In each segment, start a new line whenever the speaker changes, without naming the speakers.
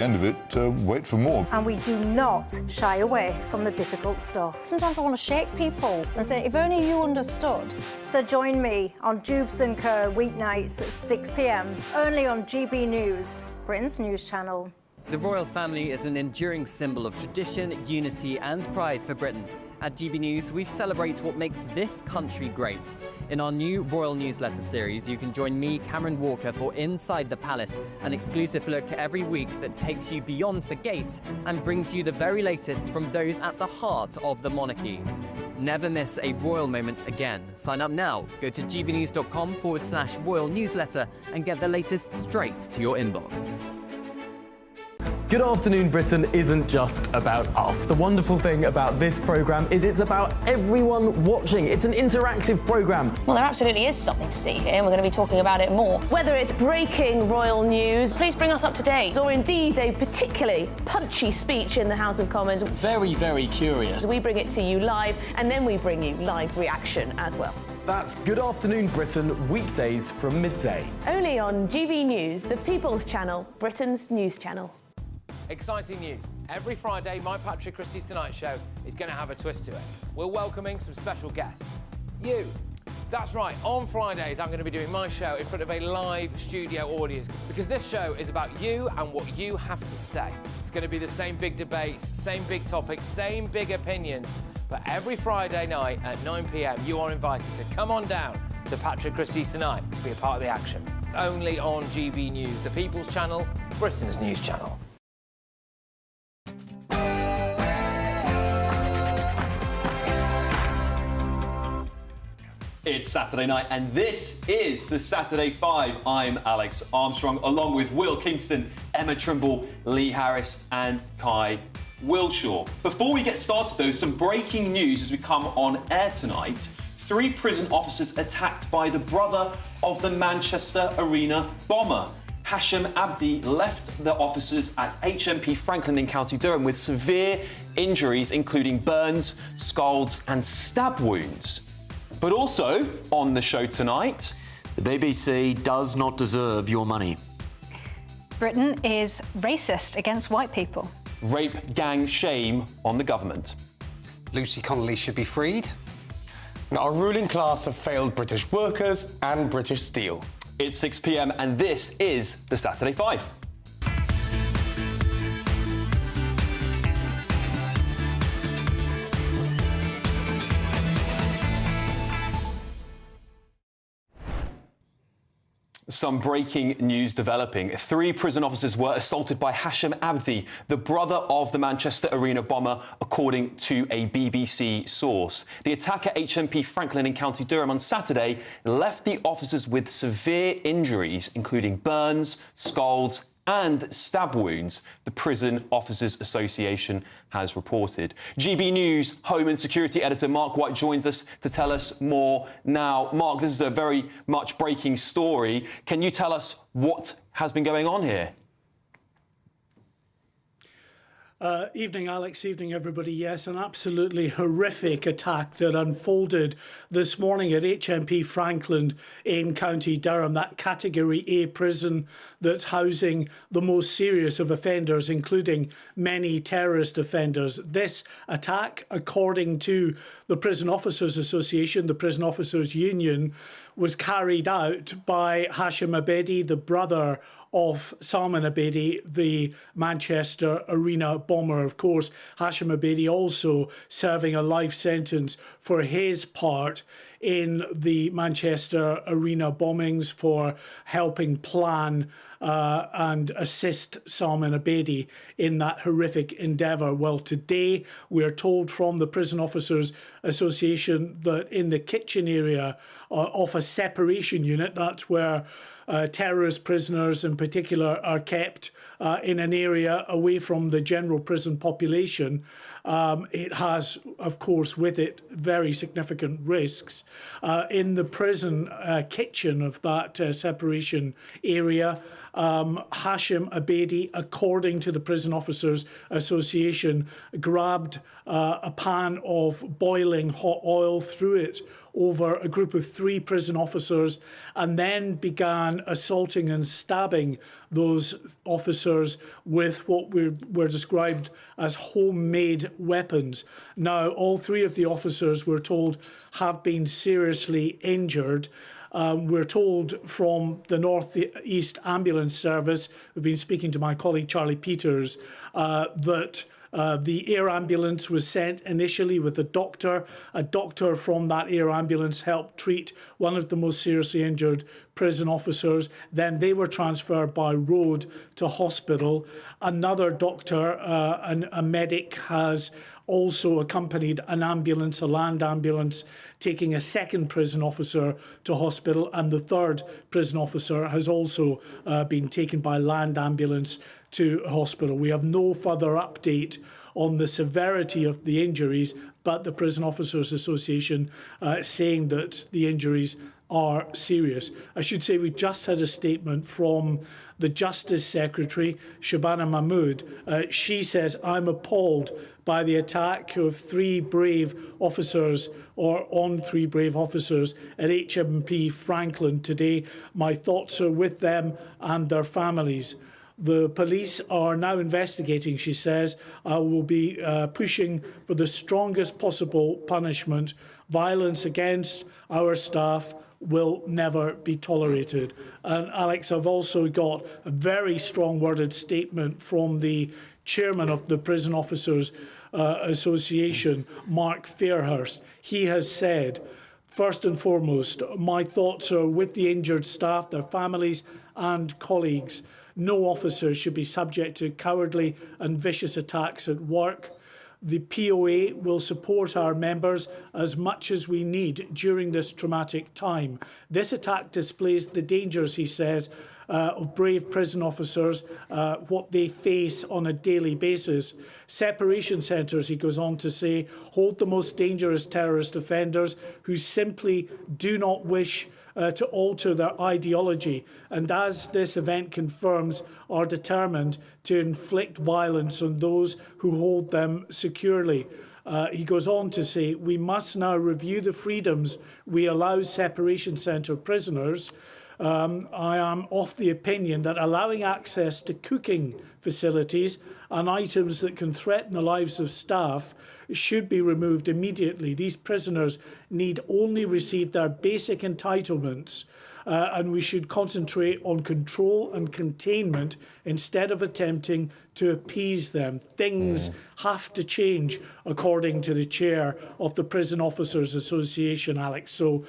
End of it, wait for more.
And we do not shy away from the difficult stuff.
Sometimes I want to shake people and say, if only you understood.
So join me on Dewbs and Kerr weeknights at 6 p.m, only on GB News, Britain's news channel.
The royal family is an enduring symbol of tradition, unity and pride for Britain. At GB News, we celebrate what makes this country great. In our new royal newsletter series, you can join me, Cameron Walker, for Inside the Palace, an exclusive look every week that takes you beyond the gates and brings you the very latest from those at the heart of the monarchy. Never miss a royal moment again. Sign up now. Go to gbnews.com/royal newsletter and get the latest straight to your inbox.
Good Afternoon Britain isn't just about us. The wonderful thing about this programme is it's about everyone watching. It's an interactive programme.
Well, there absolutely is something to see here, and we're going to be talking about it more.
Whether it's breaking royal news,
Please bring us up to date.
or indeed a particularly punchy speech in the House of Commons,
Very, very curious.
we bring it to you live, and then we bring you live reaction as well.
That's Good Afternoon Britain, weekdays from midday.
Only on GB News, the People's Channel, Britain's news channel.
Exciting news. Every Friday, my Patrick Christys Tonight Show is going to have a twist to it. We're welcoming some special guests. You. That's right, on Fridays I'm going to be doing my show in front of a live studio audience because this show is about you and what you have to say. It's going to be the same big debates, same big topics, same big opinions, but every Friday night at 9 p.m. you are invited to come on down to Patrick Christys Tonight to be a part of the action. Only on GB News, the People's Channel, Britain's news channel.
It's Saturday night and this is the Saturday 5. I'm Alex Armstrong along with Will Kingston, Emma Trimble, Lee Harris and Kai Wilshaw. Before we get started though, some breaking news as we come on air tonight. 3 prison officers attacked by the brother of the Manchester Arena bomber. Hashim Abdi left the officers at HMP Frankland in County Durham with severe injuries including burns, scalds and stab wounds. But also, on the show tonight...
The BBC does not deserve your money.
Britain is racist against white people.
Rape gang shame on the government.
Lucy Connolly should be freed. And our ruling class have failed British workers and British steel.
It's 6 p.m. and this is the Saturday 5. Some breaking news developing. 3 prison officers were assaulted by Hashim Abdi, the brother of the Manchester Arena bomber, according to a BBC source. The attack at HMP Frankland in County Durham on Saturday left the officers with severe injuries, including burns, scalds, and stab wounds, the Prison Officers Association has reported. GB News Home and Security Editor Mark White joins us to tell us more now. Mark, this is a very much breaking story. Can you tell us what has been going on here?
Evening, Alex. Evening, everybody. Yes, an absolutely horrific attack that unfolded this morning at HMP Frankland in County Durham, that Category A prison that's housing the most serious of offenders, including many terrorist offenders. This attack, according to the Prison Officers Association, the Prison Officers Union, was carried out by Hashim Abedi, the brother of Salman Abedi, the Manchester Arena bomber. Of course, Hashim Abedi also serving a life sentence for his part in the Manchester Arena bombings, for helping plan and assist Salman Abedi in that horrific endeavour. Well, today we're told from the Prison Officers Association that in the kitchen area of a separation unit, that's where terrorist prisoners in particular are kept in an area away from the general prison population. It has, of course, with it very significant risks. In the prison kitchen of that separation area, Hashim Abedi, according to the Prison Officers Association, grabbed a pan of boiling hot oil, threw it over a group of 3 prison officers, and then began assaulting and stabbing those officers with what were described as homemade weapons. Now, all 3 of the officers, we're told, have been seriously injured. We're told from the North East Ambulance Service, we've been speaking to my colleague Charlie Peters, that the air ambulance was sent initially with a doctor. A doctor from that air ambulance helped treat one of the most seriously injured prison officers. Then they were transferred by road to hospital. Another doctor, a medic, has also accompanied an ambulance, a land ambulance, taking a second prison officer to hospital, and the third prison officer has also been taken by land ambulance to hospital. We have no further update on the severity of the injuries, but the Prison Officers Association saying that the injuries are serious. I should say we just had a statement from the Justice Secretary, Shabana Mahmood. She says, "I'm appalled by the attack of 3 brave officers or on 3 brave officers at HMP Frankland today. My thoughts are with them and their families." The police are now investigating, she says. I will be pushing for the strongest possible punishment. Violence against our staff will never be tolerated. And Alex, I've also got a very strong worded statement from the chairman of the Prison Officers Association, Mark Fairhurst. He has said, "First and foremost, my thoughts are with the injured staff, their families and colleagues. No officer should be subject to cowardly and vicious attacks at work. The POA will support our members as much as we need during this traumatic time. This attack displays the dangers," he says, of brave prison officers, what they face on a daily basis. Separation centres, he goes on to say, hold the most dangerous terrorist offenders who simply do not wish to alter their ideology, and as this event confirms, are determined to inflict violence on those who hold them securely. He goes on to say, "We must now review the freedoms we allow separation centre prisoners. I am of the opinion that allowing access to cooking facilities and items that can threaten the lives of staff should be removed immediately. These prisoners need only receive their basic entitlements, and we should concentrate on control and containment instead of attempting to appease them. Things have to change," according to the chair of the Prison Officers Association, Alex. So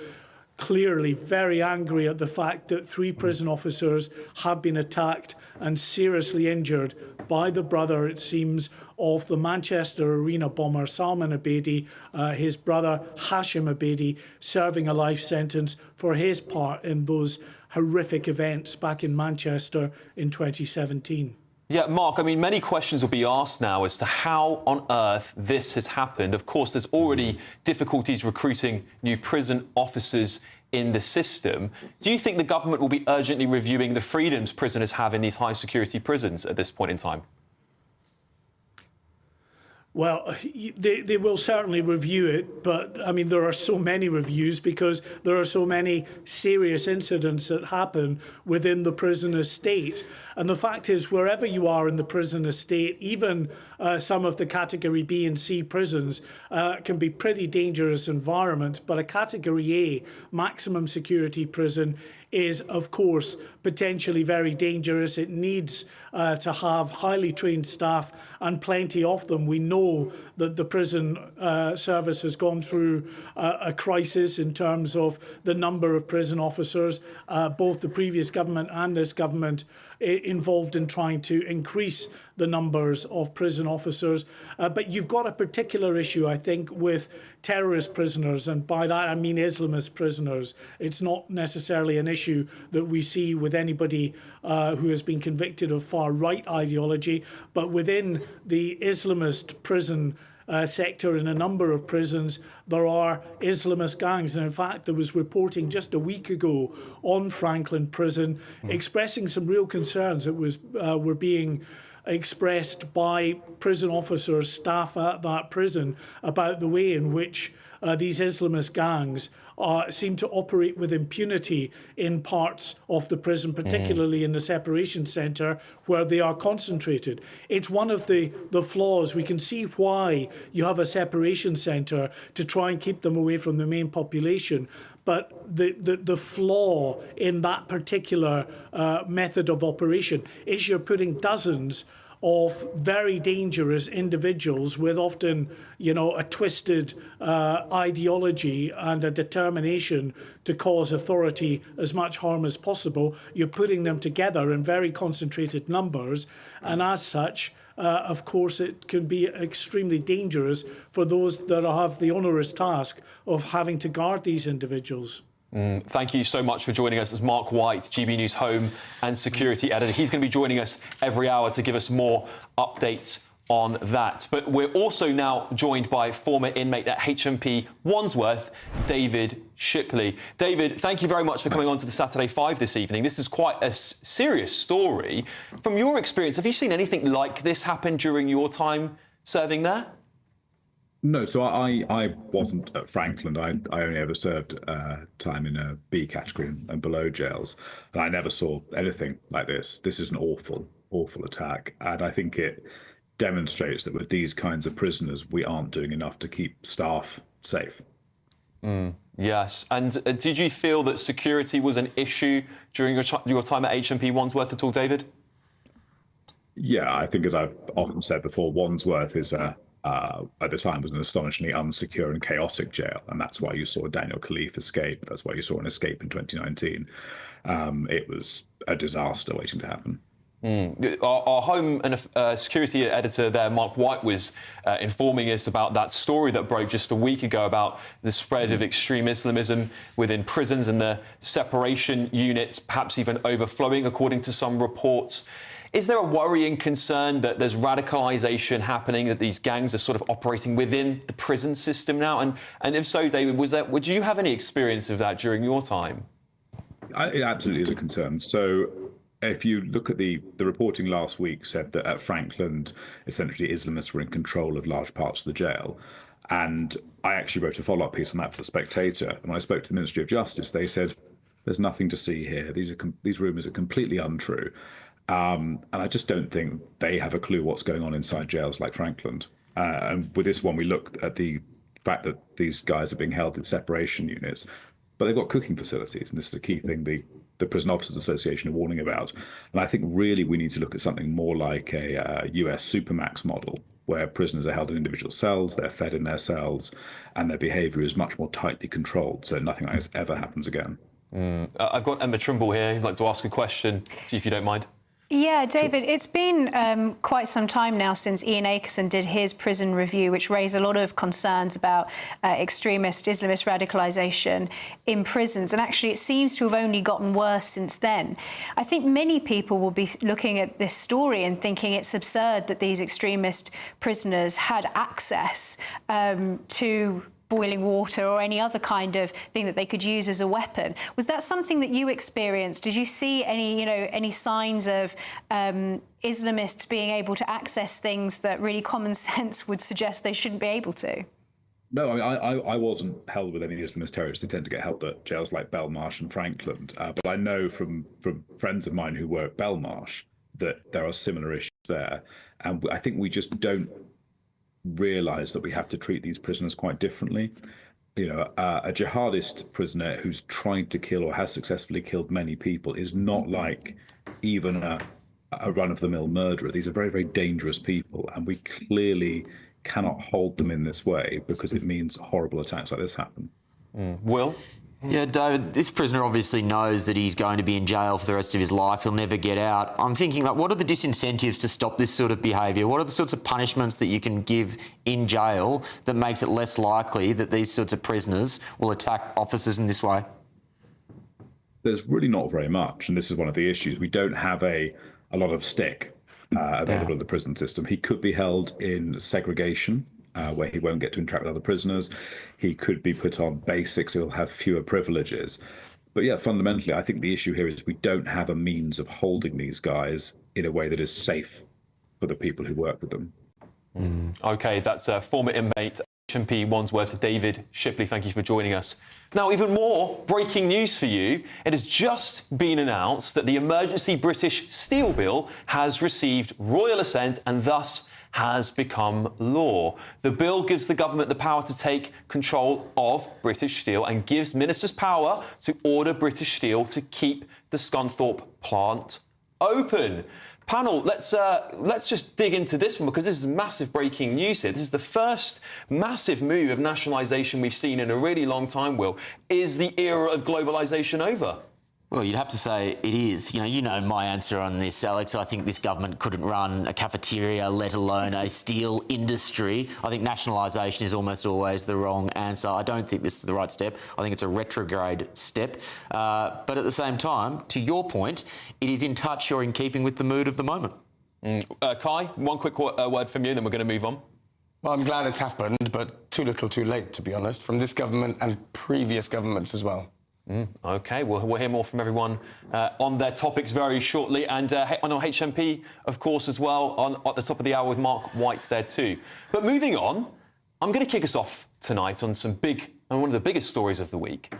clearly very angry at the fact that 3 prison officers have been attacked and seriously injured by the brother, it seems, of the Manchester Arena bomber Salman Abedi, his brother Hashim Abedi, serving a life sentence for his part in those horrific events back in Manchester in 2017.
Yeah, Mark, I mean, many questions will be asked now as to how on earth this has happened. Of course, there's already difficulties recruiting new prison officers in the system. Do you think the government will be urgently reviewing the freedoms prisoners have in these high-security prisons at this point in time?
Well, they will certainly review it, but I mean, there are so many reviews because there are so many serious incidents that happen within the prison estate. And the fact is, wherever you are in the prison estate, even some of the category B and C prisons can be pretty dangerous environments, but a category A maximum security prison is, of course, potentially very dangerous. It needs to have highly trained staff and plenty of them. We know that the prison service has gone through a crisis in terms of the number of prison officers. Both the previous government and this government involved in trying to increase the numbers of prison officers. But you've got a particular issue, I think, with terrorist prisoners, and by that I mean Islamist prisoners. It's not necessarily an issue that we see with anybody who has been convicted of far-right ideology, but within the Islamist prison sector in a number of prisons, there are Islamist gangs. And in fact, there was reporting just a week ago on Frankland Prison expressing some real concerns that were being expressed by prison officers, staff at that prison, about the way in which these Islamist gangs seem to operate with impunity in parts of the prison, particularly in the separation centre where they are concentrated. It's one of the flaws. We can see why you have a separation centre to try and keep them away from the main population. But the flaw in that particular method of operation is you're putting dozens of very dangerous individuals with often, a twisted ideology and a determination to cause authority as much harm as possible. You're putting them together in very concentrated numbers, and as such, of course, it can be extremely dangerous for those that have the onerous task of having to guard these individuals.
Thank you so much for joining us. As Mark White, GB News Home and Security Editor. He's going to be joining us every hour to give us more updates on that. But we're also now joined by former inmate at HMP Wandsworth, David Shipley. David, thank you very much for coming on to the Saturday 5 this evening. This is quite a serious story. From your experience, have you seen anything like this happen during your time serving there?
No, so I wasn't at Frankland. I only ever served time in a B category and below jails, and I never saw anything like this. This is an awful, awful attack, and I think it demonstrates that with these kinds of prisoners, we aren't doing enough to keep staff safe.
Yes, and did you feel that security was an issue during your time at HMP Wandsworth at all, David?
Yeah, I think, as I've often said before, Wandsworth is at the time was an astonishingly unsecure and chaotic jail, and that's why you saw Daniel Khalif escape. That's why you saw an escape in 2019. It was a disaster waiting to happen.
Our home and security editor there, Mark White, was informing us about that story that broke just a week ago about the spread of extreme Islamism within prisons and the separation units, perhaps even overflowing, according to some reports. Is there a worrying concern that there's radicalisation happening, that these gangs are sort of operating within the prison system now? And if so, David, would you have any experience of that during your time?
It absolutely is a concern. So if you look at the reporting last week said that at Frankland, essentially Islamists were in control of large parts of the jail. And I actually wrote a follow-up piece on that for The Spectator. And when I spoke to the Ministry of Justice, they said, there's nothing to see here. These rumours are completely untrue. And I just don't think they have a clue what's going on inside jails like Frankland. And with this one, we looked at the fact that these guys are being held in separation units, but they've got cooking facilities. And this is a key thing the Prison Officers Association are warning about. And I think really we need to look at something more like a US Supermax model, where prisoners are held in individual cells, they're fed in their cells, and their behaviour is much more tightly controlled, so nothing like this ever happens again.
I've got Emma Trimble here who'd like to ask a question to you, if you don't mind.
Yeah, David, it's been quite some time now since Ian Akerson did his prison review, which raised a lot of concerns about extremist Islamist radicalisation in prisons. And actually, it seems to have only gotten worse since then. I think many people will be looking at this story and thinking it's absurd that these extremist prisoners had access to boiling water or any other kind of thing that they could use as a weapon. Was that something that you experienced? Did you see any signs of Islamists being able to access things that really common sense would suggest they shouldn't be able to?
No, I wasn't held with any Islamist terrorists. They tend to get held at jails like Belmarsh and Frankland. But I know from friends of mine who were at Belmarsh that there are similar issues there. And I think we just don't realise that we have to treat these prisoners quite differently. A jihadist prisoner who's tried to kill or has successfully killed many people is not like even a run-of-the-mill murderer. These are very, very dangerous people, and we clearly cannot hold them in this way because it means horrible attacks like this happen.
Will?
Yeah, David, this prisoner obviously knows that he's going to be in jail for the rest of his life. He'll never get out. I'm thinking, what are the disincentives to stop this sort of behaviour? What are the sorts of punishments that you can give in jail that makes it less likely that these sorts of prisoners will attack officers in this way?
There's really not very much, and this is one of the issues. We don't have a lot of stick available in the prison system. He could be held in segregation, where he won't get to interact with other prisoners. He could be put on basics. He'll have fewer privileges. But yeah, fundamentally, I think the issue here is we don't have a means of holding these guys in a way that is safe for the people who work with them.
OK, that's former inmate HMP Wandsworth, David Shipley. Thank you for joining us. Now, even more breaking news for you. It has just been announced that the emergency British Steel Bill has received royal assent and thus has become law. The bill gives the government the power to take control of British Steel and gives ministers power to order British Steel to keep the Scunthorpe plant open. Panel, let's just dig into this one because this is massive breaking news here. This is the first massive move of nationalisation we've seen in a really long time, Will. Is the era of globalisation over?
Well, you'd have to say it is. You know my answer on this, Alex. I think this government couldn't run a cafeteria, let alone a steel industry. I think nationalisation is almost always the wrong answer. I don't think this is the right step. I think it's a retrograde step. But at the same time, to your point, it is in touch or in keeping with the mood of the moment.
Kai, one quick word from you, then we're going to move on.
Well, I'm glad it's happened, but too little too late, to be honest, from this government and previous governments as well.
OK, we'll hear more from everyone on their topics very shortly. And on our HMP, of course, as well, at the top of the hour with Mark White there too. But moving on, I'm going to kick us off tonight on one of the biggest stories of the week.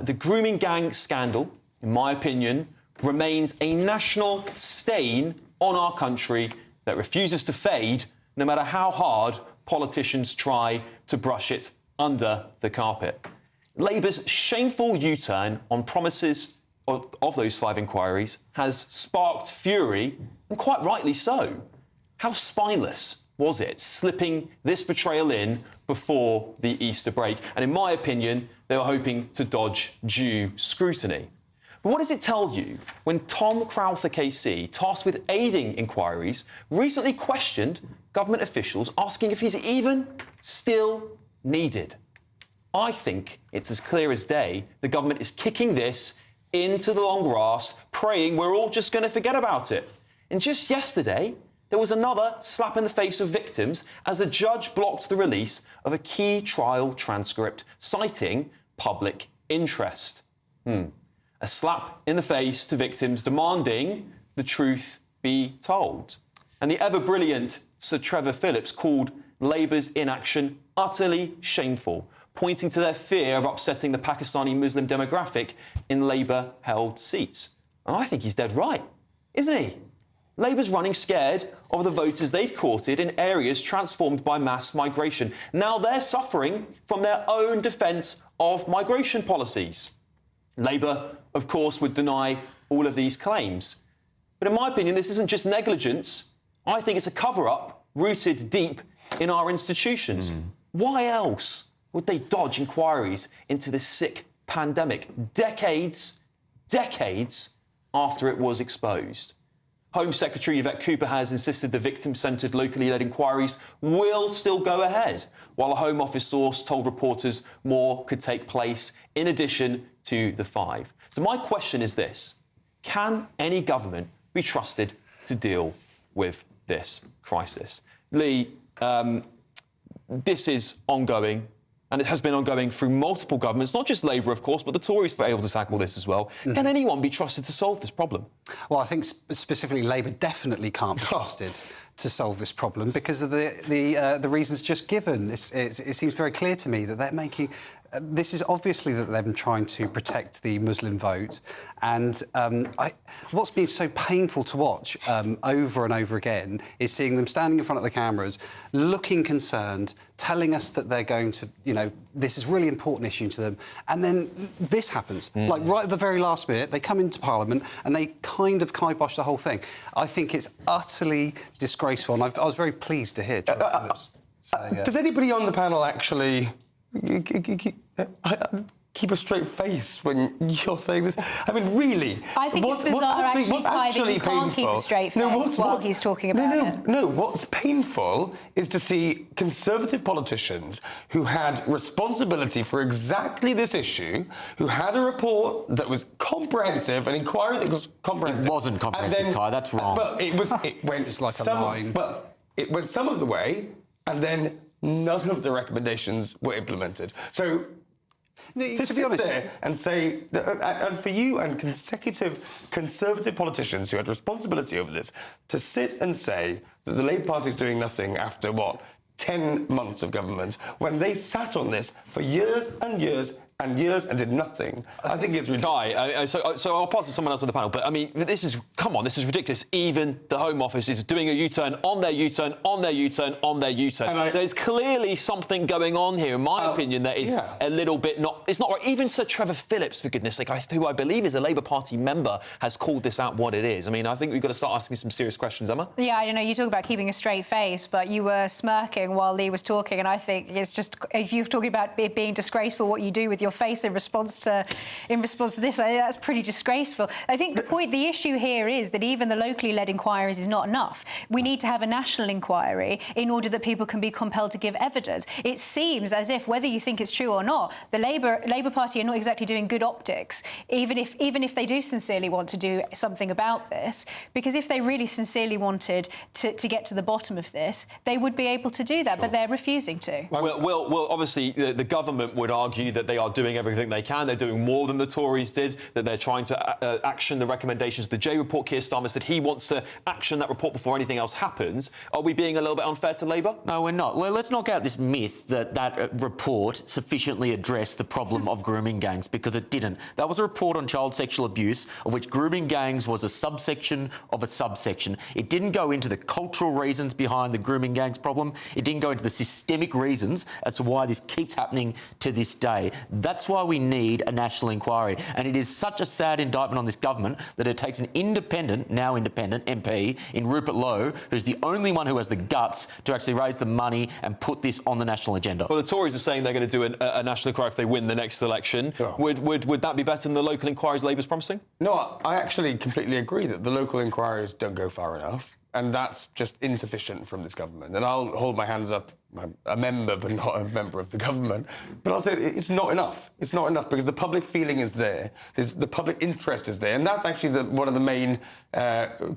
The grooming gang scandal, in my opinion, remains a national stain on our country that refuses to fade, no matter how hard politicians try to brush it under the carpet. Labour's shameful U-turn on promises of those 5 inquiries has sparked fury, and quite rightly so. How spineless was it, slipping this betrayal in before the Easter break? And in my opinion, they were hoping to dodge due scrutiny. But what does it tell you when Tom Crowther KC, tasked with aiding inquiries, recently questioned government officials, asking if he's even still needed? I think it's as clear as day the government is kicking this into the long grass, praying we're all just going to forget about it. And just yesterday, there was another slap in the face of victims as the judge blocked the release of a key trial transcript citing public interest. A slap in the face to victims demanding the truth be told. And the ever-brilliant Sir Trevor Phillips called Labour's inaction utterly shameful, pointing to their fear of upsetting the Pakistani Muslim demographic in Labour-held seats. And I think he's dead right, isn't he? Labour's running scared of the voters they've courted in areas transformed by mass migration. Now they're suffering from their own defence of migration policies. Labour, of course, would deny all of these claims. But in my opinion, this isn't just negligence. I think it's a cover-up rooted deep in our institutions. Why else would they dodge inquiries into this sick pandemic decades after it was exposed? Home Secretary Yvette Cooper has insisted the victim-centred, locally led inquiries will still go ahead, while a Home Office source told reporters more could take place in addition to the 5. So my question is this: can any government be trusted to deal with this crisis? Lee, this is ongoing, and it has been ongoing through multiple governments, not just Labour, of course, but the Tories were able to tackle this as well. Can anyone be trusted to solve this problem?
Well, I think specifically Labour definitely can't be trusted to solve this problem because of the reasons just given. It seems very clear to me that they're making... this is obviously that they're trying to protect the Muslim vote. And what's been so painful to watch over and over again is seeing them standing in front of the cameras, looking concerned, telling us that they're going to, this is a really important issue to them. And then this happens. Like right at the very last minute, they come into Parliament and they kind of kibosh the whole thing. I think it's utterly disgraceful. And I was very pleased to hear Trevor Phillips say...
Does anybody on the panel actually... keep a straight face when you're saying this? I mean, really?
I think it's bizarre actually you can't keep a straight face while he's talking about it.
No, what's painful is to see Conservative politicians who had responsibility for exactly this issue, who had a report that was comprehensive, an inquiry that was comprehensive.
It wasn't comprehensive, Kai, that's wrong.
But it went
it's like a line.
But it went some of the way, and then none of the recommendations were implemented. So
No,
to be honest, there and say, and for you and consecutive Conservative politicians who had responsibility over this, to sit and say that the Labour Party is doing nothing after, 10 months of government, when they sat on this for years and years and years and did nothing, I think it's ridiculous.
So I'll pass to someone else on the panel, but I mean, this is ridiculous. Even the Home Office is doing a U-turn on their U-turn, on their U-turn, on their U-turn. There's clearly something going on here, in my opinion, that is a little bit it's not right. Even Sir Trevor Phillips, for goodness sake, who I believe is a Labour Party member, has called this out what it is. I mean, I think we've got to start asking some serious questions, Emma.
Yeah, you know, you talk about keeping a straight face, but you were smirking while Lee was talking, and I think it's just, if you're talking about it being disgraceful, what you do with your face in response to this, that's pretty disgraceful. I think the issue here is that even the locally led inquiries is not enough. We need to have a national inquiry in order that people can be compelled to give evidence. It seems as if, whether you think it's true or not, the Labour Party are not exactly doing good optics, even if they do sincerely want to do something about this, because if they really sincerely wanted to get to the bottom of this, they would be able to do that, but they're refusing to.
Well, obviously, the government would argue that they are doing everything they can. They're doing more than the Tories did, that they're trying to action the recommendations. The J report, Keir Starmer said he wants to action that report before anything else happens. Are we being a little bit unfair to Labour?
No, we're not. Let's knock out this myth that report sufficiently addressed the problem of grooming gangs, because it didn't. That was a report on child sexual abuse, of which grooming gangs was a subsection of a subsection. It didn't go into the cultural reasons behind the grooming gangs problem. It didn't go into the systemic reasons as to why this keeps happening to this day. That's why we need a national inquiry. And it is such a sad indictment on this government that it takes an now independent MP in Rupert Lowe, who's the only one who has the guts to actually raise the money and put this on the national agenda.
Well, the Tories are saying they're going to do a national inquiry if they win the next election. Yeah. Would that be better than the local inquiries Labour's promising?
No, I actually completely agree that the local inquiries don't go far enough, and that's just insufficient from this government. And I'll hold my hands up. I'm a member, but not a member of the government. But I'll say it's not enough. It's not enough because the public feeling is there. The public interest is there. And that's actually one of the main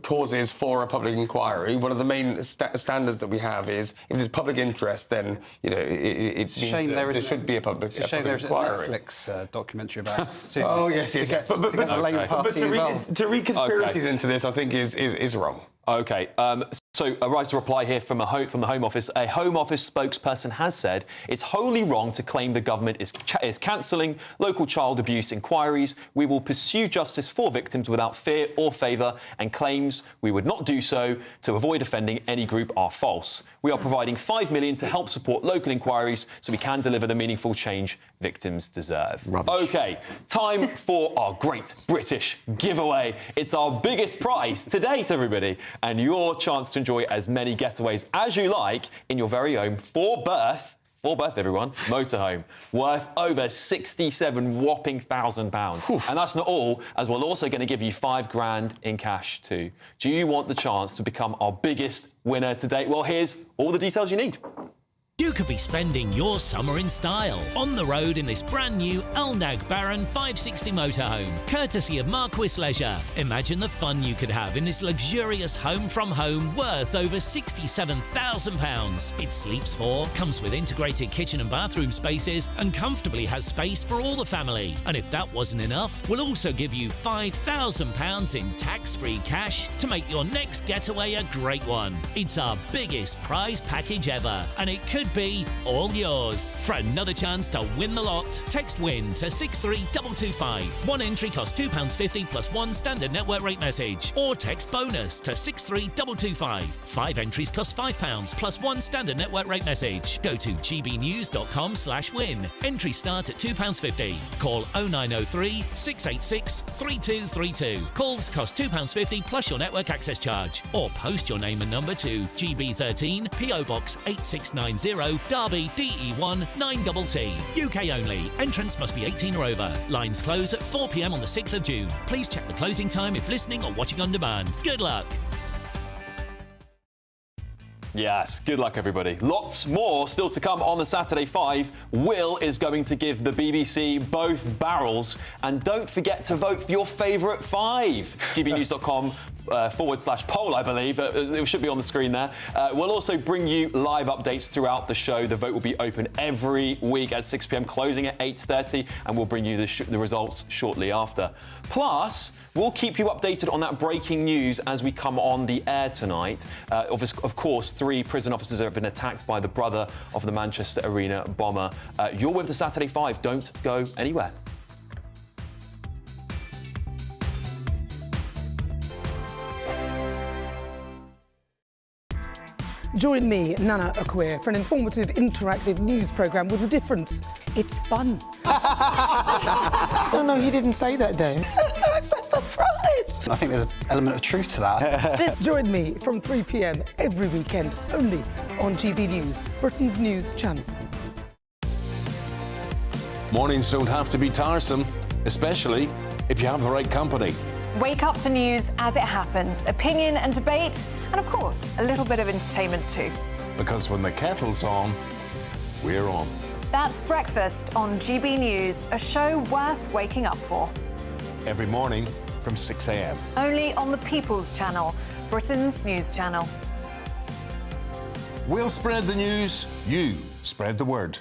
causes for a public inquiry. One of the main standards that we have is if there's public interest, then, you know, it means there should be a public inquiry. It's a shame there's a
Netflix documentary about
oh, yes. To read conspiracies into this, I think, is wrong.
OK. So a rise to reply here from the Home Office. A Home Office spokesperson has said it's wholly wrong to claim the government is cancelling local child abuse inquiries. We will pursue justice for victims without fear or favour, and claims we would not do so to avoid offending any group are false. We are providing $5 million to help support local inquiries so we can deliver the meaningful change victims deserve.
Rubbish.
OK, time for our great British giveaway. It's our biggest prize to date, everybody, and your chance to enjoy as many getaways as you like in your very own for birth, everyone, motorhome, worth over £67,000. And that's not all, as we're also going to give you £5,000 in cash too. Do you want the chance to become our biggest winner to date? Well, here's all the details you need.
You could be spending your summer in style, on the road in this brand new Elnag Baron 560 motorhome, courtesy of Marquis Leisure. Imagine the fun you could have in this luxurious home from home worth over £67,000. It sleeps 4, comes with integrated kitchen and bathroom spaces, and comfortably has space for all the family. And if that wasn't enough, we'll also give you £5,000 in tax-free cash to make your next getaway a great one. It's our biggest prize package ever, and it could be all yours. For another chance to win the lot, text WIN to 63225. One entry costs £2.50 plus one standard network rate message. Or text BONUS to 63225. 5 entries cost £5 plus one standard network rate message. Go to gbnews.com/win. Entries start at £2.50. Call 0903 686 3232. Calls cost £2.50 plus your network access charge. Or post your name and number to GB13 PO Box 8690 Derby DE1 9TT. UK only. Entrance must be 18 or over. Lines close at 4 p.m. on the 6th of June. Please check the closing time if listening or watching on demand. Good luck.
Yes, good luck, everybody. Lots more still to come on the Saturday 5. Will is going to give the BBC both barrels. And don't forget to vote for your favourite 5. GBnews.com /poll, I believe. It should be on the screen there. We'll also bring you live updates throughout the show. The vote will be open every week at 6 p.m, closing at 8:30, and we'll bring you the results shortly after. Plus, we'll keep you updated on that breaking news as we come on the air tonight. Of course, 3 prison officers have been attacked by the brother of the Manchester Arena bomber. You're with the Saturday 5. Don't go anywhere.
Join me, Nana Akwe, for an informative, interactive news programme with a difference. It's fun.
No, he didn't say that, though.
I'm so surprised.
I think there's an element of truth to that.
Join me from 3 p.m. every weekend, only on GB News, Britain's news channel.
Mornings don't have to be tiresome, especially if you have the right company.
Wake up to news as it happens, opinion and debate, and of course, a little bit of entertainment too.
Because when the kettle's on, we're on.
That's Breakfast on GB News, a show worth waking up for.
Every morning from 6 a.m.
Only on the People's Channel, Britain's news channel.
We'll spread the news, you spread the word.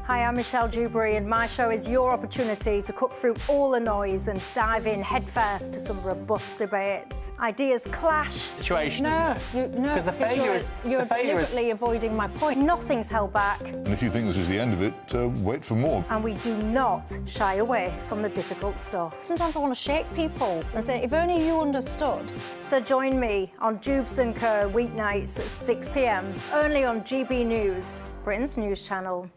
Hi, I'm Michelle Dewberry, and my show is your opportunity to cut through all the noise and dive in headfirst to some robust debates. Ideas clash.
Situation,
No,
Because the failure is...
You're deliberately avoiding my point. Nothing's held back.
And if you think this is the end of it, wait for more.
And we do not shy away from the difficult stuff.
Sometimes I want to shake people and say, if only you understood.
So join me on Dewbs and Kerr weeknights at 6 p.m, only on GB News, Britain's news channel.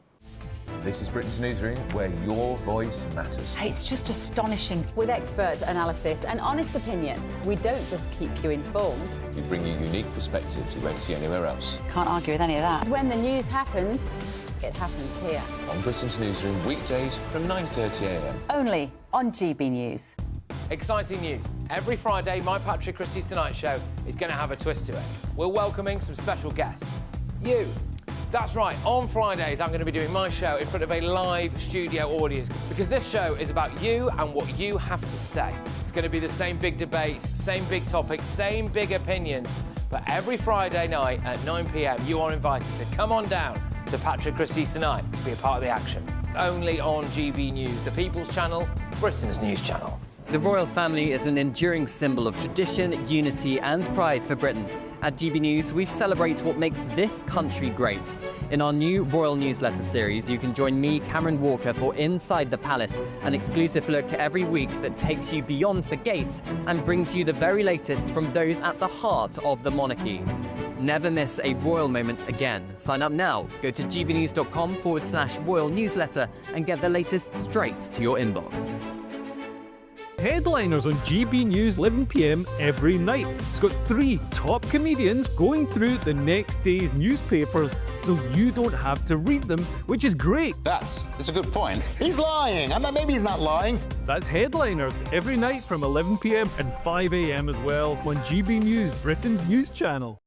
This is Britain's Newsroom, where your voice matters.
It's just astonishing. With expert analysis and honest opinion, we don't just keep you informed.
We bring you unique perspectives you won't see anywhere else.
Can't argue with any of that. When the news happens, it happens here.
On Britain's Newsroom, weekdays from 9:30 a.m.
Only on GB News.
Exciting news. Every Friday, my Patrick Christys Tonight Show is going to have a twist to it. We're welcoming some special guests. You. That's right, on Fridays I'm going to be doing my show in front of a live studio audience because this show is about you and what you have to say. It's going to be the same big debates, same big topics, same big opinions, but every Friday night at 9 p.m. you are invited to come on down to Patrick Christys Tonight to be a part of the action. Only on GB News, the People's Channel, Britain's news channel.
The royal family is an enduring symbol of tradition, unity and pride for Britain. At GB News, we celebrate what makes this country great. In our new royal newsletter series, you can join me, Cameron Walker, for Inside the Palace, an exclusive look every week that takes you beyond the gates and brings you the very latest from those at the heart of the monarchy. Never miss a royal moment again. Sign up now. Go to gbnews.com/royal newsletter and get the latest straight to your inbox.
Headliners on GB News 11 p.m. every night. It's got 3 top comedians going through the next day's newspapers so you don't have to read them, which is great.
That's a good point. He's lying. Maybe he's not lying.
That's Headliners every night from 11 p.m. and 5 a.m. as well on GB News, Britain's news channel.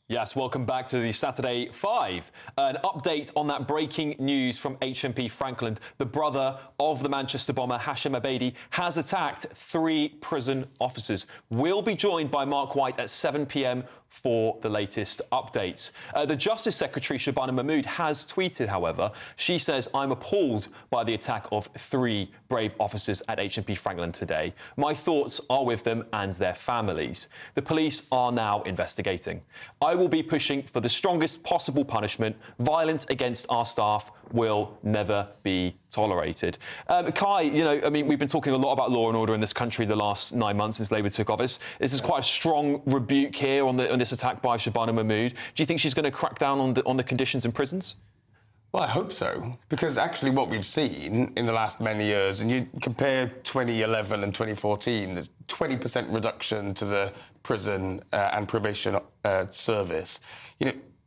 Yes, welcome back to the Saturday 5. An update on that breaking news from HMP Frankland. The brother of the Manchester bomber, Hashim Abedi, has attacked 3 prison officers. We'll be joined by Mark White at 7 p.m. for the latest updates. The Justice Secretary, Shabana Mahmood, has tweeted, however. She says, "I'm appalled by the attack of 3 brave officers at HMP Frankland today. My thoughts are with them and their families. The police are now investigating. I will be pushing for the strongest possible punishment. Violence against our staff will never be tolerated." Kai, we've been talking a lot about law and order in this country the last 9 months since Labour took office. This is quite a strong rebuke here on this attack by Shabana Mahmood. Do you think she's going to crack down on the conditions in prisons?
Well, I hope so, because actually what we've seen in the last many years, and you compare 2011 and 2014, there's 20% reduction to the prison and probation service.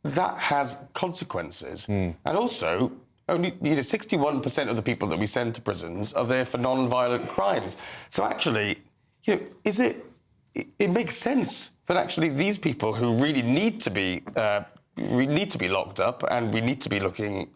That has consequences. And also, only 61% of the people that we send to prisons are there for non-violent crimes. So actually, it makes sense that actually these people who really need to be locked up, and we need to be looking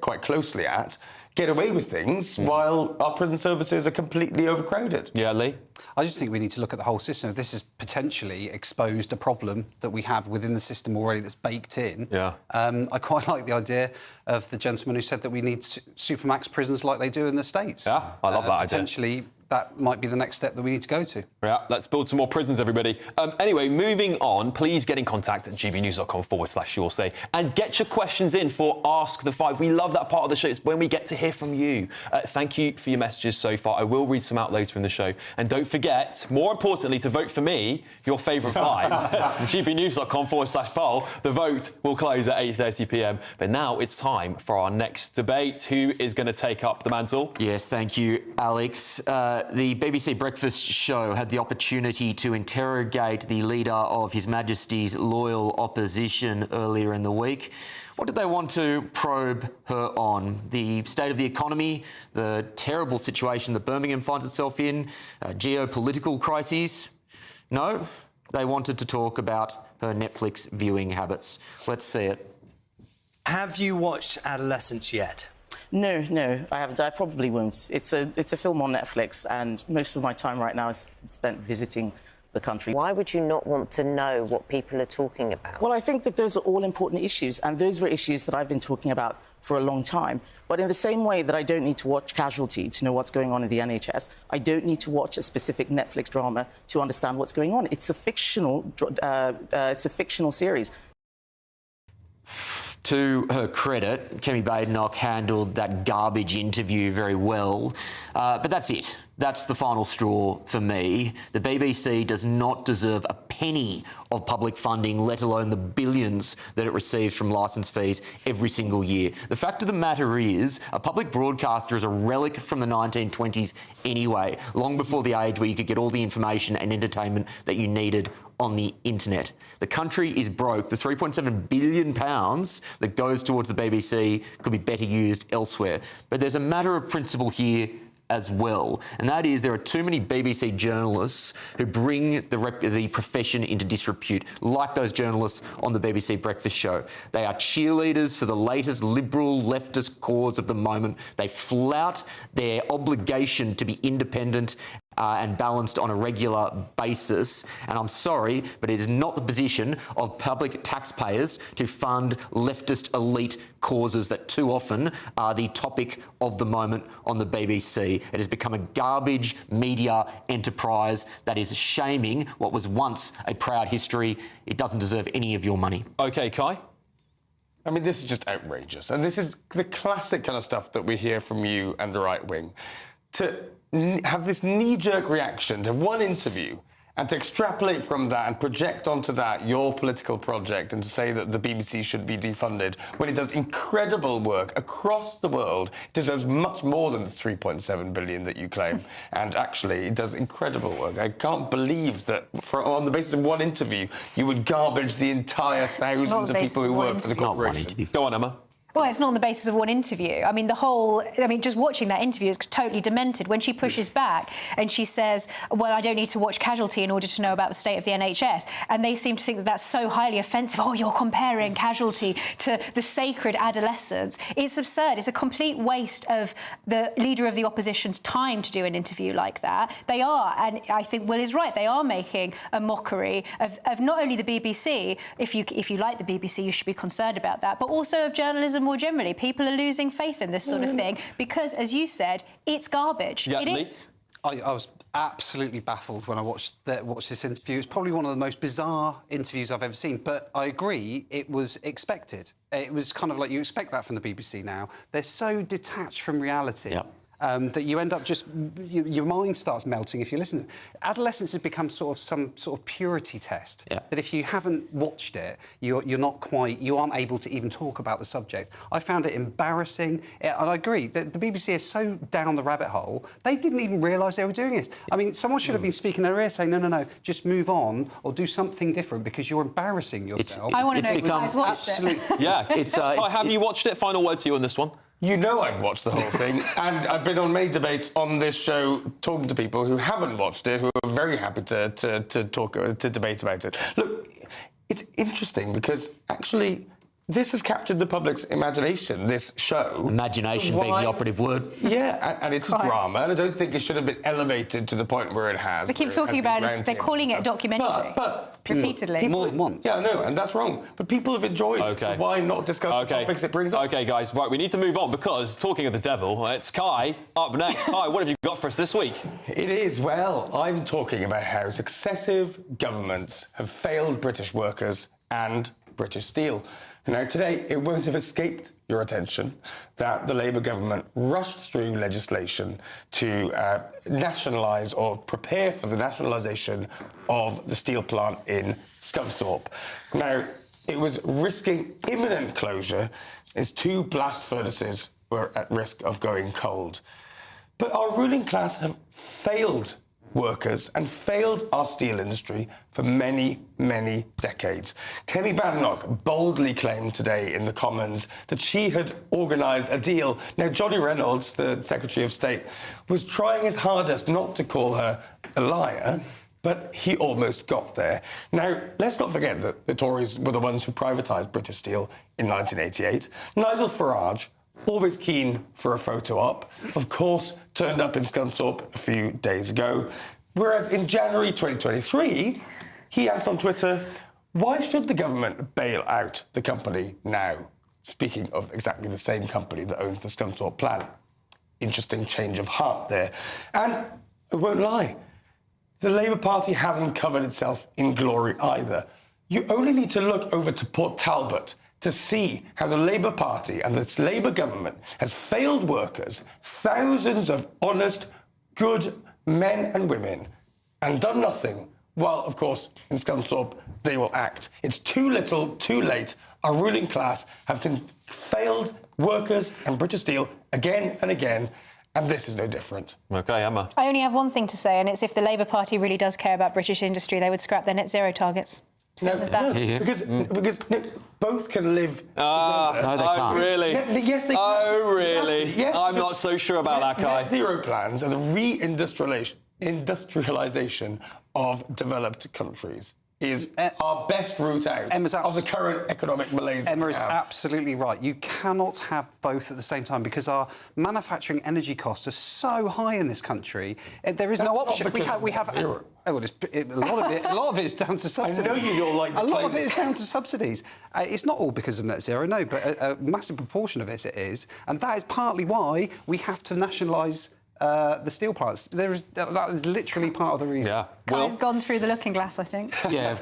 quite closely at, get away with things while our prison services are completely overcrowded.
Yeah, Lee?
I just think we need to look at the whole system. This has potentially exposed a problem that we have within the system already that's baked in.
Yeah.
I quite like the idea of the gentleman who said that we need supermax prisons like they do in the States.
Yeah, I love that idea.
Potentially, that might be the next step that we need to go to.
Yeah, let's build some more prisons, everybody. Anyway, moving on, please get in contact at gbnews.com/yoursay and get your questions in for Ask the Five. We love that part of the show. It's when we get to hear from you. Thank you for your messages so far. I will read some out later in the show. And don't forget, more importantly, to vote for me, your favourite five, gbnews.com/poll. The vote will close at 8:30 p.m. But now it's time for our next debate. Who is going to take up the mantle?
Yes, thank you, Alex. The BBC Breakfast Show had the opportunity to interrogate the leader of His Majesty's loyal opposition earlier in the week. What did they want to probe her on? The state of the economy, the terrible situation that Birmingham finds itself in, geopolitical crises? No, they wanted to talk about her Netflix viewing habits. Let's see it.
Have you watched Adolescence yet?
No, I haven't. I probably won't. It's a film on Netflix, and most of my time right now is spent visiting the country.
Why would you not want to know what people are talking about?
Well, I think that those are all important issues, and those were issues that I've been talking about for a long time. But in the same way that I don't need to watch Casualty to know what's going on in the NHS, I don't need to watch a specific Netflix drama to understand what's going on. It's a fictional series.
To her credit, Kemi Badenoch handled that garbage interview very well. But that's it. That's the final straw for me. The BBC does not deserve a penny of public funding, let alone the billions that it receives from licence fees every single year. The fact of the matter is, a public broadcaster is a relic from the 1920s anyway, long before the age where you could get all the information and entertainment that you needed on the internet. The country is broke. The £3.7 billion that goes towards the BBC could be better used elsewhere. But there's a matter of principle here as well, and that is there are too many BBC journalists who bring the profession into disrepute, like those journalists on the BBC Breakfast Show. They are cheerleaders for the latest liberal leftist cause of the moment. They flout their obligation to be independent and balanced on a regular basis. And I'm sorry, but it is not the position of public taxpayers to fund leftist elite causes that too often are the topic of the moment on the BBC. It has become a garbage media enterprise that is shaming what was once a proud history. It doesn't deserve any of your money.
OK, Kai?
I mean, this is just outrageous. And this is the classic kind of stuff that we hear from you and the right wing. To have this knee-jerk reaction to one interview and to extrapolate from that and project onto that your political project and to say that the BBC should be defunded when it does incredible work across the world, it deserves much more than the $3.7 billion that you claim. And actually, it does incredible work. I can't believe that on the basis of one interview, you would garbage the entire thousands of people who work for the corporation.
Go on, Emma.
Well, it's not on the basis of one interview. I mean, just watching that interview is totally demented. When she pushes back and she says, well, I don't need to watch Casualty in order to know about the state of the NHS. And they seem to think that that's so highly offensive. Oh, you're comparing Casualty to the sacred adolescence. It's absurd. It's a complete waste of the leader of the opposition's time to do an interview like that. They are, and I think Will is right, they are making a mockery of not only the BBC. If you like the BBC, you should be concerned about that, but also of journalism more generally. People are losing faith in this sort of thing because, as you said, it's garbage.
Yeah,
it is.
I was absolutely baffled when I watched this interview. It's probably one of the most bizarre interviews I've ever seen, but I agree it was expected. It was kind of like you expect that from the BBC now. They're so detached from reality. Yep. That you end up just... your mind starts melting if you listen. Adolescence has become some sort of purity test. Yeah. That if you haven't watched it, you aren't able to even talk about the subject. I found it embarrassing, and I agree that the BBC is so down the rabbit hole, they didn't even realise they were doing it. I mean, someone should have been speaking in their ear saying, no, just move on or do something different because you're embarrassing yourself.
I want to know if you guys watched it.
Yeah. Have you watched it? Final word to you on this one.
You know I've watched the whole thing, and I've been on many debates on this show talking to people who haven't watched it, who are very happy to debate about it. Look, it's interesting because actually this has captured the public's imagination, this show.
Imagination being the operative word.
Yeah, and it's a drama, and I don't think it should have been elevated to the point where it has.
We keep talking about it, they're calling it a documentary.
But
repeatedly.
More than once.
Yeah, no, and that's wrong. But people have enjoyed it, so why not discuss the topics it brings up?
OK, guys, right, we need to move on because, talking of the devil, it's Kai up next. Kai, what have you got for us this week?
It is, well, I'm talking about how successive governments have failed British workers and British steel. Now, today, it won't have escaped your attention that the Labour government rushed through legislation to nationalise or prepare for the nationalisation of the steel plant in Scunthorpe. Now, it was risking imminent closure as 2 blast furnaces were at risk of going cold. But our ruling class have failed workers and failed our steel industry for many, many decades. Kemi Badenoch boldly claimed today in the Commons that she had organised a deal. Now, Johnny Reynolds, the Secretary of State, was trying his hardest not to call her a liar, but he almost got there. Now, let's not forget that the Tories were the ones who privatised British Steel in 1988. Nigel Farage, always keen for a photo op, of course, turned up in Scunthorpe a few days ago. Whereas in January 2023, he asked on Twitter, why should the government bail out the company now? Speaking of exactly the same company that owns the Scunthorpe plant. Interesting change of heart there. And I won't lie, the Labour Party hasn't covered itself in glory either. You only need to look over to Port Talbot to see how the Labour Party and this Labour government has failed workers, thousands of honest, good men and women, and done nothing, while, of course, in Scunthorpe, they will act. It's too little, too late. Our ruling class have failed workers and British Steel again and again, and this is no different.
OK, Emma.
I only have one thing to say, and it's if the Labour Party really does care about British industry, they would scrap their net zero targets. Simple as that.
Because both can live together.
No, they can't.
Really?
Yes, they can.
Oh, really?
Exactly. Yes,
I'm not so sure about that, Kai.
Net zero plans and the reindustrialisation of developed countries is our best route out of the current economic malaise.
Emma is absolutely right. You cannot have both at the same time because our manufacturing energy costs are so high in this country. There is no option. We have zero. Oh, well, a lot of it is down to subsidies.
I know you don't like to
a lot of
play
it is down to subsidies. It's not all because of net zero, no, but a massive proportion of it is, and that is partly why we have to nationalise the steel plants. That is literally part of the reason.
Yeah.
Kai's gone through the looking glass, I think.
Yeah,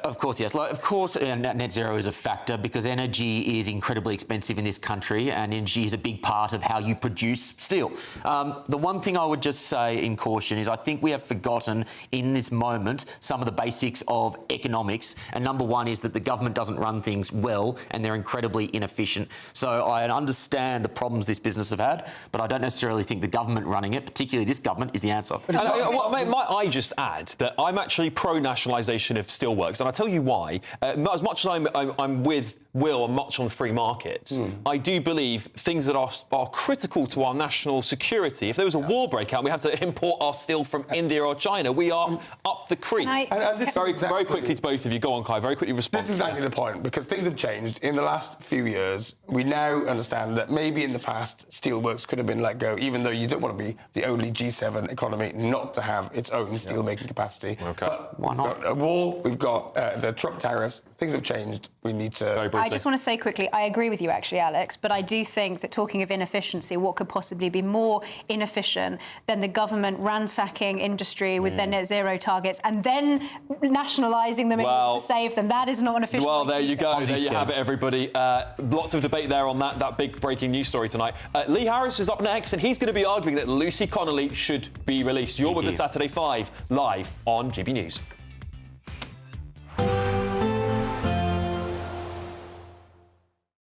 of course, yes. Of course, net zero is a factor because energy is incredibly expensive in this country and energy is a big part of how you produce steel. The one thing I would just say in caution is I think we have forgotten in this moment some of the basics of economics, and number one is that the government doesn't run things well and they're incredibly inefficient. So I understand the problems this business have had, but I don't necessarily think the government running it, particularly this government, is the answer.
Might I just add that I'm actually pro-nationalisation of steelworks, and I'll tell you why. As much as I'm with Will and much on free markets, I do believe things that are critical to our national security. If there was a war breakout, we have to import our steel from India or China. We are up the creek. Very quickly to both of you. Go on, Kai. Very quickly respond.
This is exactly the point, because things have changed. In the last few years, we now understand that maybe in the past, steelworks could have been let go, even though you don't want to be the only G7 economy not to have its own steel-making capacity.
OK.
But
why not?
We've got a war, we've got the Trump tariffs. Things have changed. We need to...
I just want to say quickly, I agree with you, actually, Alex, but I do think that talking of inefficiency, what could possibly be more inefficient than the government ransacking industry with their net zero targets and then nationalising them in order to save them? That is not an efficient...
Well, there you go. There you have it, everybody. Lots of debate there on that big breaking news story tonight. Lee Harris is up next, and he's going to be arguing that Lucy Connolly should be released. You're with the Saturday 5, live on GB News.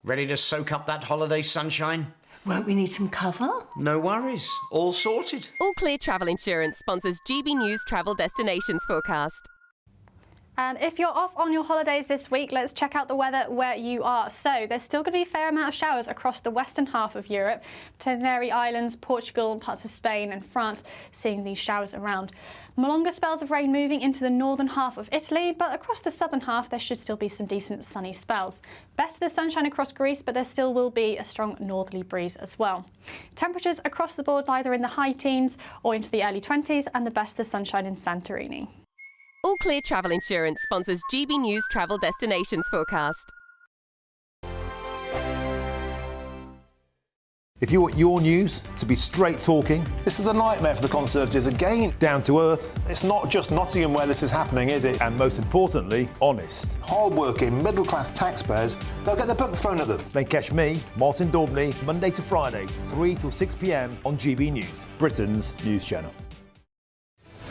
Ready to soak up that holiday sunshine?
Won't we need some cover?
No worries. All sorted.
All Clear Travel Insurance sponsors GB News Travel Destinations Forecast.
And if you're off on your holidays this week, let's check out the weather where you are. So there's still going to be a fair amount of showers across the western half of Europe. Tenerife Islands, Portugal, parts of Spain and France seeing these showers around. Longer spells of rain moving into the northern half of Italy, but across the southern half there should still be some decent sunny spells. Best of the sunshine across Greece, but there still will be a strong northerly breeze as well. Temperatures across the board either in the high teens or into the early 20s, and the best of the sunshine in Santorini.
All Clear Travel Insurance sponsors GB News Travel Destinations Forecast.
If you want your news to be straight talking, this is a nightmare for the Conservatives again. Down to earth. It's not just Nottingham where this is happening, is it? And most importantly, honest. Hard-working, middle-class taxpayers, they'll get their book thrown at them. Then catch me, Martin Daubney, Monday to Friday, 3 till 6 p.m. on GB News, Britain's news channel.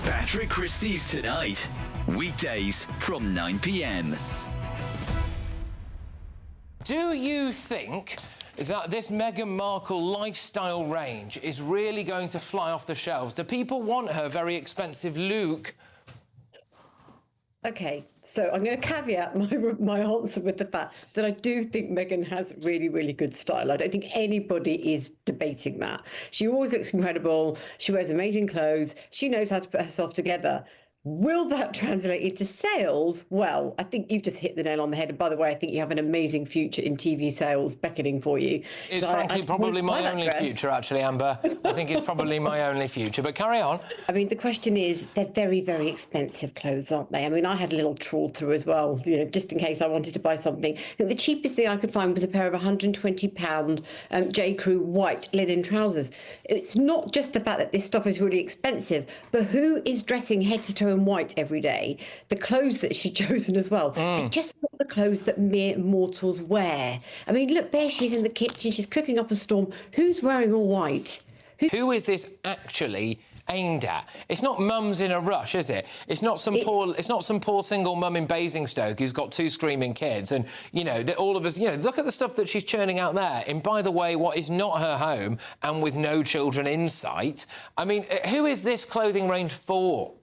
Patrick Christys Tonight, weekdays from 9 p.m.
Do you think that this Meghan Markle lifestyle range is really going to fly off the shelves? Do people want her very expensive look?
OK, so I'm going to caveat my answer with the fact that I do think Meghan has really, really good style. I don't think anybody is debating that. She always looks incredible. She wears amazing clothes. She knows how to put herself together. Will that translate into sales? Well, I think you've just hit the nail on the head. And by the way, I think you have an amazing future in TV sales beckoning for you.
It's frankly probably my only future, actually, Amber. I think it's probably my only future. But carry on.
I mean, the question is, they're very, very expensive clothes, aren't they? I mean, I had a little trawl through as well, you know, just in case I wanted to buy something. I think the cheapest thing I could find was a pair of £120 J. Crew white linen trousers. It's not just the fact that this stuff is really expensive, but who is dressing head to toe in white every day? The clothes that she's chosen as well are just not the clothes that mere mortals wear. I mean, look, there she is in the kitchen, she's cooking up a storm. Who's wearing all white?
Who is this actually aimed at? It's not mums in a rush, is it? It's not some poor single mum in Basingstoke who's got 2 screaming kids, and you know that all of us, you know, look at the stuff that she's churning out there. And by the way, what is not her home and with no children in sight. I mean, who is this clothing range for?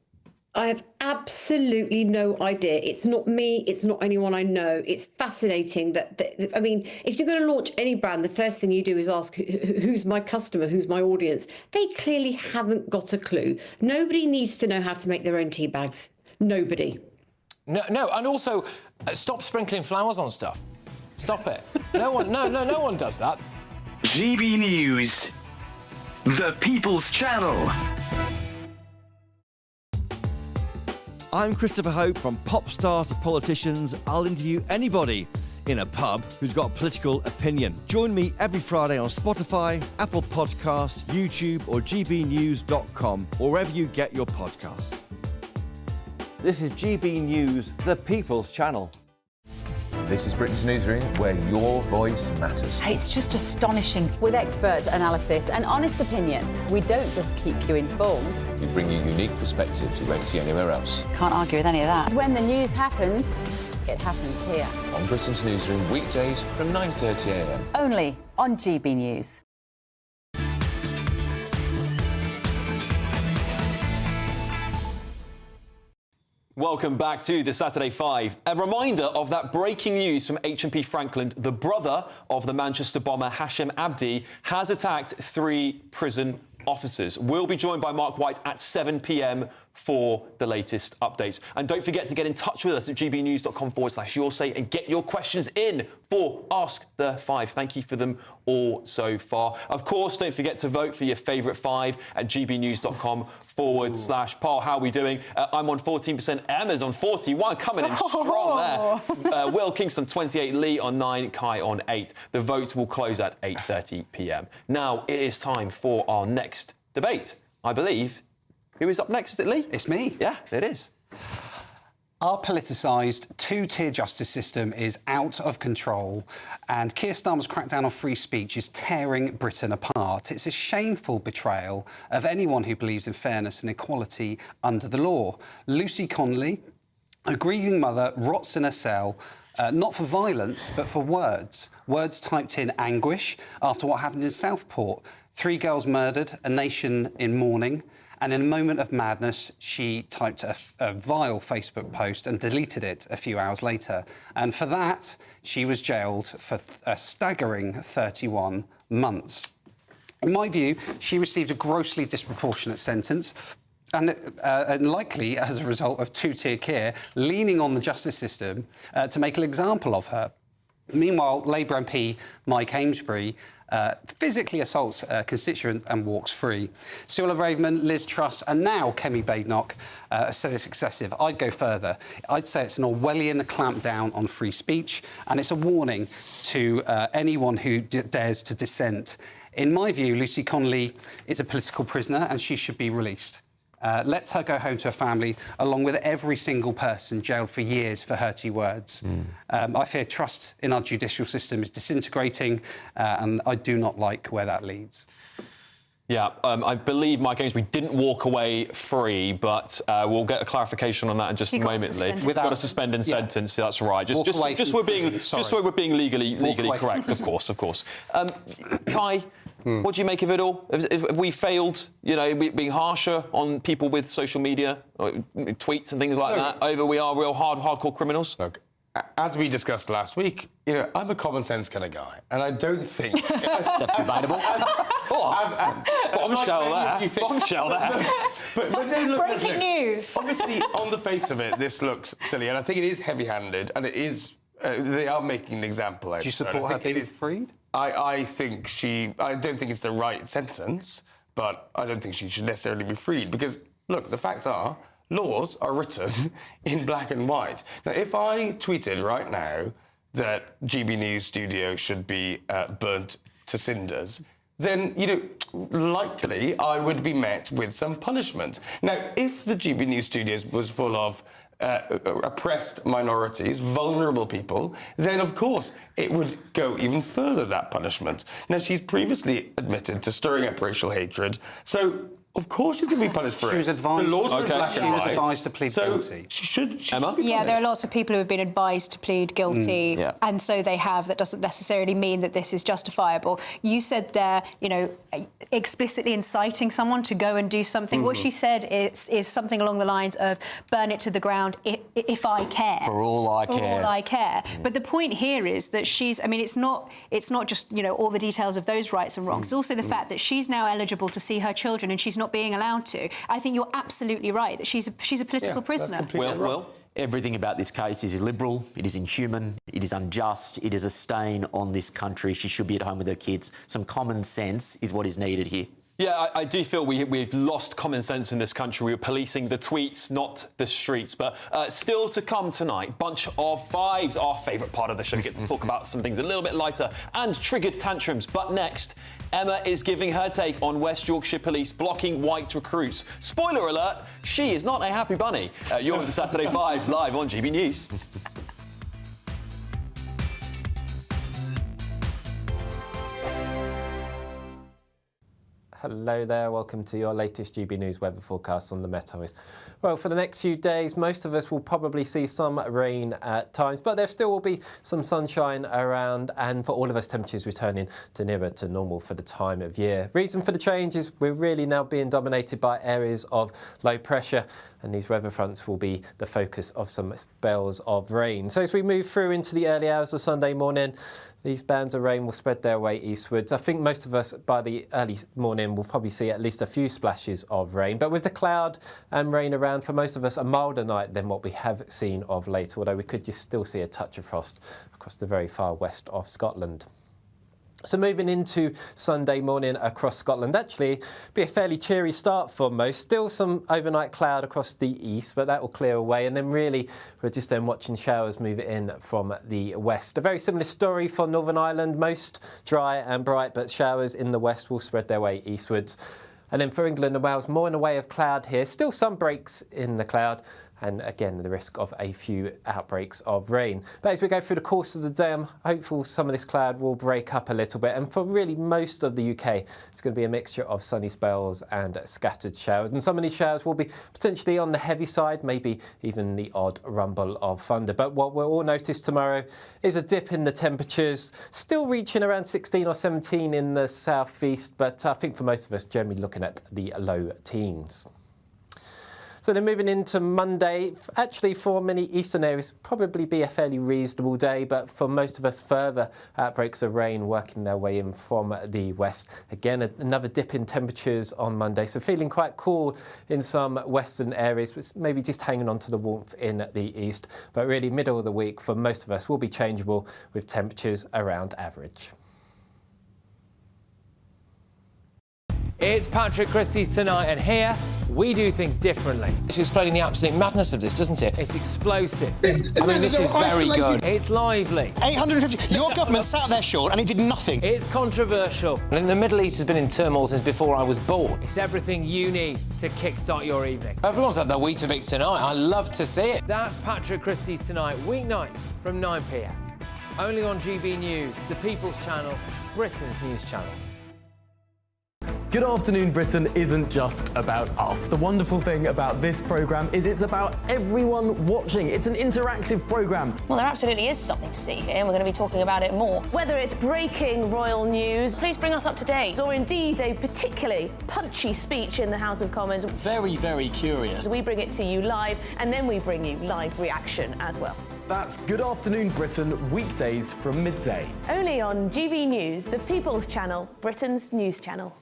I have absolutely no idea. It's not me. It's not anyone I know. It's fascinating that I mean, if you're going to launch any brand, the first thing you do is ask, who's my customer? Who's my audience? They clearly haven't got a clue. Nobody needs to know how to make their own tea bags. Nobody.
No, and also, stop sprinkling flowers on stuff. Stop it. No one does that.
GB News, the People's Channel.
I'm Christopher Hope. From pop stars to politicians, I'll interview anybody in a pub who's got a political opinion. Join me every Friday on Spotify, Apple Podcasts, YouTube or gbnews.com, or wherever you get your podcasts. This is GB News, the People's Channel.
This is Britain's newsroom, where your voice matters.
It's just astonishing. With expert analysis and honest opinion, we don't just keep you informed.
We bring you unique perspectives you won't see anywhere else.
Can't argue with any of that. When the news happens, it happens here.
On Britain's newsroom, weekdays from 9:30 a.m.
Only on GB News.
Welcome back to the Saturday 5. A reminder of that breaking news from HMP Frankland. The brother of the Manchester bomber Hashim Abdi has attacked 3 prison officers. We'll be joined by Mark White at 7 p.m. for the latest updates. And don't forget to get in touch with us at gbnews.com/yoursay and get your questions in for Ask the 5. Thank you for them all so far. Of course, don't forget to vote for your favourite 5 at gbnews.com/poll. How are we doing? I'm on 14%. Emma's on 41, coming in strong there. Will Kingston 28, Lee on 9, Kai on 8. The votes will close at 8:30 p.m. Now it is time for our next debate, I believe. Who is up next? Is it Lee?
It's me.
Yeah, it is.
Our politicised 2-tier justice system is out of control, and Keir Starmer's crackdown on free speech is tearing Britain apart. It's a shameful betrayal of anyone who believes in fairness and equality under the law. Lucy Connolly, a grieving mother, rots in a cell, not for violence, but for words. Words typed in anguish after what happened in Southport. 3 girls murdered, a nation in mourning. And in a moment of madness, she typed a vile Facebook post and deleted it a few hours later. And for that, she was jailed for a staggering 31 months. In my view, she received a grossly disproportionate sentence, and likely as a result of two-tier care leaning on the justice system to make an example of her. Meanwhile, Labour MP Mike Amesbury physically assaults a constituent and walks free. Suella Braverman, Liz Truss and now Kemi Badenoch said it's excessive. I'd go further. I'd say it's an Orwellian clampdown on free speech, and it's a warning to anyone who dares to dissent. In my view, Lucy Connolly is a political prisoner and she should be released. Let her go home to her family, along with every single person jailed for years for hurty words. I fear trust in our judicial system is disintegrating, and I do not like where that leads.
Yeah, I believe Mike Amesbury didn't walk away free, but we'll get a clarification on that in just a moment. We've got a suspended sentence. That's right. Just so we're being legally correct. Of course. Kai. What do you make of it all? Have we failed, being harsher on people with social media, tweets and things like that, over we are real hardcore criminals?
Look, as we discussed last week, I'm a common sense kind of guy, and I don't think...
That's debatable.
Bombshell there. But
Breaking news!
Obviously, on the face of it, this looks silly, and I think it is heavy-handed, and it is... they are making an example out of it.
Do you support her being freed?
I don't think it's the right sentence, but I don't think she should necessarily be freed because, look, the facts are, laws are written in black and white. Now, if I tweeted right now that GB News studio should be burnt to cinders, then, likely I would be met with some punishment. Now, if the GB News studios was full of oppressed minorities, vulnerable people, then of course it would go even further, that punishment. Now, she's previously admitted to stirring up racial hatred, so of course she's going to be punished for it.
She was advised,
the laws are black and
she was
white,
advised to plead guilty.
She should
Yeah,
be
there are lots of people who have been advised to plead guilty, and so they have. That doesn't necessarily mean that this is justifiable. You said there, explicitly inciting someone to go and do something. What she said is something along the lines of burn it to the ground if I care.
For all I care.
For all I care. But the point here is that it's not just, all the details of those rights and wrongs. It's also the fact that she's now eligible to see her children and she's not being allowed to. I think you're absolutely right that she's a political prisoner.
Well, everything about this case is illiberal, it is inhuman, it is unjust, it is a stain on this country. She should be at home with her kids. Some common sense is what is needed here.
Yeah, I do feel we've lost common sense in this country. We're policing the tweets, not the streets. But still to come tonight, bunch of fives, our favourite part of the show. We get to talk about some things a little bit lighter and triggered tantrums. But next, Emma is giving her take on West Yorkshire Police blocking white recruits. Spoiler alert, she is not a happy bunny. You're with the Saturday 5 live on GB News.
Hello there, welcome to your latest GB News weather forecast on the Met Office. Well, for the next few days, most of us will probably see some rain at times, but there still will be some sunshine around, and for all of us, temperatures returning to nearer to normal for the time of year. Reason for the change is we're really now being dominated by areas of low pressure, and these weather fronts will be the focus of some spells of rain. So as we move through into the early hours of Sunday morning, these bands of rain will spread their way eastwards. I think most of us, by the early morning, will probably see at least a few splashes of rain. But with the cloud and rain around, for most of us, a milder night than what we have seen of late, although we could just still see a touch of frost across the very far west of Scotland. So moving into Sunday morning across Scotland, actually be a fairly cheery start for most. Still some overnight cloud across the east, but that will clear away. And then really we're just then watching showers move in from the west. A very similar story for Northern Ireland, most dry and bright, but showers in the west will spread their way eastwards. And then for England and Wales, more in the way of cloud here. Still some breaks in the cloud. And again, the risk of a few outbreaks of rain. But as we go through the course of the day, I'm hopeful some of this cloud will break up a little bit. And for really most of the UK, it's going to be a mixture of sunny spells and scattered showers. And some of these showers will be potentially on the heavy side, maybe even the odd rumble of thunder. But what we'll all notice tomorrow is a dip in the temperatures, still reaching around 16 or 17 in the southeast. But I think for most of us, generally looking looking at the low teens. So then moving into Monday, actually for many eastern areas, probably be a fairly reasonable day, but for most of us, further outbreaks of rain working their way in from the west. Again, another dip in temperatures on Monday, so feeling quite cool in some western areas, but maybe just hanging on to the warmth in the east. But really, middle of the week for most of us will be changeable with temperatures around average.
It's Patrick Christys tonight, and here we do things differently. It's explaining the absolute madness of this, doesn't it? It's explosive. I mean, this is very good. It's lively.
850. Your government sat there, Sean, and it did nothing.
It's controversial.
And the Middle East has been in turmoil since before I was born.
It's everything you need to kickstart your evening. Everyone's had their Weetabix tonight. I love to see it. That's Patrick Christys tonight, weeknights from 9 p.m. Only on GB News, the People's Channel, Britain's news channel.
Good Afternoon Britain isn't just about us. The wonderful thing about this programme is it's about everyone watching. It's an interactive programme.
Well, there absolutely is something to see here, and we're going to be talking about it more. Whether it's breaking royal news, please bring us up to date, or indeed a particularly punchy speech in the House of Commons.
Very, very curious.
We bring it to you live, and then we bring you live reaction as well.
That's Good Afternoon Britain, weekdays from midday.
Only on GB News, the People's Channel, Britain's news channel.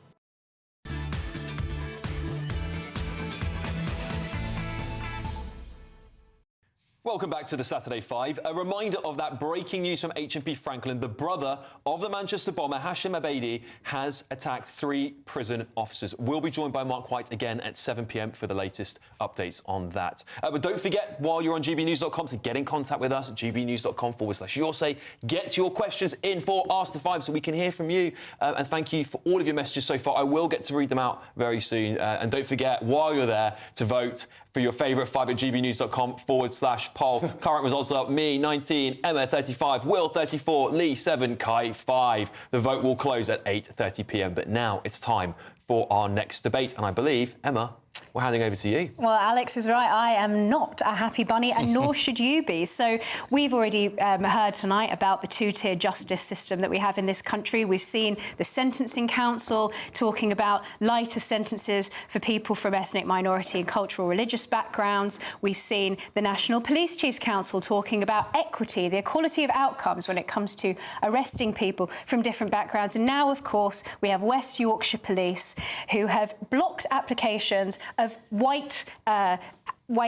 Welcome back to the Saturday 5. A reminder of that breaking news from HMP Frankland. The brother of the Manchester bomber, Hashim Abedi, has attacked 3 prison officers. We'll be joined by Mark White again at 7 p.m. for the latest updates on that. But don't forget, while you're on gbnews.com, to get in contact with us at gbnews.com/yoursay. Get your questions in for Ask the Five so we can hear from you. And thank you for all of your messages so far. I will get to read them out very soon. And don't forget, while you're there, to vote for your favourite 5 at gbnews.com/poll. Current results are me 19, Emma 35, Will 34, Lee 7, Kai 5. The vote will close at 8:30 p.m. But now it's time for our next debate. And I believe, Emma, we're handing over to you.
Well, Alex is right. I am not a happy bunny, and nor should you be. So we've already heard tonight about the two-tier justice system that we have in this country. We've seen the Sentencing Council talking about lighter sentences for people from ethnic minority and cultural religious backgrounds. We've seen the National Police Chiefs Council talking about equity, the equality of outcomes when it comes to arresting people from different backgrounds. And now, of course, we have West Yorkshire Police who have blocked applications of white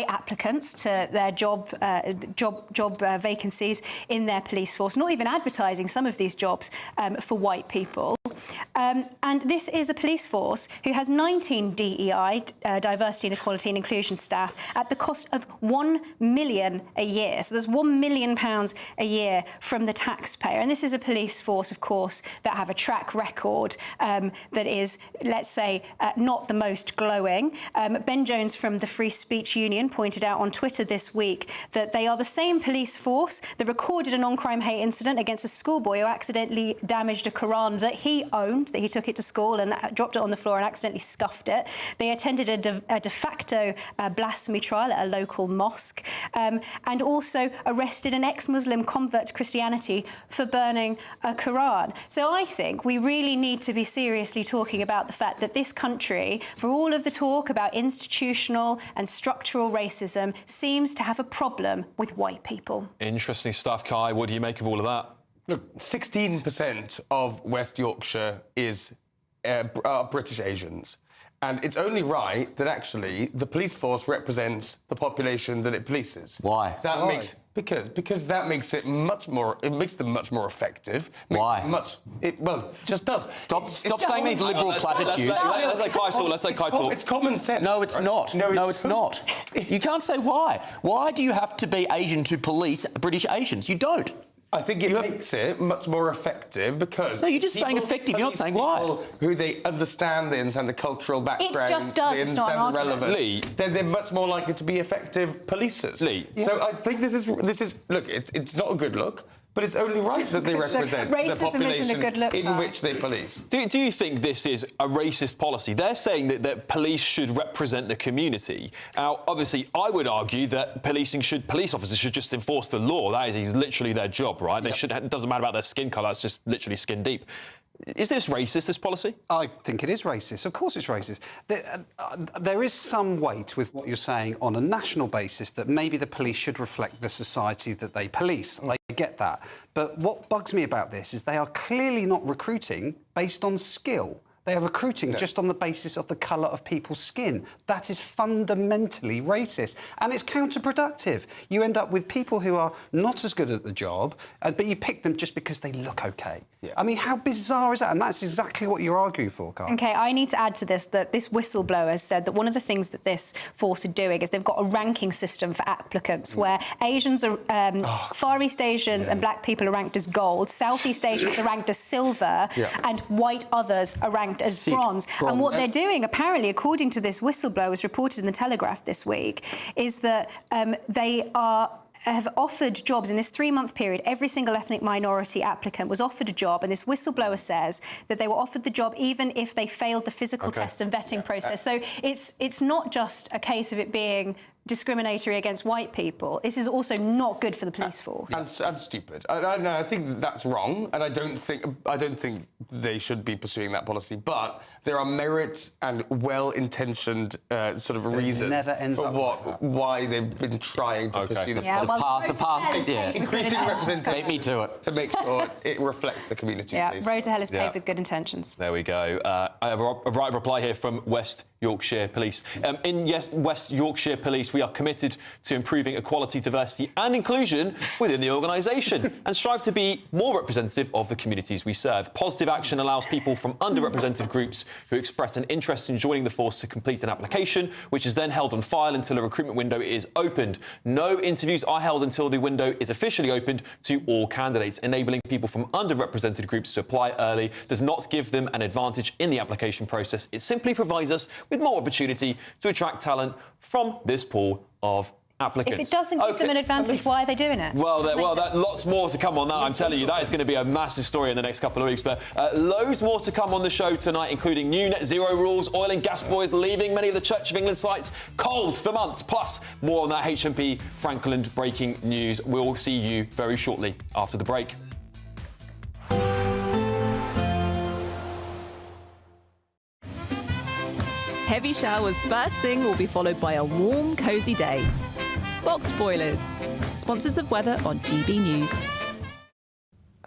applicants to their job vacancies in their police force, not even advertising some of these jobs for white people. And this is a police force who has 19 DEI, diversity and equality and inclusion staff, at the cost of £1 million a year. So there's £1 million a year from the taxpayer. And this is a police force, of course, that have a track record that is, let's say, not the most glowing. Ben Jones from the Free Speech Union pointed out on Twitter this week that they are the same police force that recorded a non-crime hate incident against a schoolboy who accidentally damaged a Quran that he owned, that he took it to school and dropped it on the floor and accidentally scuffed it. They attended a de facto blasphemy trial at a local mosque, and also arrested an ex-Muslim convert to Christianity for burning a Quran. So I think we really need to be seriously talking about the fact that this country, for all of the talk about institutional and structural racism, seems to have a problem with white people.
Interesting stuff, Kai. What do you make of all of that?
Look, 16% of West Yorkshire are British Asians. And it's only right that actually the police force represents the population that it polices.
Why?
Because that makes it much more. It makes them much more effective.
Why?
Just does.
Stop saying these liberal platitudes.
Let's let Kai talk. Let's let Kai talk.
It's common sense.
No, it's not. No, it's not. You can't say why. Why do you have to be Asian to police British Asians? You don't.
I think it makes it much more effective because...
No, you're just saying effective, you're not saying why.
Who they understand the cultural background.
It just does, it's not an argument.
Relevant. Lee. They're much more likely to be effective policers.
Lee.
Yeah. So I think this is look, it's not a good look, but it's only right that they represent the population in which they police.
Do you think this is a racist policy? They're saying that police should represent the community. Now, obviously, I would argue that police officers should just enforce the law. That is literally their job, right? They should. It doesn't matter about their skin colour. It's just literally skin deep. Is this racist, this policy?
I think it is racist. Of course it's racist. There is some weight with what you're saying on a national basis that maybe the police should reflect the society that they police. I get that. But what bugs me about this is they are clearly not recruiting based on skill. They are recruiting just on the basis of the colour of people's skin. That is fundamentally racist, and it's counterproductive. You end up with people who are not as good at the job, but you pick them just because they look OK. Yeah. I mean, how bizarre is that? And that's exactly what you're arguing for, Carl.
OK, I need to add to this that this whistleblower said that one of the things that this force are doing is they've got a ranking system for applicants where Asians are, Far East Asians and black people are ranked as gold, South East Asians are ranked as silver, and white others are ranked as bronze. And what they're doing, apparently, according to this whistleblower, was reported in the Telegraph this week, is that they have offered jobs in this 3-month period. Every single ethnic minority applicant was offered a job, and this whistleblower says that they were offered the job even if they failed the physical test and vetting process. So it's not just a case of it being discriminatory against white people. This is also not good for the police force.
And stupid. I think that's wrong, and I don't think they should be pursuing that policy. But there are merits and well-intentioned sort of reasons for why they've been trying to pursue this policy.
The path,
increasing representation.
Beat me to it.
To make sure it reflects the community.
Road to hell is paved with good intentions.
There we go. I have a right reply here from West Yorkshire Police. In West Yorkshire Police, we are committed to improving equality, diversity and inclusion within the organisation and strive to be more representative of the communities we serve. Positive action allows people from underrepresented groups who express an interest in joining the force to complete an application, which is then held on file until a recruitment window is opened. No interviews are held until the window is officially opened to all candidates. Enabling people from underrepresented groups to apply early does not give them an advantage in the application process. It simply provides us with more opportunity to attract talent from this pool of applicants.
If it doesn't give them an advantage, why are they doing it?
Well, lots more to come on that. I'm telling you, that is going to be a massive story in the next couple of weeks. But loads more to come on the show tonight, including new net zero rules, oil and gas boys leaving many of the Church of England sites cold for months, plus more on that HMP Frankland breaking news. We'll see you very shortly after the break.
Heavy showers first thing will be followed by a warm, cosy day. Boxed boilers, sponsors of weather on GB News.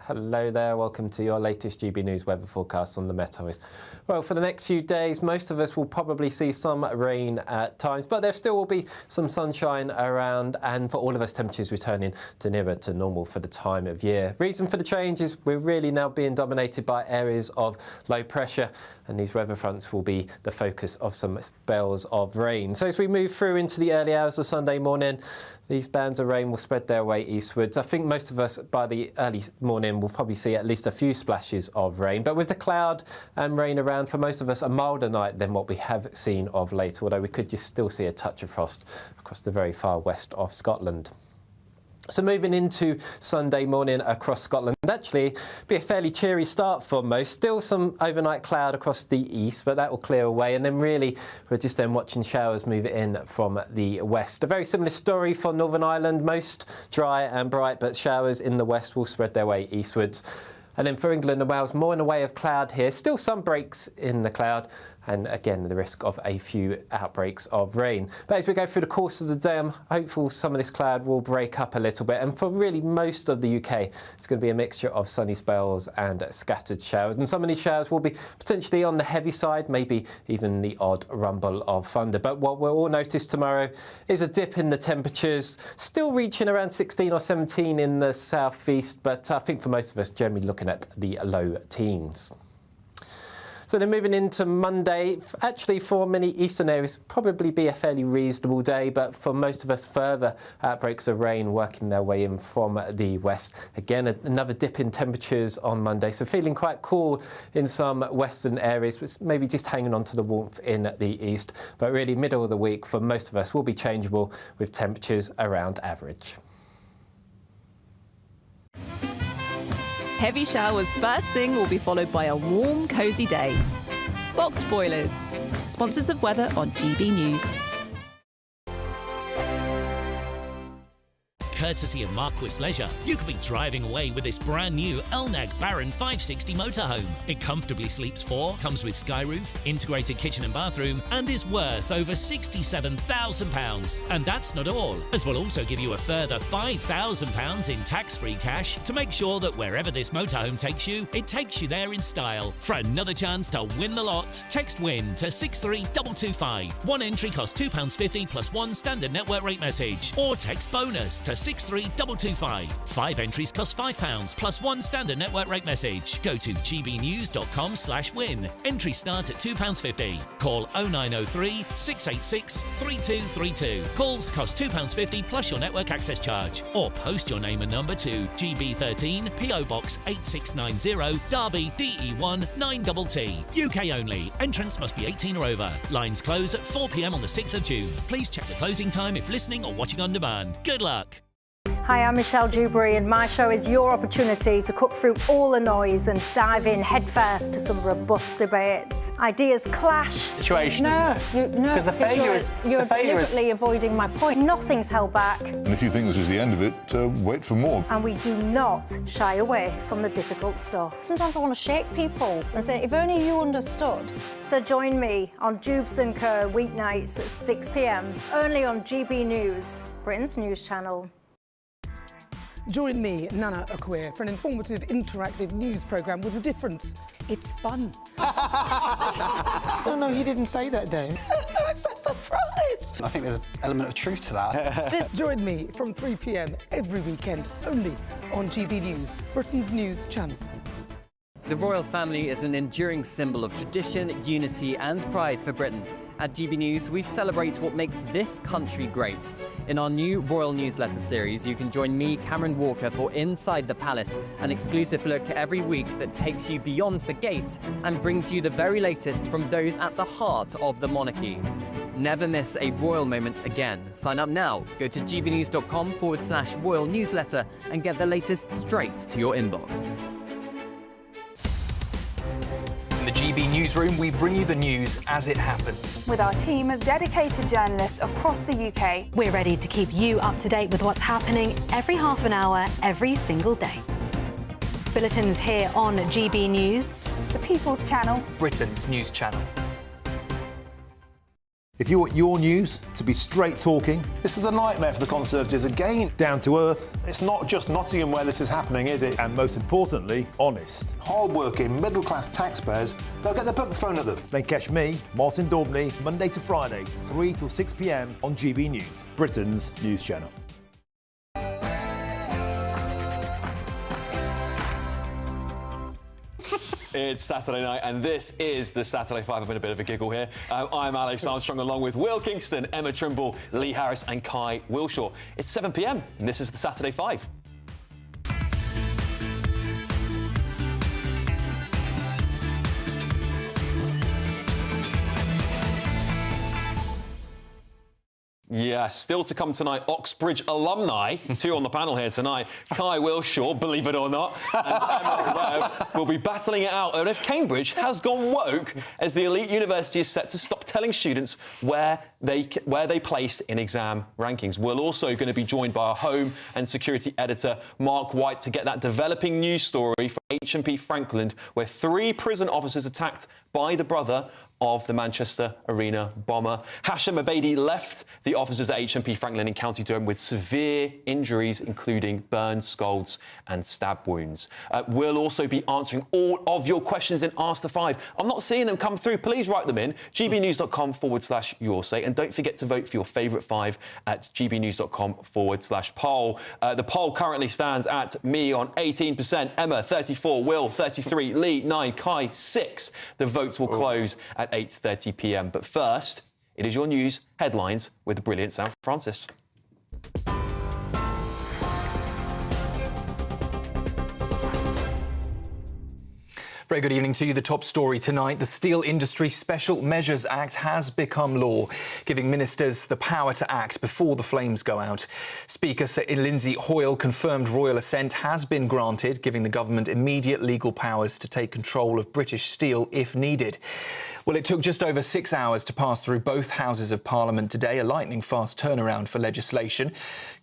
Hello there, welcome to your latest GB News weather forecast on the Met Office. Well, for the next few days, most of us will probably see some rain at times, but there still will be some sunshine around, and for all of us, temperatures returning to nearer to normal for the time of year. Reason for the change is we're really now being dominated by areas of low pressure, and these weather fronts will be the focus of some spells of rain. So as we move through into the early hours of Sunday morning, these bands of rain will spread their way eastwards. I think most of us, by the early morning, will probably see at least a few splashes of rain. But with the cloud and rain around, for most of us, a milder night than what we have seen of late, although we could just still see a touch of frost across the very far west of Scotland. So moving into Sunday morning across Scotland, actually be a fairly cheery start for most. Still some overnight cloud across the east, but that will clear away. And then really we're just then watching showers move in from the west. A very similar story for Northern Ireland, most dry and bright, but showers in the west will spread their way eastwards. And then for England and Wales, more in the way of cloud here. Still some breaks in the cloud, and again the risk of a few outbreaks of rain. But as we go through the course of the day, I'm hopeful some of this cloud will break up a little bit, and for really most of the UK it's going to be a mixture of sunny spells and scattered showers, and some of these showers will be potentially on the heavy side, maybe even the odd rumble of thunder. But what we'll all notice tomorrow is a dip in the temperatures, still reaching around 16 or 17 in the southeast, but I think for most of us generally looking at the low teens. So then moving into Monday, actually for many eastern areas, probably be a fairly reasonable day, but for most of us, further outbreaks of rain working their way in from the west. Again, another dip in temperatures on Monday, so feeling quite cool in some western areas, but maybe just hanging on to the warmth in the east. But really, middle of the week for most of us will be changeable with temperatures around average.
Heavy showers first thing will be followed by a warm, cosy day. Boxed boilers, sponsors of weather on GB News.
Courtesy of Marquis Leisure, you could be driving away with this brand new Elnag Baron 560 motorhome. It comfortably sleeps 4, comes with sky roof, integrated kitchen and bathroom, and is worth over £67,000. And that's not all, as we'll also give you a further £5,000 in tax-free cash to make sure that wherever this motorhome takes you, it takes you there in style. For another chance to win the lot, text WIN to 63225. One entry costs £2.50 plus one standard network rate message, or text BONUS to 63225. 5 entries cost £5 plus one standard network rate message. Go to gbnews.com/win. Entries start at £2.50. Call 0903 686 3232. Calls cost £2.50 plus your network access charge, or post your name and number to GB13 PO Box 8690 Derby DE1 9TT. UK only. Entrance must be 18 or over. Lines close at 4 p.m. on the 6th of June. Please check the closing time if listening or watching on demand. Good luck.
Hi, I'm Michelle Dewberry, and my show is your opportunity to cut through all the noise and dive in headfirst to some robust debates. Ideas clash.
Situation,
no,
isn't it? Because the failure is...
You're deliberately avoiding my point. Nothing's held back.
And if you think this is the end of it, wait for more.
And we do not shy away from the difficult stuff.
Sometimes I want to shake people and say, if only you understood.
So join me on Dubes & Co. weeknights at 6 p.m, only on GB News, Britain's news channel.
Join me, Nana Akwe, for an informative, interactive news programme with a difference. It's fun.
No, he didn't say that, Dave.
I'm so surprised.
I think there's an element of truth to that.
Join me from 3 p.m. every weekend, only on GB News, Britain's news channel.
The royal family is an enduring symbol of tradition, unity and pride for Britain. At GB News, we celebrate what makes this country great. In our new Royal Newsletter series, you can join me, Cameron Walker, for Inside the Palace, an exclusive look every week that takes you beyond the gates and brings you the very latest from those at the heart of the monarchy. Never miss a royal moment again. Sign up now. Go to gbnews.com/royal newsletter and get the latest straight to your inbox.
In the GB Newsroom, we bring you the news as it happens.
With our team of dedicated journalists across the UK,
we're ready to keep you up to date with what's happening every half an hour, every single day. Bulletins here on GB News,
the People's Channel,
Britain's news channel.
If you want your news to be straight talking, this is a nightmare for the Conservatives again. Down to earth. It's not just Nottingham where this is happening, is it? And most importantly, honest. Hard-working, middle-class taxpayers, they'll get their book thrown at them. Then catch me, Martin Daubney, Monday to Friday, 3 till 6 p.m. on GB News, Britain's news channel.
It's Saturday night, and this is the Saturday 5. I'm in a bit of a giggle here. I'm Alex Armstrong, along with Will Kingston, Emma Trimble, Lee Harris, and Kai Wilshaw. It's 7 p.m, and this is the Saturday 5. Yeah, still to come tonight, Oxbridge alumni, 2 on the panel here tonight. Kai Wilshaw, believe it or not, and Emma will be battling it out. And if Cambridge has gone woke, as the elite university is set to stop telling students where they place in exam rankings. We're also going to be joined by our home and security editor, Mark White, to get that developing news story from HMP Frankland, where 3 prison officers attacked by the brother of the Manchester Arena bomber. Hashim Abedi left the officers at HMP Frankland in County Durham with severe injuries, including burns, scalds and stab wounds. We'll also be answering all of your questions in Ask the 5. I'm not seeing them come through. Please write them in, gbnews.com/yoursay. And don't forget to vote for your favourite 5 at gbnews.com/poll. The poll currently stands at me on 18%, Emma 34, Will 33, Lee 9, Kai 6. The votes will close at 8:30 p.m. But first, it is your news headlines with the brilliant Sam Francis.
Very good evening to you. The top story tonight, the Steel Industry Special Measures Act has become law, giving ministers the power to act before the flames go out. Speaker Sir Lindsay Hoyle confirmed royal assent has been granted, giving the government immediate legal powers to take control of British steel if needed. Well, it took just over 6 hours to pass through both Houses of Parliament today, a lightning-fast turnaround for legislation.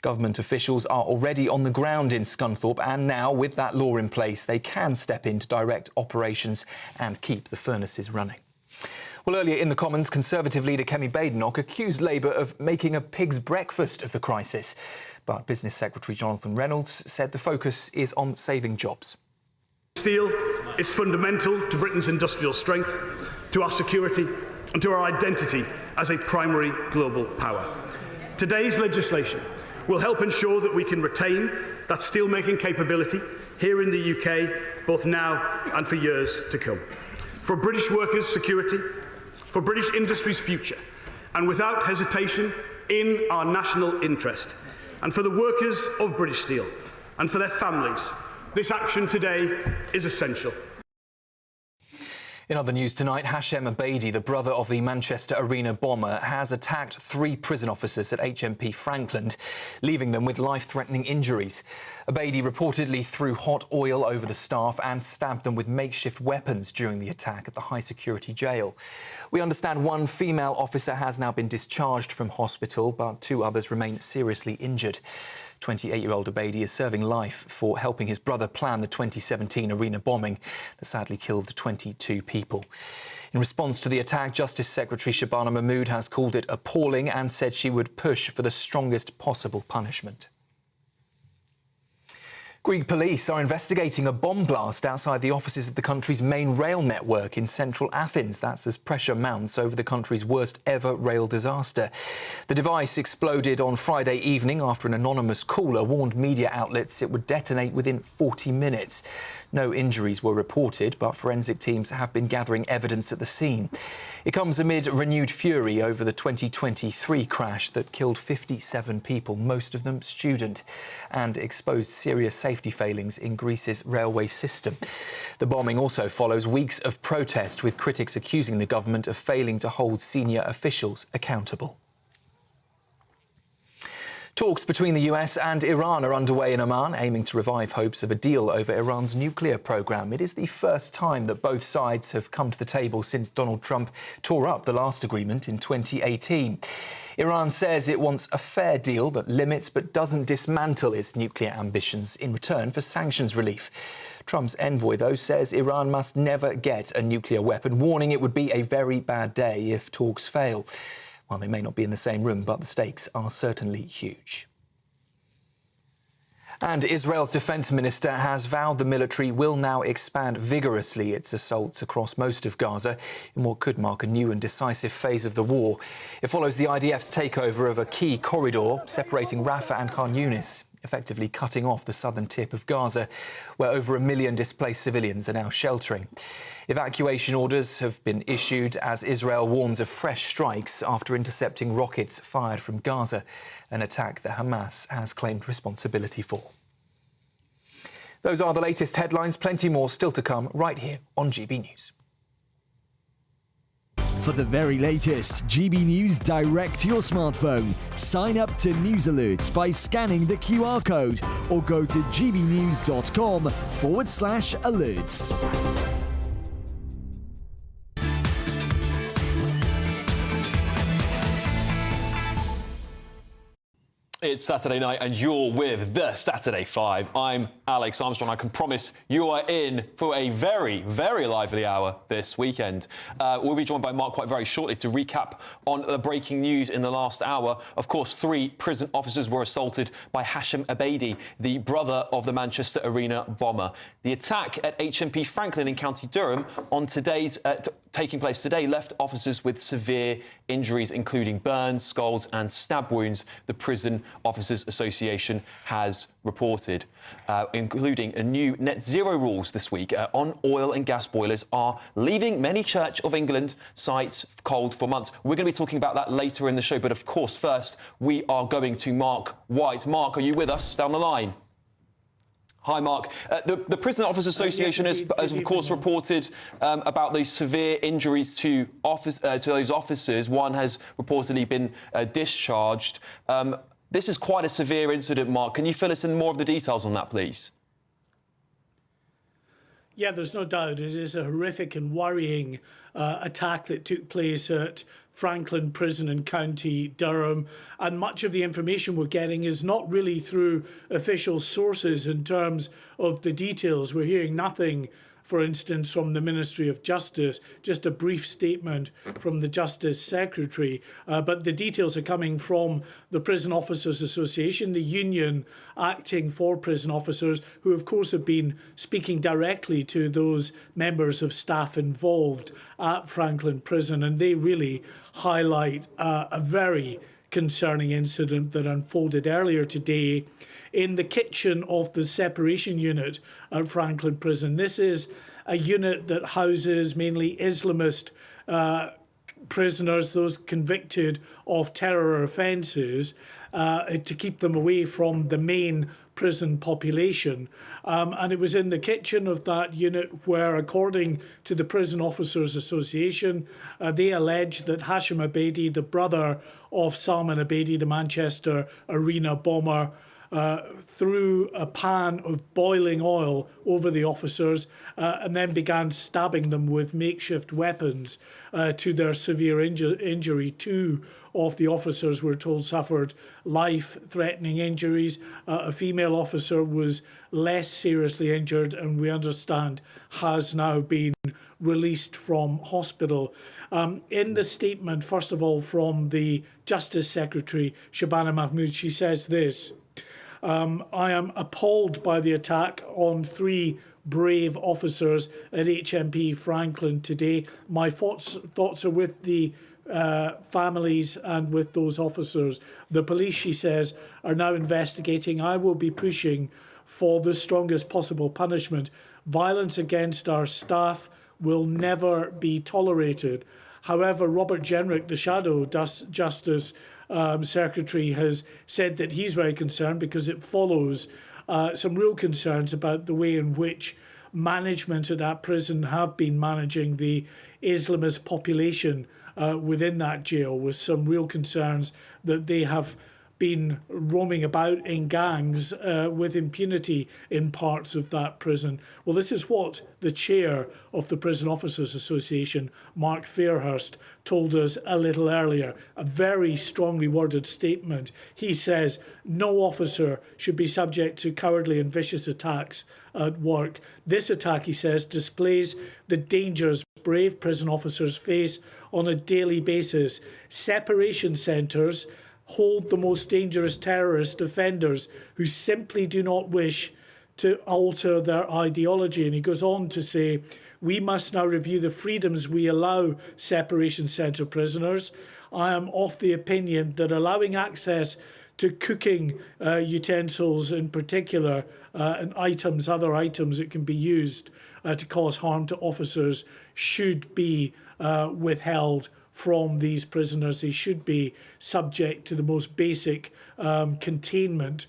Government officials are already on the ground in Scunthorpe, and now, with that law in place, they can step in to direct operations and keep the furnaces running. Well, earlier in the Commons, Conservative leader Kemi Badenoch accused Labour of making a pig's breakfast of the crisis. But Business Secretary Jonathan Reynolds said the focus is on saving jobs.
Steel is fundamental to Britain's industrial strength, to our security and to our identity as a primary global power. Today's legislation will help ensure that we can retain that steelmaking capability here in the UK, both now and for years to come. For British workers' security, for British industry's future, and without hesitation in our national interest, and for the workers of British Steel and for their families, this action today is essential.
In other news tonight, Hashem Abedi, the brother of the Manchester Arena bomber, has attacked 3 prison officers at HMP Frankland, leaving them with life-threatening injuries. Abedi reportedly threw hot oil over the staff and stabbed them with makeshift weapons during the attack at the high-security jail. We understand 1 female officer has now been discharged from hospital, but 2 others remain seriously injured. 28-year-old Abedi is serving life for helping his brother plan the 2017 arena bombing that sadly killed 22 people. In response to the attack, Justice Secretary Shabana Mahmood has called it appalling and said she would push for the strongest possible punishment. Greek police are investigating a bomb blast outside the offices of the country's main rail network in central Athens. That's as pressure mounts over the country's worst ever rail disaster. The device exploded on Friday evening after an anonymous caller warned media outlets it would detonate within 40 minutes. No injuries were reported, but forensic teams have been gathering evidence at the scene. It comes amid renewed fury over the 2023 crash that killed 57 people, most of them student, and exposed serious safety failings in Greece's railway system. The bombing also follows weeks of protest, with critics accusing the government of failing to hold senior officials accountable. Talks between the US and Iran are underway in Oman, aiming to revive hopes of a deal over Iran's nuclear programme. It is the first time that both sides have come to the table since Donald Trump tore up the last agreement in 2018. Iran says it wants a fair deal that limits but doesn't dismantle its nuclear ambitions in return for sanctions relief. Trump's envoy, though, says Iran must never get a nuclear weapon, warning it would be a very bad day if talks fail. Well, they may not be in the same room, but the stakes are certainly huge. And Israel's defence minister has vowed the military will now expand vigorously its assaults across most of Gaza in what could mark a new and decisive phase of the war. It follows the IDF's takeover of a key corridor separating Rafah and Khan Yunis, effectively cutting off the southern tip of Gaza, where over 1 million displaced civilians are now sheltering. Evacuation orders have been issued as Israel warns of fresh strikes after intercepting rockets fired from Gaza, an attack that Hamas has claimed responsibility for. Those are the latest headlines. Plenty more still to come right here on GB News.
For the very latest GB News direct to your smartphone, sign up to News Alerts by scanning the QR code or go to gbnews.com/alerts.
It's Saturday night and you're with the Saturday 5. I'm Alex Armstrong. I can promise you are in for a very, very lively hour this weekend. We'll be joined by Mark quite very shortly to recap on the breaking news in the last hour. Of course, 3 prison officers were assaulted by Hashem Abedi, the brother of the Manchester Arena bomber. The attack at HMP Frankland in County Durham on taking place today left officers with severe injuries, including burns, scalds and stab wounds, the Prison Officers Association has reported, including a new net zero rules this week on oil and gas boilers are leaving many Church of England sites cold for months. We're going to be talking about that later in the show, but of course, first, we are going to Mark White. Mark, are you with us down the line? Hi, Mark. The Prison Officers Association has, of course, reported about these severe injuries to those officers. One has reportedly been discharged. This is quite a severe incident, Mark. Can you fill us in more of the details on that, please?
Yeah, there's no doubt. It is a horrific and worrying attack that took place at Frankland Prison in County Durham. And much of the information we're getting is not really through official sources in terms of the details. We're hearing nothing, for instance, from the Ministry of Justice, just a brief statement from the Justice Secretary. But the details are coming from the Prison Officers Association, the union acting for prison officers, who of course have been speaking directly to those members of staff involved at Frankland Prison. And they really highlight a very concerning incident that unfolded earlier today in the kitchen of the separation unit at Frankland Prison. This is a unit that houses mainly Islamist prisoners, those convicted of terror offences, to keep them away from the main prison population. And it was in the kitchen of that unit where, according to the Prison Officers Association, they allege that Hashim Abedi, the brother of Salman Abedi, the Manchester arena bomber, threw a pan of boiling oil over the officers and then began stabbing them with makeshift weapons to their severe injury. Two of the officers, we're told, suffered life-threatening injuries. A female officer was less seriously injured and we understand has now been released from hospital. In the statement, first of all, from the Justice Secretary, Shabana Mahmood, she says this: I am appalled by the attack on 3 brave officers at HMP Frankland today. My thoughts are with the families and with those officers. The police, she says, are now investigating. I will be pushing for the strongest possible punishment. Violence against our staff will never be tolerated. However, Robert Jenrick, the Shadow Justice Secretary, has said that he's very concerned because it follows some real concerns about the way in which management at that prison have been managing the Islamist population within that jail, with some real concerns that they have been roaming about in gangs with impunity in parts of that prison. Well, this is what the chair of the Prison Officers Association, Mark Fairhurst, told us a little earlier. A very strongly worded statement. He says no officer should be subject to cowardly and vicious attacks at work. This attack, he says, displays the dangers brave prison officers face on a daily basis. Separation centres hold the most dangerous terrorist offenders who simply do not wish to alter their ideology. And he goes on to say, we must now review the freedoms we allow separation centre prisoners. I am of the opinion that allowing access to cooking utensils in particular and other items that can be used to cause harm to officers should be withheld from these prisoners. They should be subject to the most basic containment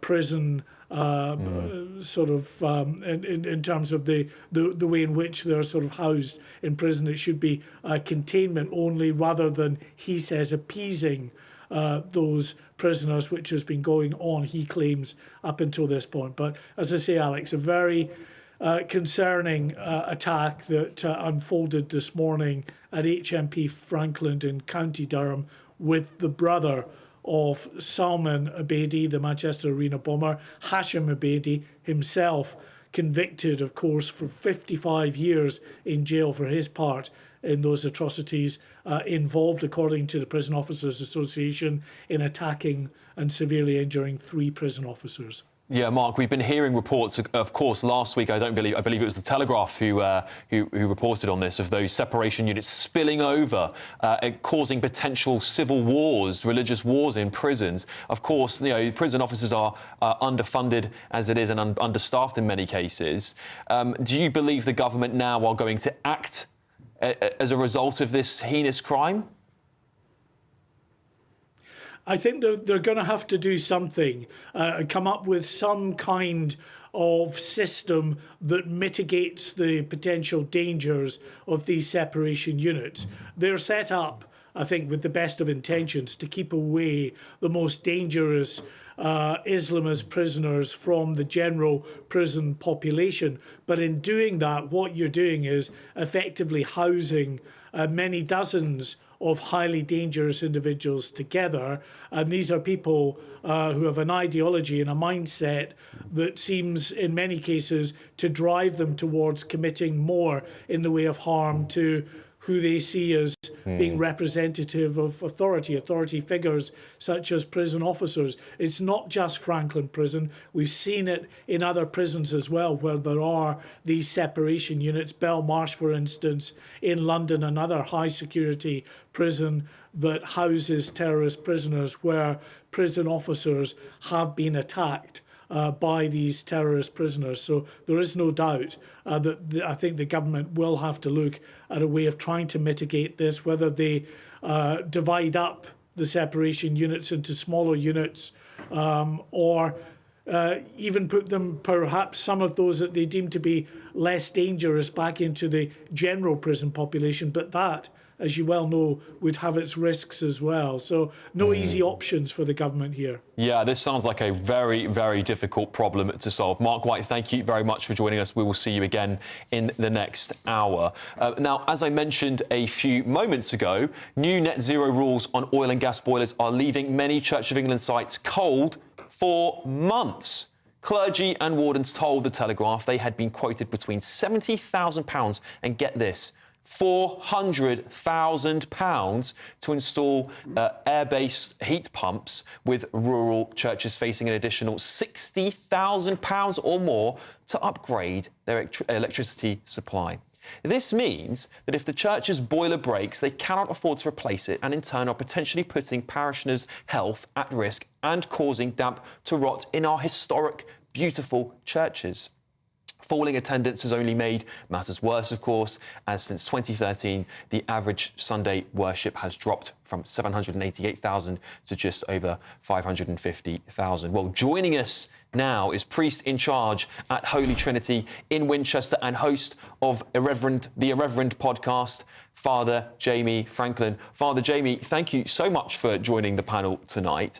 prison sort of in terms of the way in which they're sort of housed in prison. It should be containment only, rather than, he says, appeasing those prisoners, which has been going on, he claims, up until this point. But as I say, Alex, a very concerning attack that unfolded this morning at HMP Frankland in County Durham, with the brother of Salman Abedi, the Manchester arena bomber, Hashim Abedi himself, convicted, of course, for 55 years in jail for his part in those atrocities, involved, according to the Prison Officers Association, in attacking and severely injuring 3 prison officers.
Yeah, Mark, we've been hearing reports, of course, last week, I believe it was the Telegraph who reported on this, of those separation units spilling over, causing potential civil wars, religious wars in prisons. Of course, prison officers are underfunded as it is and understaffed in many cases. Do you believe the government now are going to act as a result of this heinous crime?
I think they're going to have to do something, come up with some kind of system that mitigates the potential dangers of these separation units. They're set up, I think, with the best of intentions to keep away the most dangerous Islamist prisoners from the general prison population. But in doing that, what you're doing is effectively housing many dozens of highly dangerous individuals together. And these are people who have an ideology and a mindset that seems, in many cases, to drive them towards committing more in the way of harm to who they see as being representative of authority figures such as prison officers. It's not just Frankland Prison. We've seen it in other prisons as well, where there are these separation units. Belmarsh, for instance, in London, another high security prison that houses terrorist prisoners, where prison officers have been attacked by these terrorist prisoners. So there is no doubt that I think the government will have to look at a way of trying to mitigate this, whether they divide up the separation units into smaller units or even put them, perhaps some of those that they deem to be less dangerous, back into the general prison population. But that, as you well know, would have its risks as well. So no easy options for the government here.
Yeah, this sounds like a very, very difficult problem to solve. Mark White, thank you very much for joining us. We will see you again in the next hour. Now, as I mentioned a few moments ago, new net zero rules on oil and gas boilers are leaving many Church of England sites cold for months. Clergy and wardens told The Telegraph they had been quoted between £70,000 and, get this, £400,000 to install air-based heat pumps, with rural churches facing an additional £60,000 or more to upgrade their electricity supply. This means that if the church's boiler breaks, they cannot afford to replace it, and in turn are potentially putting parishioners' health at risk and causing damp to rot in our historic, beautiful churches. Falling attendance has only made matters worse, of course, as since 2013, the average Sunday worship has dropped from 788,000 to just over 550,000. Well, joining us now is priest in charge at Holy Trinity in Winchester and host of the Irreverend podcast, Father Jamie Frankland. Father Jamie, thank you so much for joining the panel tonight.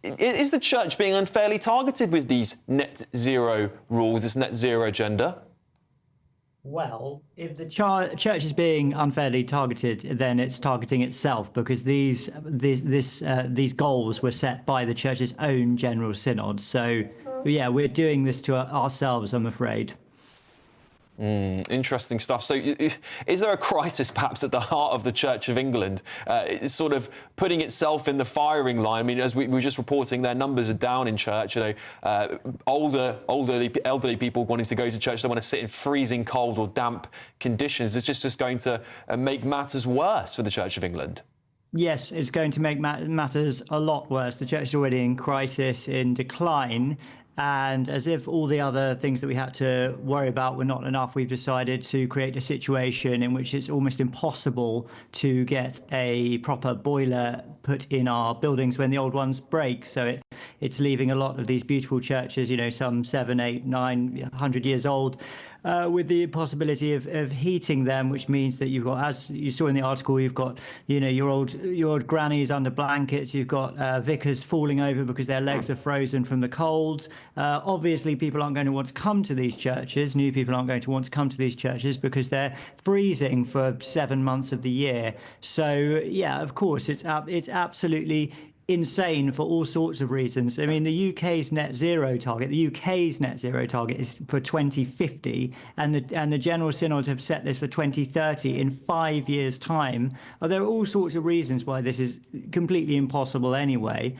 Is the church being unfairly targeted with these net zero rules, this net zero agenda?
Well, if the church is being unfairly targeted, then it's targeting itself, because these goals were set by the church's own general synod. So, yeah, we're doing this to ourselves, I'm afraid.
Interesting stuff. So is there a crisis perhaps at the heart of the Church of England? It's sort of putting itself in the firing line. I mean, as we were just reporting, their numbers are down in church. You know, elderly people wanting to go to church, they want to sit in freezing cold or damp conditions. It's just going to make matters worse for the Church of England.
Yes, it's going to make matters a lot worse. The church is already in crisis, in decline. And as if all the other things that we had to worry about were not enough, we've decided to create a situation in which it's almost impossible to get a proper boiler put in our buildings when the old ones break. So it's leaving a lot of these beautiful churches, you know, some 7, 8, 900 years old, with the possibility of heating them, which means that you've got, as you saw in the article, you've got, you know, your old grannies under blankets. You've got vicars falling over because their legs are frozen from the cold. Obviously, people aren't going to want to come to these churches. New people aren't going to want to come to these churches because they're freezing for 7 months of the year. So, yeah, of course, it's absolutely insane for all sorts of reasons. I mean, the UK's net zero target is for 2050, and the General Synod have set this for 2030 in 5 years' time. There are all sorts of reasons why this is completely impossible anyway.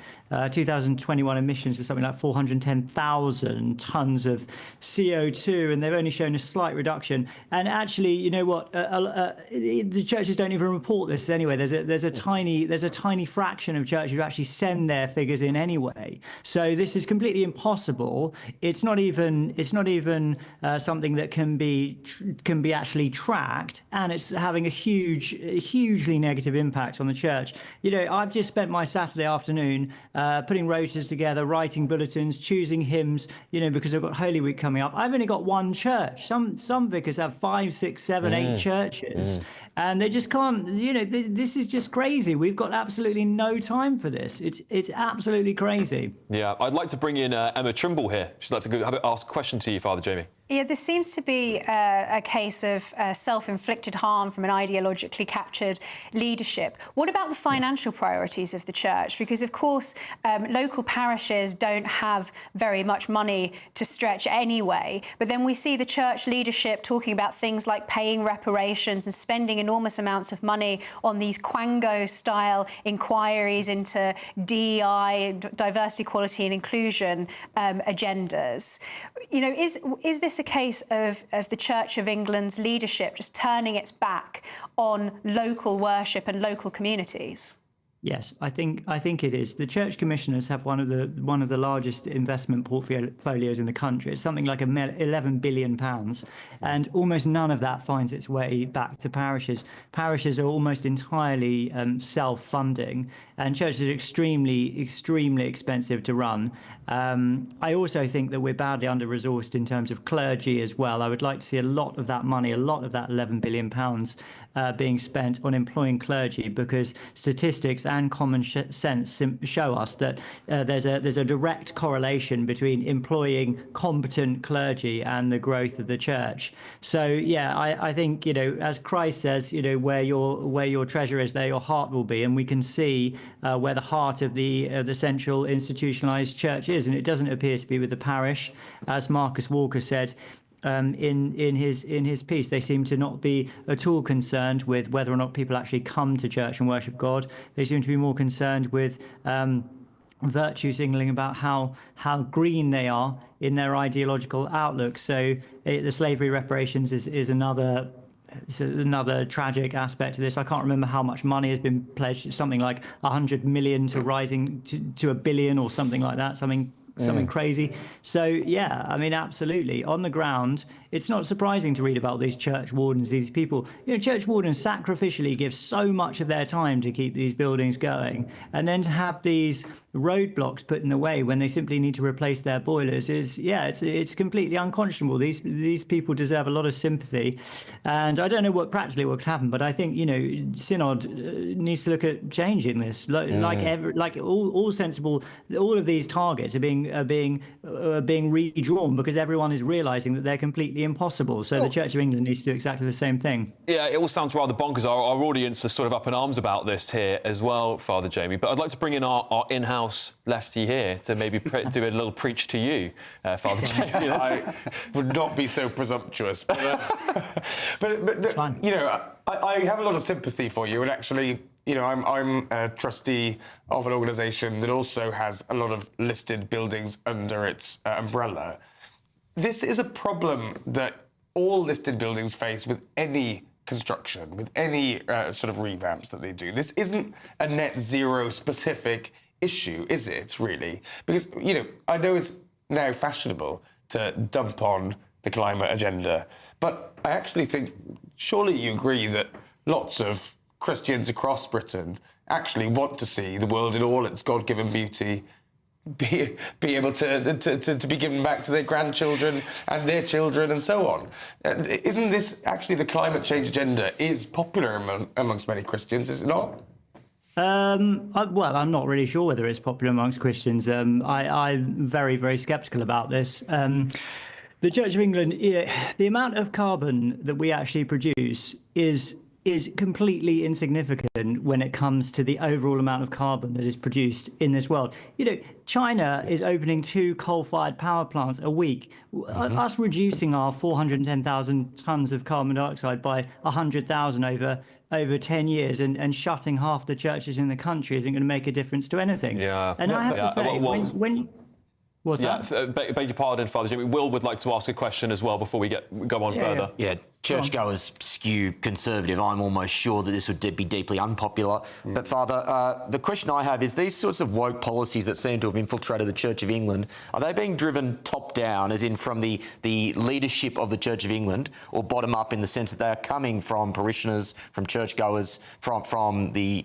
2021 emissions were something like 410,000 tons of CO2, and they've only shown a slight reduction. And actually, you know what? The churches don't even report this anyway. There's a tiny fraction of churches who actually actually send their figures in anyway. So this is completely impossible. It's not even something that can be actually tracked, and it's having a hugely negative impact on the church. I've just spent my Saturday afternoon putting rotors together, writing bulletins, choosing hymns, because I've got Holy Week coming up. I've only got one church. Some vicars have 5, 6, 7, 8 churches, and they just can't. This is just crazy. We've got absolutely no time for this. It's absolutely crazy.
Yeah, I'd like to bring in Emma Trimble here. She'd like to ask a question to you, Father Jamie.
Yeah, this seems to be a case of self-inflicted harm from an ideologically captured leadership. What about the financial priorities of the church? Because, of course, local parishes don't have very much money to stretch anyway. But then we see the church leadership talking about things like paying reparations and spending enormous amounts of money on these Quango-style inquiries into DEI, diversity, equality and inclusion agendas. Is this a case of the Church of England's leadership just turning its back on local worship and local communities?
Yes, I think it is. The church commissioners have one of the largest investment portfolios in the country. It's something like £11 billion, and almost none of that finds its way back to parishes. Parishes are almost entirely self-funding, and churches are extremely expensive to run. I also think that we're badly under-resourced in terms of clergy as well. I would like to see a lot of that money, a lot of that £11 billion being spent on employing clergy, because statistics and common sense show us that there's a direct correlation between employing competent clergy and the growth of the church. So yeah, I think as Christ says, where your treasure is, there your heart will be, and we can see where the heart of the central institutionalized church is, and it doesn't appear to be with the parish, as Marcus Walker said. In his piece, they seem to not be at all concerned with whether or not people actually come to church and worship God. They seem to be more concerned with virtue signaling about how green they are in their ideological outlook. So the slavery reparations is another. It's another tragic aspect to this. I can't remember how much money has been pledged. It's something like 100 million to rising to $1 billion or something like that. Something crazy. So yeah, I mean, absolutely. On the ground, it's not surprising to read about these church wardens, these people. Church wardens sacrificially give so much of their time to keep these buildings going, and then to have these roadblocks put in the way when they simply need to replace their boilers it's completely unconscionable. These people deserve a lot of sympathy, and I don't know what practically will happen, but I think Synod needs to look at changing this. Like all sensible, all of these targets are being redrawn because everyone is realising that they're completely impossible. So the Church of England needs to do exactly the same thing.
Yeah, it all sounds rather bonkers. Our audience is sort of up in arms about this here as well, Father Jamie. But I'd like to bring in our in-house lefty here to maybe do a little preach to you, Father Jamie.
I would not be so presumptuous. But it's fine. I have a lot of sympathy for you, and actually, I'm a trustee of an organisation that also has a lot of listed buildings under its umbrella. This is a problem that all listed buildings face with any construction, with any sort of revamps that they do. This isn't a net zero specific issue, is it, really? Because, I know it's now fashionable to dump on the climate agenda, but I actually think, surely you agree that lots of Christians across Britain actually want to see the world in all its God-given beauty be able to be given back to their grandchildren and their children and so on. Isn't this actually the climate change agenda is popular amongst many Christians, is it not?
Well, I'm not really sure whether it's popular amongst Christians. I'm very, very sceptical about this. The Church of England, the amount of carbon that we actually produce is completely insignificant when it comes to the overall amount of carbon that is produced in this world. China is opening 2 coal-fired power plants a week. Us reducing our 410,000 tonnes of carbon dioxide by 100,000 over 10 years and shutting half the churches in the country isn't going to make a difference to anything.
Yeah.
And I have to say, What's that?
Beg your pardon, Father Jimmy. Will would like to ask a question as well before we go on further.
Yeah, churchgoers skew conservative. I'm almost sure that this would be deeply unpopular. But, Father, the question I have is these sorts of woke policies that seem to have infiltrated the Church of England, are they being driven top-down, as in from the leadership of the Church of England, or bottom-up in the sense that they are coming from parishioners, from churchgoers, from the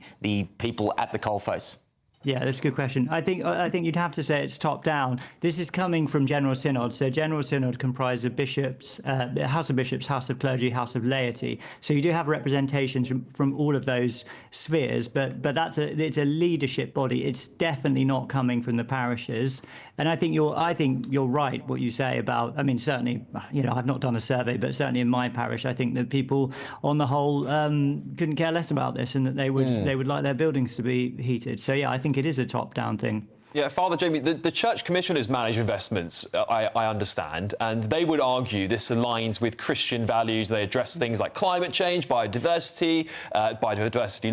people at the coalface?
Yeah, that's a good question. I think you'd have to say it's top down. This is coming from General Synod. So General Synod comprises of bishops, House of Bishops, House of Clergy, House of Laity. So you do have representations from all of those spheres, but it's a leadership body. It's definitely not coming from the parishes. And I think you're right what you say about. I mean, certainly, I've not done a survey, but certainly in my parish, I think that people on the whole couldn't care less about this, and that they would like their buildings to be heated. So yeah, I think it is a top-down thing.
Yeah, Father Jamie, the Church Commissioners manage investments, I understand, and they would argue this aligns with Christian values. They address things like climate change, biodiversity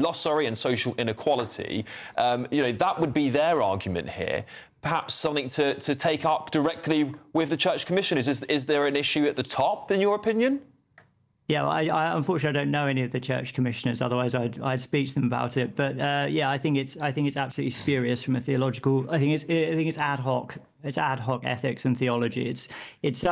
loss, and social inequality. That would be their argument here. Perhaps something to take up directly with the Church Commissioners. Is there an issue at the top, in your opinion?
Yeah, well, I unfortunately I don't know any of the church commissioners. Otherwise, I'd speak to them about it. But yeah, I think it's absolutely spurious from a theological. I think it's ad hoc. It's ad hoc ethics and theology. It's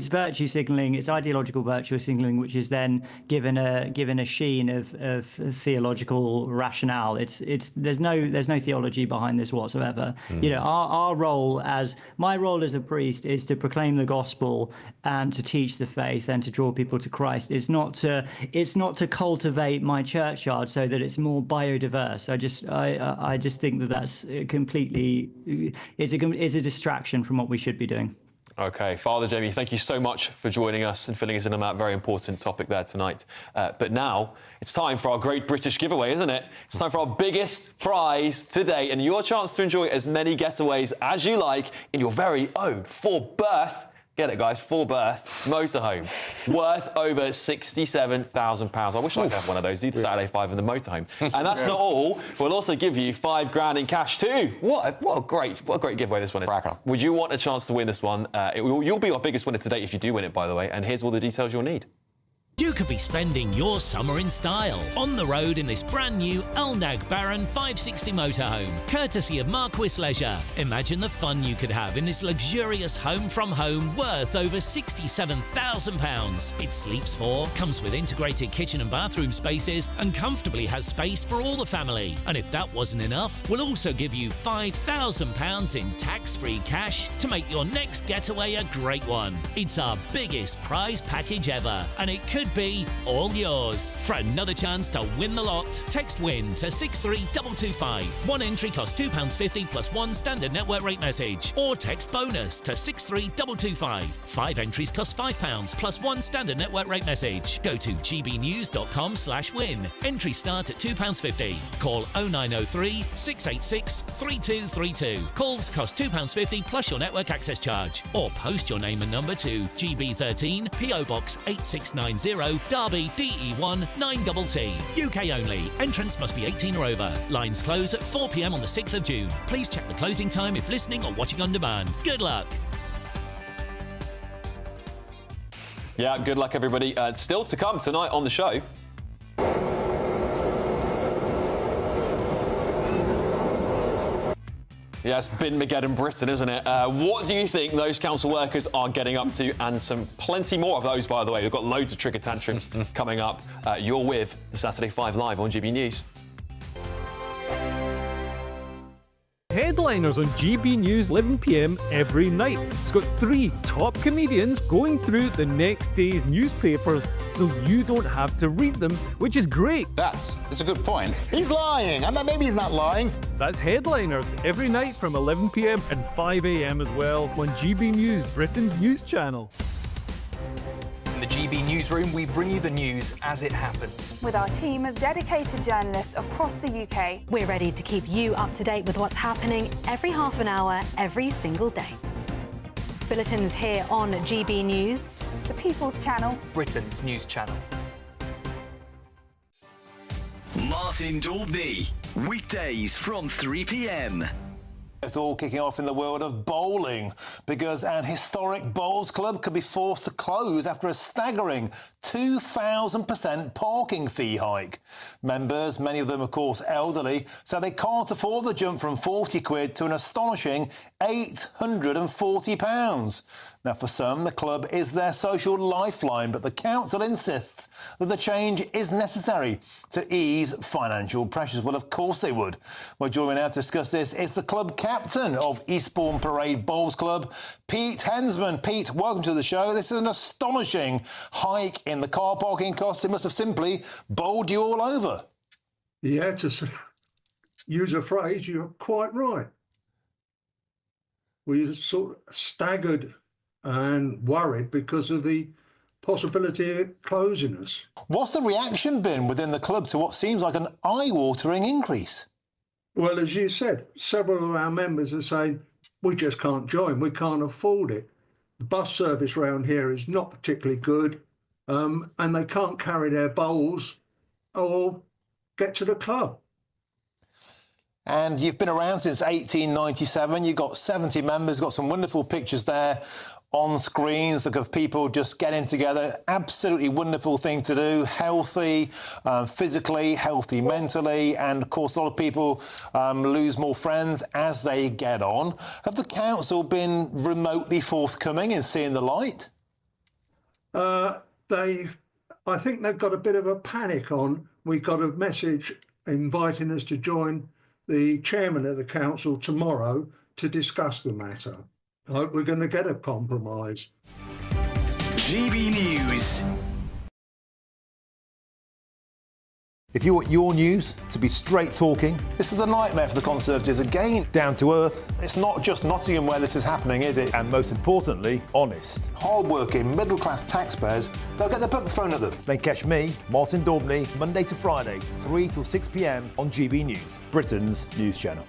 virtue signalling. It's ideological virtue signalling, which is then given a sheen of theological rationale. There's no theology behind this whatsoever. Our role my role as a priest is to proclaim the gospel and to teach the faith and to draw people to Christ. It's not to cultivate my churchyard so that it's more biodiverse. I just think that's completely. Is a distraction from what we should be doing.
OK, Father Jamie, thank you so much for joining us and filling us in on that very important topic there tonight. But now it's time for our Great British Giveaway, isn't it? It's time for our biggest prize today and your chance to enjoy as many getaways as you like in your very own for-birth, get it guys, for-birth motorhome worth over £67,000. I wish I could have one of those. Do the Saturday 5 in the motorhome. And that's not all. We'll also give you £5,000 in cash too. What a great giveaway this one is. Cracker. Would you want a chance to win this one? You'll be our biggest winner to date if you do win it, by the way. And here's all the details you'll need.
You could be spending your summer in style, on the road in this brand new Elnag Baron 560 motorhome, courtesy of Marquis Leisure. Imagine the fun you could have in this luxurious home from home worth over £67,000. It sleeps 4, comes with integrated kitchen and bathroom spaces, and comfortably has space for all the family. And if that wasn't enough, we'll also give you £5,000 in tax-free cash to make your next getaway a great one. It's our biggest prize package ever, and it could be all yours. For another chance to win the lot, text WIN to 63225. One entry costs £2.50 plus one standard network rate message. Or text BONUS to 63225. 5 entries cost £5 plus one standard network rate message. Go to gbnews.com/win. Entries start at £2.50. Call 0903 686 3232. Calls cost £2.50 plus your network access charge. Or post your name and number to GB13 PO Box 8690 Derby DE1 9TT. UK only. Entrance must be 18 or over. Lines close at 4 p.m. on the 6th of June. Please check the closing time if listening or watching on demand. Good luck.
Yeah, good luck, everybody. Still to come tonight on the show. Yeah, it's been Mageddon Britain, isn't it? What do you think those council workers are getting up to? And plenty more of those, by the way. We've got loads of trigger tantrums coming up. You're with the Saturday 5 Live on GB News.
Headliners on GB News 11 p.m. every night. It's got 3 top comedians going through the next day's newspapers so you don't have to read them, which is great.
That's a good point. He's lying. Maybe he's not lying.
That's Headliners every night from 11 p.m. and 5 a.m. as well on GB News, Britain's news channel.
In the GB Newsroom, we bring you the news as it happens.
With our team of dedicated journalists across the UK.
We're ready to keep you up to date with what's happening every half an hour, every single day. Bulletins here on GB News.
The People's Channel.
Britain's news channel.
Martin Daubney. Weekdays from 3 p.m.
It's all kicking off in the world of bowling because an historic bowls club could be forced to close after a staggering 2,000% parking fee hike. Members, many of them of course elderly, say they can't afford the jump from 40 quid to an astonishing £840. Now for some, the club is their social lifeline, but the council insists that the change is necessary to ease financial pressures. Well, of course they would. Well, joining me now to discuss this is the club captain of Eastbourne Parade Bowls Club, Pete Hensman. Pete, welcome to the show. This is an astonishing hike in the car parking costs. It must have simply bowled you all over.
Yeah, to use a phrase, you're quite right. We sort of staggered and worried because of the possibility of closing us.
What's the reaction been within the club to what seems like an eye-watering increase?
Well, as you said, several of our members are saying, we just can't join, we can't afford it. The bus service around here is not particularly good, and they can't carry their bowls or get to the club.
And you've been around since 1897. You've got 70 members, got some wonderful pictures there on screens of people just getting together. Absolutely wonderful thing to do. Healthy physically, healthy mentally, and of course a lot of people lose more friends as they get on. Have the council been remotely forthcoming in seeing the light?
I think they've got a bit of a panic on. We got a message inviting us to join the chairman of the council tomorrow to discuss the matter. I hope we're going to get a compromise.
GB News.
If you want your news to be straight talking, this is a nightmare for the Conservatives again. Down to earth. It's not just Nottingham where this is happening, is it? And most importantly, honest. Hard-working, middle-class taxpayers, they'll get their book thrown at them. Then catch me, Martin Daubney, Monday to Friday, 3 till 6 p.m. on GB News, Britain's news channel.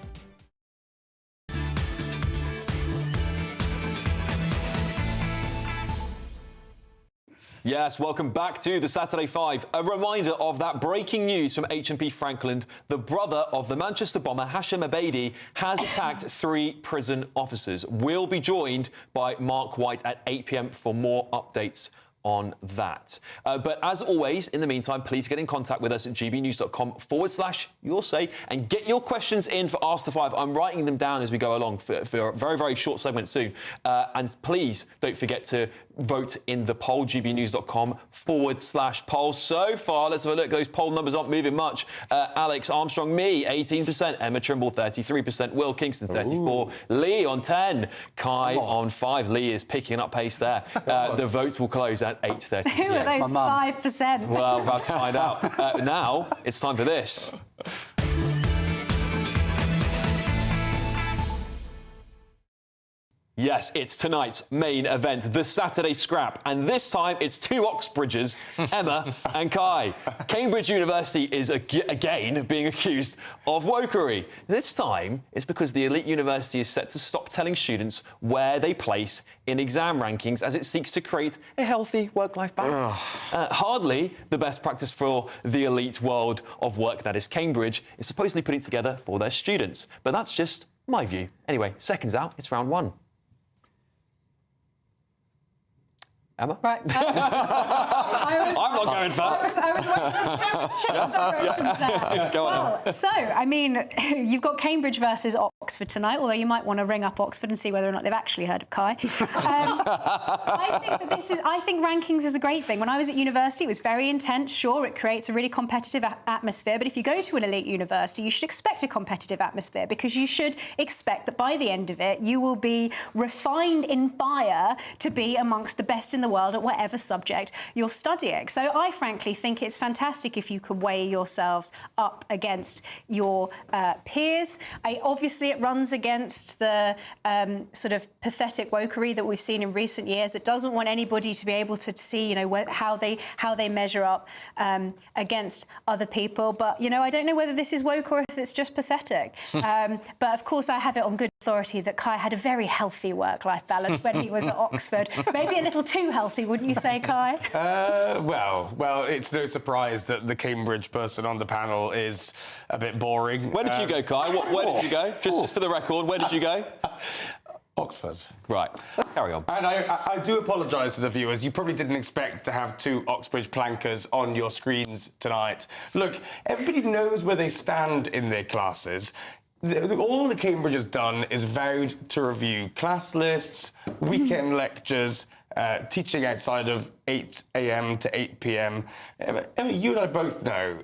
Yes, welcome back to the Saturday 5. A reminder of that breaking news from HMP Frankland. The brother of the Manchester bomber, Hashim Abedi, has attacked 3 prison officers. We'll be joined by Mark White at 8 p.m. for more updates on that. But as always, in the meantime, please get in contact with us at gbnews.com/yoursay and get your questions in for Ask the Five. I'm writing them down as we go along for a very, very short segment soon. And please don't forget to vote in the poll, gbnews.com/poll. So far, let's have a look. Those poll numbers aren't moving much. Alex Armstrong, me, 18%. Emma Trimble, 33%. Will Kingston, 34%. Lee on 10%. Kai on 5%. Lee is picking up pace there. The votes will close at 8:30.
Who are those 5%?
Well, we're about to find out. Now, it's time for this. Yes, it's tonight's main event, the Saturday Scrap. And this time, it's 2 Oxbridges, Emma and Kai. Cambridge University is again being accused of wokery. This time, it's because the elite university is set to stop telling students where they place in exam rankings as it seeks to create a healthy work-life balance. Hardly the best practice for the elite world of work that is Cambridge is supposedly putting together for their students. But that's just my view. Anyway, seconds out, it's round 1. Emma?
Right.
I'm not going first.
I was
Go on.
Well, so, I mean, you've got Cambridge versus Oxford tonight, although you might want to ring up Oxford and see whether or not they've actually heard of Kai. I think rankings is a great thing. When I was at university, it was very intense. Sure, it creates a really competitive atmosphere, but if you go to an elite university, you should expect a competitive atmosphere because you should expect that by the end of it, you will be refined in fire to be amongst the best in the world at whatever subject you're studying. So I frankly think it's fantastic if you could weigh yourselves up against your peers. Obviously, it runs against the sort of pathetic wokery that we've seen in recent years. It doesn't want anybody to be able to see, you know, how they measure up against other people. But, you know, I don't know whether this is woke or if it's just pathetic. But, of course, I have it on good authority that Kai had a very healthy work-life balance when he was at Oxford. Maybe a little too healthy, wouldn't you say, Kai?
Well, it's no surprise that the Cambridge person on the panel is a bit boring.
Where did you go, Kai? Where did you go? Just for the record, where did you go?
Oxford.
Right, let's carry on.
And I do apologise to the viewers. You probably didn't expect to have two Oxbridge plankers on your screens tonight. Look, everybody knows where they stand in their classes. All the Cambridge has done is vowed to review class lists, weekend lectures, teaching outside of 8 a.m. to 8 p.m. Emma, you and I both know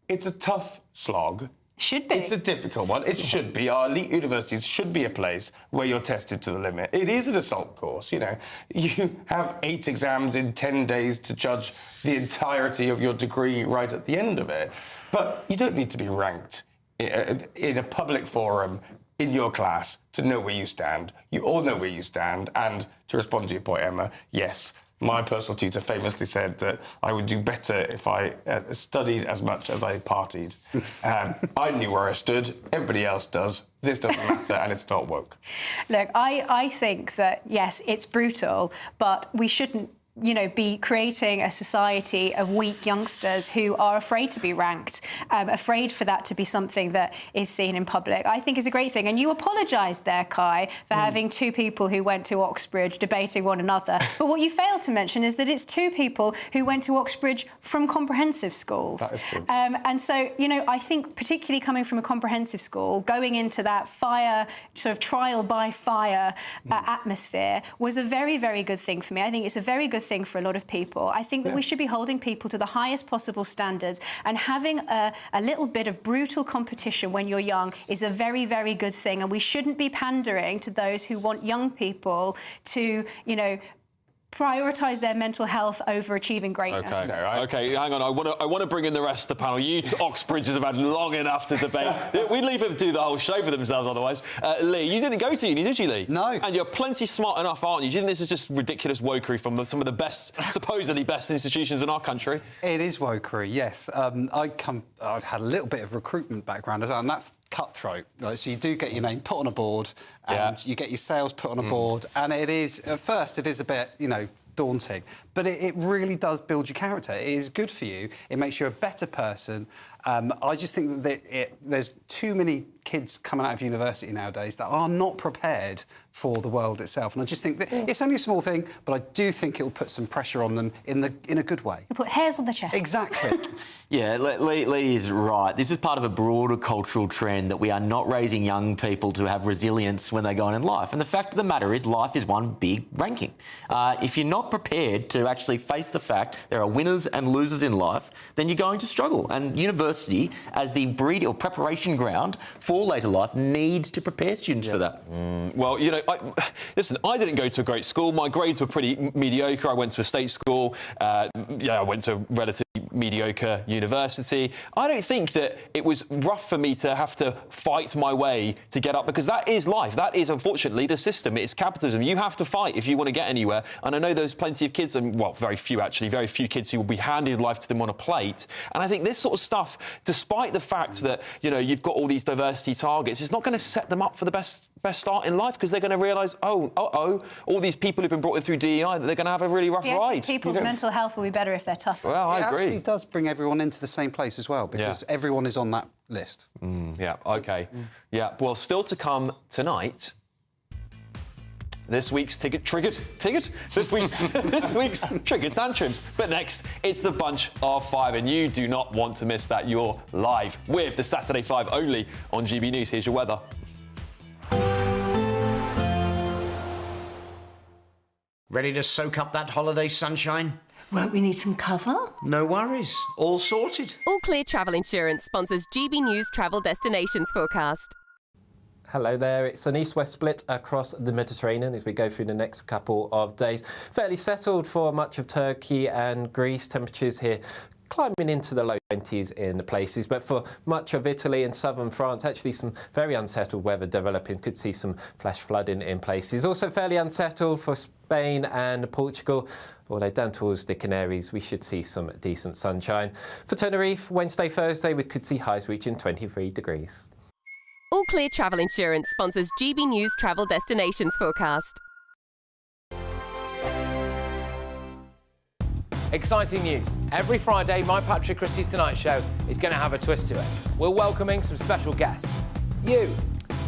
it's a tough slog.
Should be.
It's a difficult one. It should be. Our elite universities should be a place where you're tested to the limit. It is an assault course, you know. You have 8 exams in 10 days to judge the entirety of your degree right at the end of it. But you don't need to be ranked in a public forum in your class to know where you stand. You all know where you stand. And to respond to your point, Emma, yes, my personal tutor famously said that I would do better if I studied as much as I partied. I knew where I stood. Everybody else does. This doesn't matter, and it's not woke.
Look, I think that, yes, it's brutal, but we shouldn't, you know, be creating a society of weak youngsters who are afraid to be ranked, afraid for that to be something that is seen in public. I think is a great thing. And you apologised there, Kai, for having two people who went to Oxbridge debating one another. But what you failed to mention is that it's two people who went to Oxbridge from comprehensive schools.
That is true.
And so, you know, I think particularly coming from a comprehensive school, going into that fire, sort of trial by fire atmosphere was a very, very good thing for me. I think it's a very good thing for a lot of people. I think that we should be holding people to the highest possible standards, and having a little bit of brutal competition when you're young is a very, very good thing, and we shouldn't be pandering to those who want young people to, you know, prioritise their mental health over achieving greatness.
Okay, hang on. I want to bring in the rest of the panel. You Oxbridges have had long enough to debate. We'd leave them do the whole show for themselves otherwise. Lee, you didn't go to uni, did you, Lee?
No.
And you're plenty smart enough, aren't you? Do you think this is just ridiculous wokery from some of the best, supposedly best institutions in our country?
It is wokery, yes. I've had a little bit of recruitment background as well, and that's cutthroat. Right? So you do get your name put on a board, and you get your sales put on a board, and it is, at first, it is a bit, you know, daunting, but it really does build your character. It is good for you. It makes you a better person. I just think that there's too many kids coming out of university nowadays that are not prepared for the world itself, and I just think that it's only a small thing, but I do think it will put some pressure on them in a good way.
You put hairs on the chest.
Exactly.
Yeah, Lee is right. This is part of a broader cultural trend that we are not raising young people to have resilience when they go on in life. And the fact of the matter is life is one big ranking. If you're not prepared to actually face the fact there are winners and losers in life, then you're going to struggle. And university, as the breed or preparation ground for later life, needs to prepare students for that.
Well, you know, listen, I didn't go to a great school. My grades were pretty mediocre. I went to a state school. I went to a relatively mediocre university. I don't think that it was rough for me to have to fight my way to get up, because that is life. That is, unfortunately, the system. It's capitalism. You have to fight if you want to get anywhere. And I know there's plenty of kids, and well, very few actually, very few kids who will be handed life to them on a plate. And I think this sort of stuff, despite the fact that, you know, you've got all these diversity targets, it's not going to set them up for the best start in life, because they're going to realise, all these people who've been brought in through DEI, that they're going to have a really rough ride.
People's mental health will be better if they're tougher.
Well, I agree.
It actually does bring everyone into the same place as well, because everyone is on that list.
Yeah, OK. Yeah, well, still to come tonight, this week's This week's Triggered Tantrums. But next, it's the Bunch of Five, and you do not want to miss that. You're live with the Saturday Five only on GB News. Here's your weather.
Ready to soak up that holiday sunshine?
Won't we need some cover?
No worries. All sorted.
All Clear Travel Insurance sponsors GB News Travel Destinations Forecast.
Hello there, it's an east-west split across the Mediterranean as we go through the next couple of days. Fairly settled for much of Turkey and Greece. Temperatures here climbing into the low 20s in places, but for much of Italy and southern France, actually some very unsettled weather developing. Could see some flash flooding in places. Also fairly unsettled for Spain and Portugal, although down towards the Canaries we should see some decent sunshine. For Tenerife, Wednesday, Thursday we could see highs reaching 23 degrees.
All Clear Travel Insurance sponsors GB News Travel Destinations forecast.
Exciting news. Every Friday, my Patrick Christys Tonight Show is going to have a twist to it. We're welcoming some special guests. You.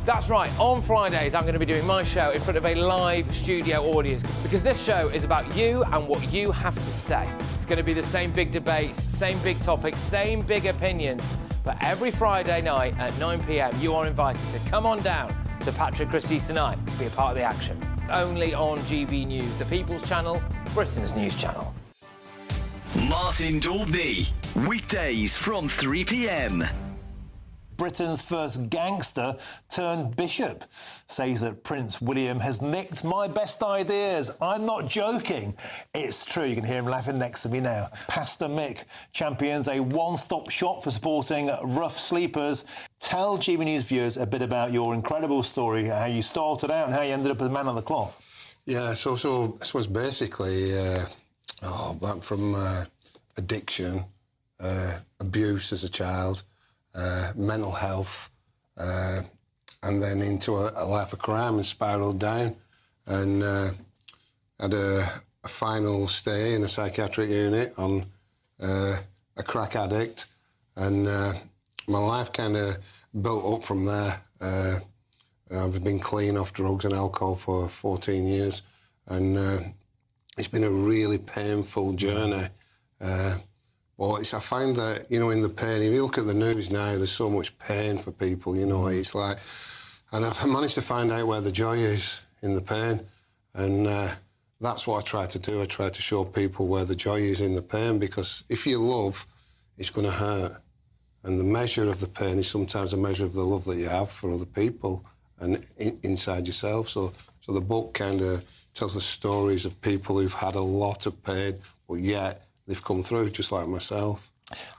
That's right, on Fridays I'm going to be doing my show in front of a live studio audience because this show is about you and what you have to say. It's going to be the same big debates, same big topics, same big opinions. But every Friday night at 9 p.m, you are invited to come on down to Patrick Christys Tonight to be a part of the action. Only on GB News, the People's Channel, Britain's news channel.
Martin Daubney, weekdays from 3 p.m.
Britain's first gangster turned bishop says that Prince William has nicked my best ideas. I'm not joking. It's true. You can hear him laughing next to me now. Pastor Mick champions a one-stop shop for supporting rough sleepers. Tell GB News viewers a bit about your incredible story, how you started out and how you ended up as man of the cloth.
Yeah, so this was basically back from addiction, abuse as a child, mental health, and then into a life of crime and spiralled down and had a final stay in a psychiatric unit on a crack addict, and my life kind of built up from there. I've been clean off drugs and alcohol for 14 years, and it's been a really painful journey. I find that, in the pain, if you look at the news now, there's so much pain for people, it's like... And I've managed to find out where the joy is in the pain, and that's what I try to do. I try to show people where the joy is in the pain, because if you love, it's going to hurt. And the measure of the pain is sometimes a measure of the love that you have for other people and inside yourself. So the book kind of tells the stories of people who've had a lot of pain, but yet they've come through, just like myself.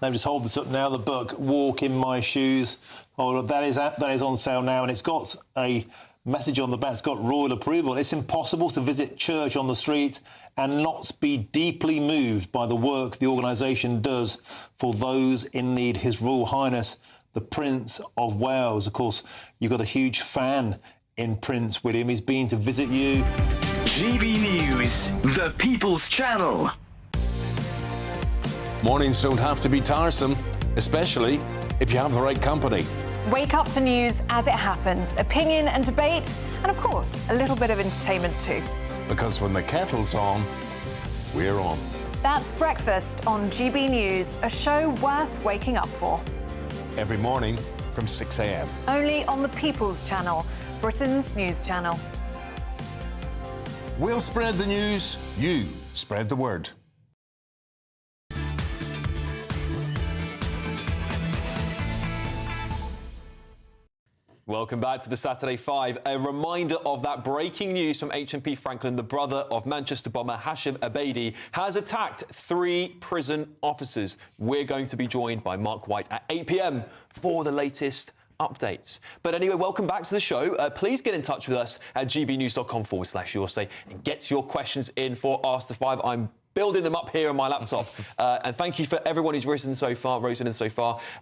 Let me just hold this up now, the book, Walk in My Shoes. Oh, that is on sale now, and it's got a message on the back. It's got royal approval. It's impossible to visit church on the street and not be deeply moved by the work the organisation does for those in need. His Royal Highness, the Prince of Wales. Of course, you've got a huge fan in Prince William. He's been to visit you.
GB News, the People's Channel.
Mornings don't have to be tiresome, especially if you have the right company.
Wake up to news as it happens, opinion and debate, and of course, a little bit of entertainment too.
Because when the kettle's on, we're on.
That's Breakfast on GB News, a show worth waking up for.
Every morning from 6 a.m.
Only on the People's Channel, Britain's news channel.
We'll spread the news, you spread the word.
Welcome back to the Saturday 5. A reminder of that breaking news from HMP Frankland. The brother of Manchester bomber Hashim Abedi has attacked 3 prison officers. We're going to be joined by Mark White at 8 p.m. for the latest updates. But anyway, welcome back to the show. Please get in touch with us at gbnews.com/yoursay and get your questions in for Ask the Five. I'm building them up here on my laptop. And thank you for everyone who's written in so far.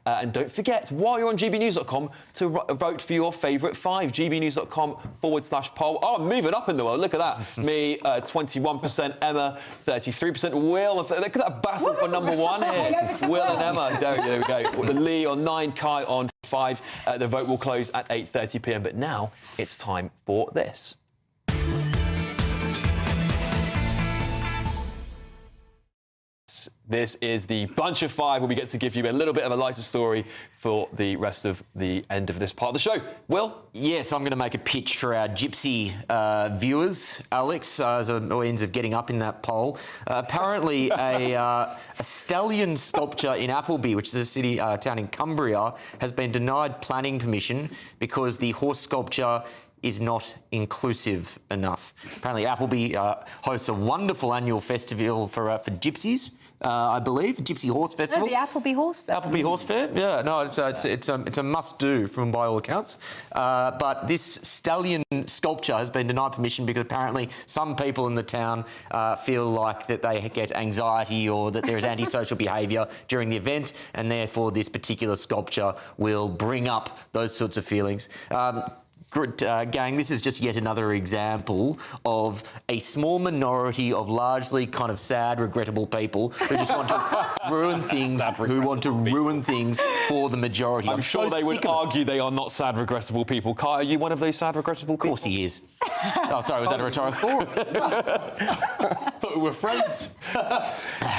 And don't forget, while you're on gbnews.com, to vote for your favourite 5. gbnews.com/poll. Oh, I'm moving up in the world. Look at that. Me, 21%. Emma, 33%. Will, look at that battle for number 1 here. Will and Emma. There we go. The Lee on 9, Kai on 5. The vote will close at 8:30 p.m. But now it's time for this. This is the Bunch of 5, where we get to give you a little bit of a lighter story for the rest of the end of this part of the show. Will?
Yes, I'm going to make a pitch for our Gypsy viewers, Alex, as a means of getting up in that poll. Apparently, a stallion sculpture in Appleby, which is a town in Cumbria, has been denied planning permission because the horse sculpture is not inclusive enough. Apparently, Appleby hosts a wonderful annual festival for gypsies, I believe, Gypsy Horse Festival.
No, the Appleby Horse Fair.
Appleby Horse Fair, yeah, no, it's a must-do from by all accounts. But this stallion sculpture has been denied permission because apparently some people in the town feel like that they get anxiety or that there is antisocial behaviour during the event, and therefore this particular sculpture will bring up those sorts of feelings. Good, gang, this is just yet another example of a small minority of largely kind of sad, regrettable people who just want to ruin things, for the majority.
I'm sure they would argue they are not sad, regrettable people. Kai, are you one of those sad, regrettable people?
Of course he is. Oh, sorry, was that a rhetorical?
Thought we were friends.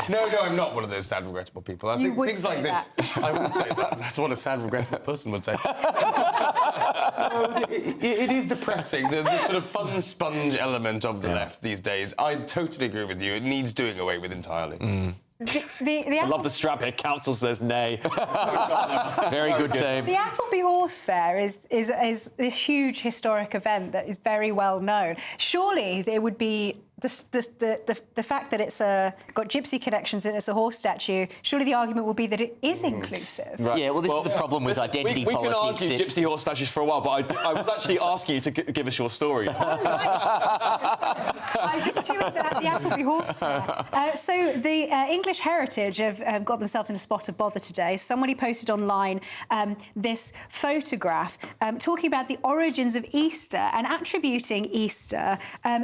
No, I'm not one of those sad, regrettable people. I think things like this. I wouldn't say that. That's what a sad, regrettable person would say. It is depressing, the sort of fun sponge element of the left these days. I totally agree with you. It needs doing away with entirely.
I love the strap here. Council says nay.
Very good team.
The Appleby Horse Fair is this huge historic event that is very well known. Surely there would be the fact that it's got gypsy connections and it's a horse statue. Surely the argument would be that it is inclusive.
Right. Yeah, well, this is the problem with identity
we
politics.
We can argue gypsy horse statues for a while, but I was actually asking you to give us your story.
I just tuned at the Appleby Horse Fair. So the English Heritage have got themselves in a spot of bother today. Somebody posted online this photograph talking about the origins of Easter and attributing Easter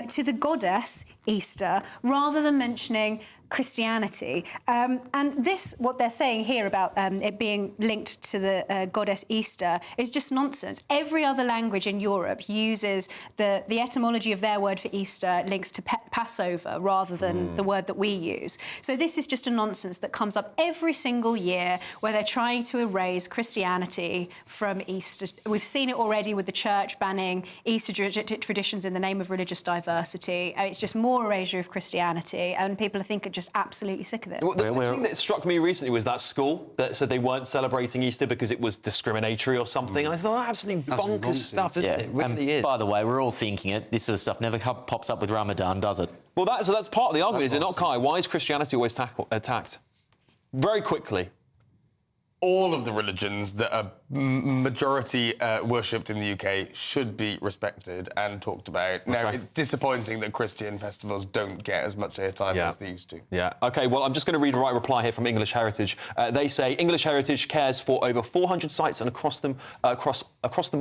to the goddess Easter rather than mentioning Christianity. And this, what they're saying here about it being linked to the goddess Easter is just nonsense. Every other language in Europe uses the etymology of their word for Easter links to Passover rather than the word that we use. So this is just a nonsense that comes up every single year where they're trying to erase Christianity from Easter. We've seen it already with the church banning Easter traditions in the name of religious diversity. It's just more erasure of Christianity, and people are thinking just absolutely sick of it.
Well, the thing that struck me recently was that school that said they weren't celebrating Easter because it was discriminatory or something, and I thought, absolutely bonkers stuff, isn't it? It really is.
By the way, we're all thinking it. This sort of stuff never pops up with Ramadan, does it?
Well, that's part of the argument, is it not, Kai? Why is Christianity always attacked? Very quickly.
All of the religions that are majority worshipped in the UK should be respected and talked about. Now, it's disappointing that Christian festivals don't get as much airtime as they used to.
Yeah. OK, well, I'm just going to read a right reply here from English Heritage. They say, English Heritage cares for over 400 sites, and across them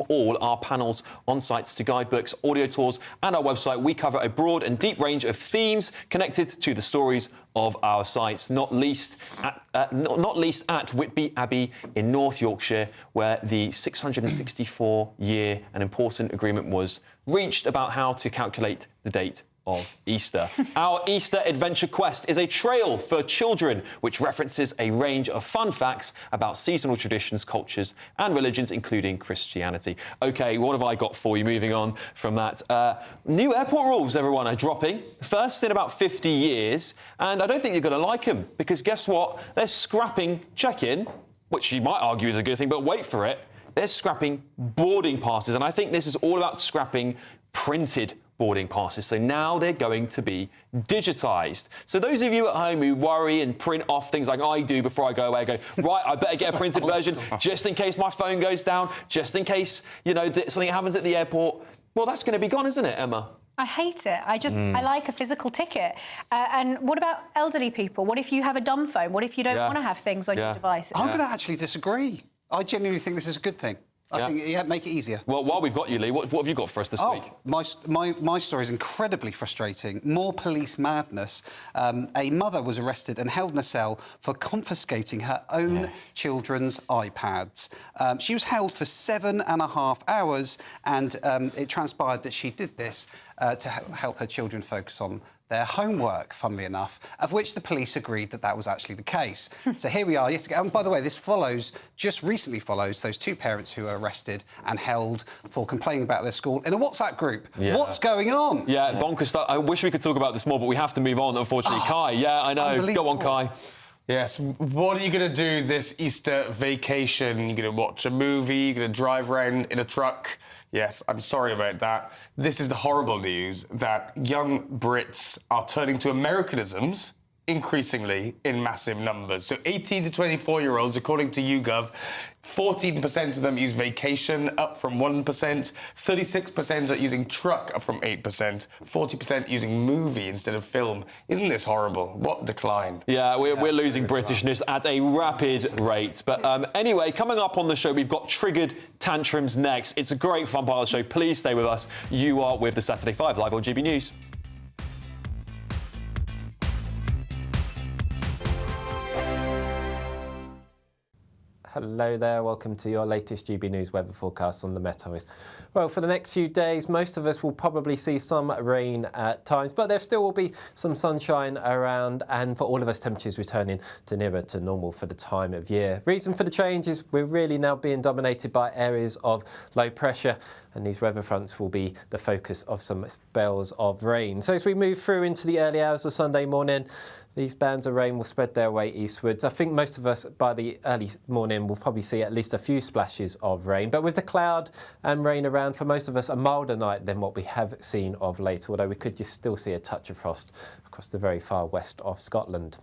all are panels on sites to guidebooks, audio tours and our website. We cover a broad and deep range of themes connected to the stories of our sites, not least at Whitby Abbey in North Yorkshire, where the 664-year and important agreement was reached about how to calculate the date of Easter. Our Easter Adventure Quest is a trail for children which references a range of fun facts about seasonal traditions, cultures and religions, including Christianity. OK, what have I got for you? Moving on from that. New airport rules, everyone, are dropping. First in about 50 years. And I don't think you're going to like them, because guess what? They're scrapping check-in, which you might argue is a good thing, but wait for it. They're scrapping boarding passes. And I think this is all about scrapping printed boarding passes. So now they're going to be digitised. So those of you at home who worry and print off things like I do before I go away, I go, right, I better get a printed version just in case my phone goes down, just in case, you know, something happens at the airport. Well, that's going to be gone, isn't it, Emma?
I hate it. I like a physical ticket. And what about elderly people? What if you have a dumb phone? What if you don't want to have things on your device?
I'm going to actually disagree. I genuinely think this is a good thing. I think, make it easier.
Well, while we've got you, Lee, what have you got for us this week?
My story is incredibly frustrating. More police madness. A mother was arrested and held in a cell for confiscating her own children's iPads. She was held for 7.5 hours, and it transpired that she did this to help her children focus on their homework, funnily enough, of which the police agreed that that was actually the case. So here we are yet again. And by the way, this just recently follows those two parents who were arrested and held for complaining about their school in a WhatsApp group. Yeah. What's going on?
Yeah, bonkers stuff. I wish we could talk about this more, but we have to move on, unfortunately. Kai, yeah, I know. Go on, Kai.
Yes, what are you going to do this Easter vacation? You're going to watch a movie, you're going to drive around in a truck, Yes, I'm sorry about that. This is the horrible news that young Brits are turning to Americanisms increasingly in massive numbers. So 18 to 24-year-olds, according to YouGov, 14% of them use vacation, up from 1%. 36% are using truck, up from 8%. 40% using movie instead of film. Isn't this horrible? What decline?
Yeah, we're losing Britishness at a rapid rate. But anyway, coming up on the show, we've got Triggered Tantrums next. It's a great fun part of the show. Please stay with us. You are with the Saturday 5 live on GB News.
Hello there, welcome to your latest GB News weather forecast on the Met Office. Well, for the next few days, most of us will probably see some rain at times, but there still will be some sunshine around, and for all of us, temperatures returning to nearer to normal for the time of year. Reason for the change is we're really now being dominated by areas of low pressure, and these weather fronts will be the focus of some spells of rain. So as we move through into the early hours of Sunday morning, these bands of rain will spread their way eastwards. I think most of us by the early morning will probably see at least a few splashes of rain. But with the cloud and rain around, for most of us, a milder night than what we have seen of late, although we could just still see a touch of frost across the very far west of Scotland.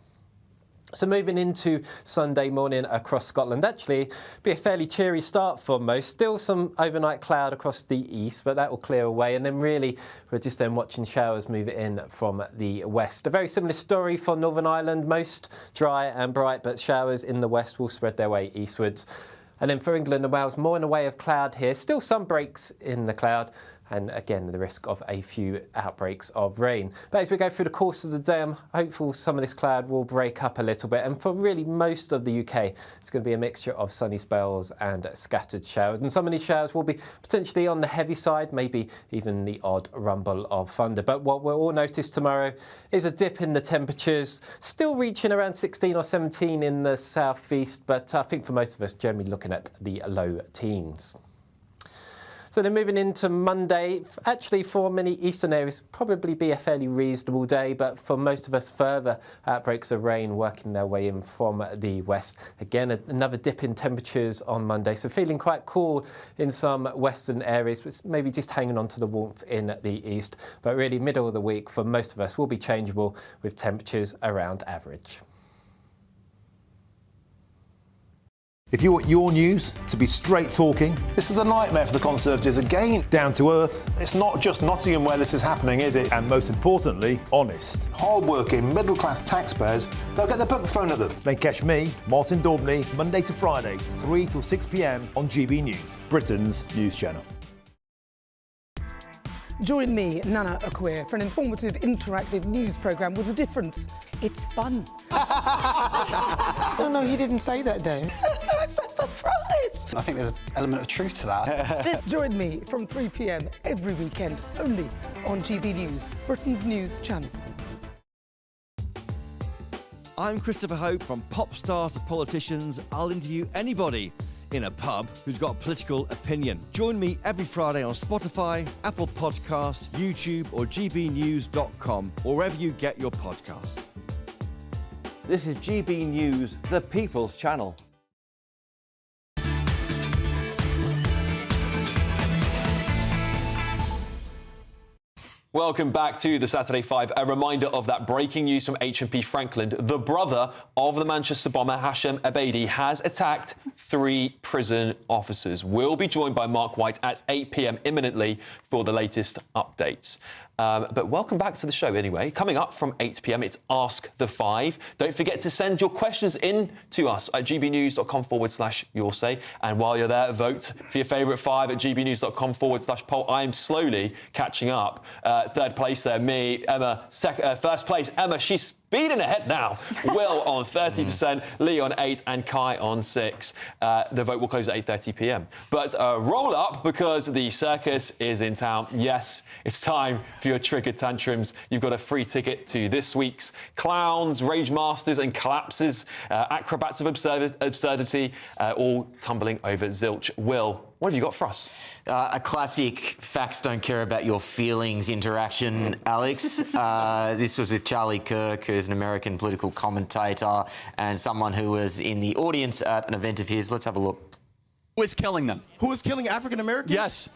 So moving into Sunday morning across Scotland, actually be a fairly cheery start for most. Still some overnight cloud across the east, but that will clear away. And then really, we're just then watching showers move in from the west. A very similar story for Northern Ireland. Most dry and bright, but showers in the west will spread their way eastwards. And then for England and Wales, more in the way of cloud here. Still some breaks in the cloud. And again, the risk of a few outbreaks of rain. But as we go through the course of the day, I'm hopeful some of this cloud will break up a little bit. And for really most of the UK, it's going to be a mixture of sunny spells and scattered showers. And some of these showers will be potentially on the heavy side, maybe even the odd rumble of thunder. But what we'll all notice tomorrow is a dip in the temperatures, still reaching around 16 or 17 in the southeast. But I think for most of us, generally looking at the low teens. So then moving into Monday, actually for many eastern areas, probably be a fairly reasonable day, but for most of us, further outbreaks of rain working their way in from the west. Again, another dip in temperatures on Monday, so feeling quite cool in some western areas, but maybe just hanging on to the warmth in the east. But really, middle of the week for most of us will be changeable with temperatures around average.
If you want your news to be straight talking, this is a nightmare for the Conservatives again. Down to earth. It's not just Nottingham where this is happening, is it? And most importantly, honest. Hard-working, middle-class taxpayers, they'll get their book thrown at them. Then catch me, Martin Daubney, Monday to Friday, 3 till 6 p.m. on GB News, Britain's news channel.
Join me, Nana Akwe, for an informative, interactive news programme with a difference. It's fun.
No, he didn't say that, Dave.
I'm so surprised.
I think there's an element of truth to that.
Join me from 3 p.m. every weekend, only on GB News, Britain's news channel.
I'm Christopher Hope. From pop stars to politicians, I'll interview anybody in a pub who's got a political opinion. Join me every Friday on Spotify, Apple Podcasts, YouTube or gbnews.com, or wherever you get your podcasts. This is GB News, the People's Channel.
Welcome back to the Saturday 5. A reminder of that breaking news from HMP Frankland. The brother of the Manchester bomber, Hashem Abedi, has attacked 3 prison officers. We'll be joined by Mark White at 8 p.m. imminently for the latest updates. But welcome back to the show anyway. Coming up from 8 p.m, it's Ask the 5. Don't forget to send your questions in to us at gbnews.com/yoursay. And while you're there, vote for your favourite 5 at gbnews.com/poll. I'm slowly catching up. Third place there, me. Emma, first place, Emma, she's speeding ahead now. Will on 30%, Lee on 8, and Kai on 6. The vote will close at 8:30 p.m. But roll up, because the circus is in town. Yes, it's time for your Triggered Tantrums. You've got a free ticket to this week's Clowns, Rage Masters and Collapses, Acrobats of Absurdity, all tumbling over zilch. Will, what have you got for us?
A classic facts don't care about your feelings interaction, Alex. This was with Charlie Kirk, who's an American political commentator and someone who was in the audience at an event of his. Let's have a look.
Who is killing them?
Who is killing African Americans?
Yes.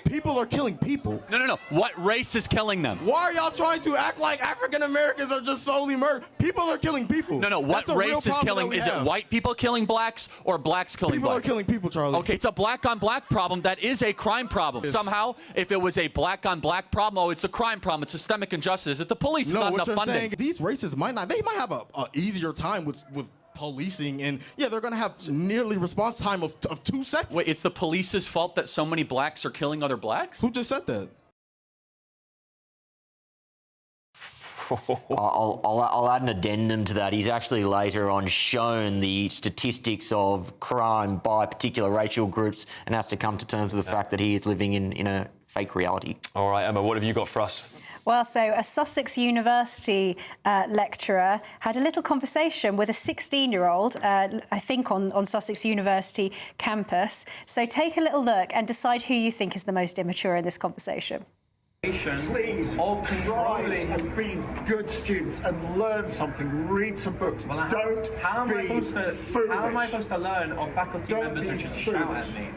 People are killing people.
No. What race is killing them?
Why are y'all trying to act like African Americans are just solely murdered? People are killing people.
No. What race is killing? Is it white people killing blacks or blacks killing
blacks? People are killing people, Charlie.
Okay, it's a black on black problem. That is a crime problem. Somehow, if it was a black on black problem, oh, it's a crime problem. It's systemic injustice. If the police is not enough funding.
Saying, these races might have a easier time with policing, and yeah, they're going to have nearly response time of 2 seconds.
Wait, it's the police's fault that so many blacks are killing other blacks?
Who just said that?
I'll add an addendum to that. He's actually later on shown the statistics of crime by particular racial groups and has to come to terms with the fact that he is living in a fake reality.
All right, Emma, what have you got for us?
Well, so a Sussex University lecturer had a little conversation with a 16-year-old, I think on Sussex University campus. So take a little look and decide who you think is the most immature in this conversation.
Please, of controlling and be good students and learn something. Read some books.
Well,
How am I supposed to learn of faculty members who just shout at me?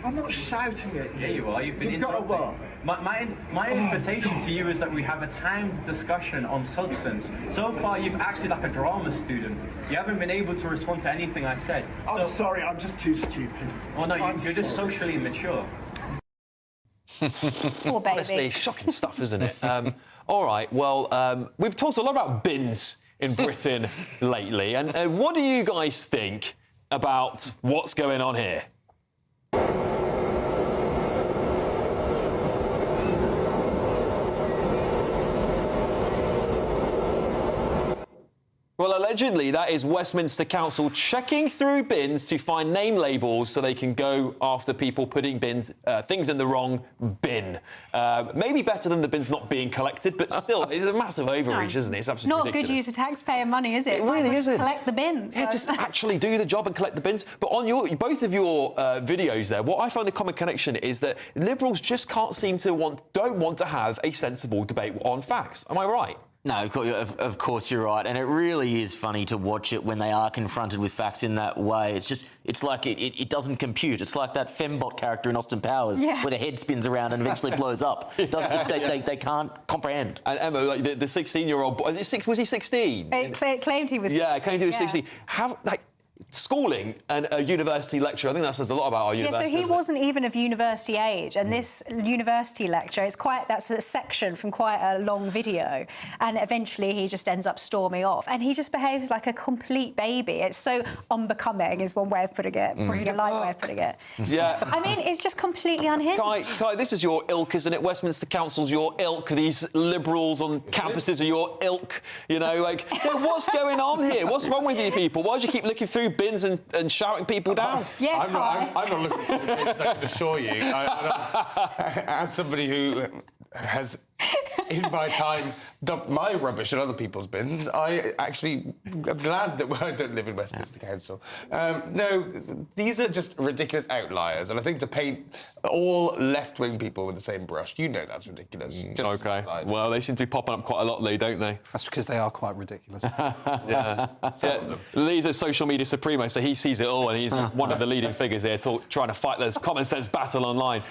I'm not shouting at you.
Yeah, you are. You've been interrupting. My invitation to you is that we have a timed discussion on substance. So far, you've acted like a drama student. You haven't been able to respond to anything I said.
I'm sorry, I'm just too stupid.
Well, no, you're just socially immature.
Poor baby.
Honestly, shocking stuff, isn't it? All right, well, we've talked a lot about bins in Britain lately, and what do you guys think about what's going on here? Well, allegedly, that is Westminster Council checking through bins to find name labels so they can go after people putting things in the wrong bin. Maybe better than the bins not being collected, but still, it's a massive overreach, isn't it? It's absolutely
Not
ridiculous.
good use of taxpayer money, is it?
It really isn't.
Collect the bins.
Yeah, just actually do the job and collect the bins. But on both of your videos there, what I find the common connection is that Liberals just can't seem to don't want to have a sensible debate on facts. Am I right?
No, of course you're right. And it really is funny to watch it when they are confronted with facts in that way. It's like it doesn't compute. It's like that fembot character in Austin Powers where the head spins around and eventually blows up. They can't comprehend.
And Emma, like the 16-year-old boy, was he 16?
Claimed he was 16.
Yeah, claimed he was 16. Schooling and a university lecturer, I think that says a lot about our university.
Yeah, so he wasn't even of university age, and this university lecture, that's a section from quite a long video, and eventually he just ends up storming off, and he just behaves like a complete baby. It's so unbecoming, is one way of putting it, probably a light way of putting it.
Yeah.
I mean, it's just completely unhinged.
Kai, this is your ilk, isn't it? Westminster Council's your ilk. These Liberals on campuses are your ilk. You know, what's going on here? What's wrong with you people? Why do you keep looking through bins and shouting people down?
Yeah,
I'm not looking for the bins, I can assure you. As somebody who has, in my time, dumped my rubbish in other people's bins, I actually am glad that I don't live in Westminster Council. No, these are just ridiculous outliers, and I think to paint all left-wing people with the same brush, you know that's ridiculous.
Okay. Well, they seem to be popping up quite a lot, Lee, don't they?
That's because they are quite ridiculous.
Yeah. Lee's a social media supremo, so he sees it all, and he's one of the leading figures here trying to fight this common sense battle online.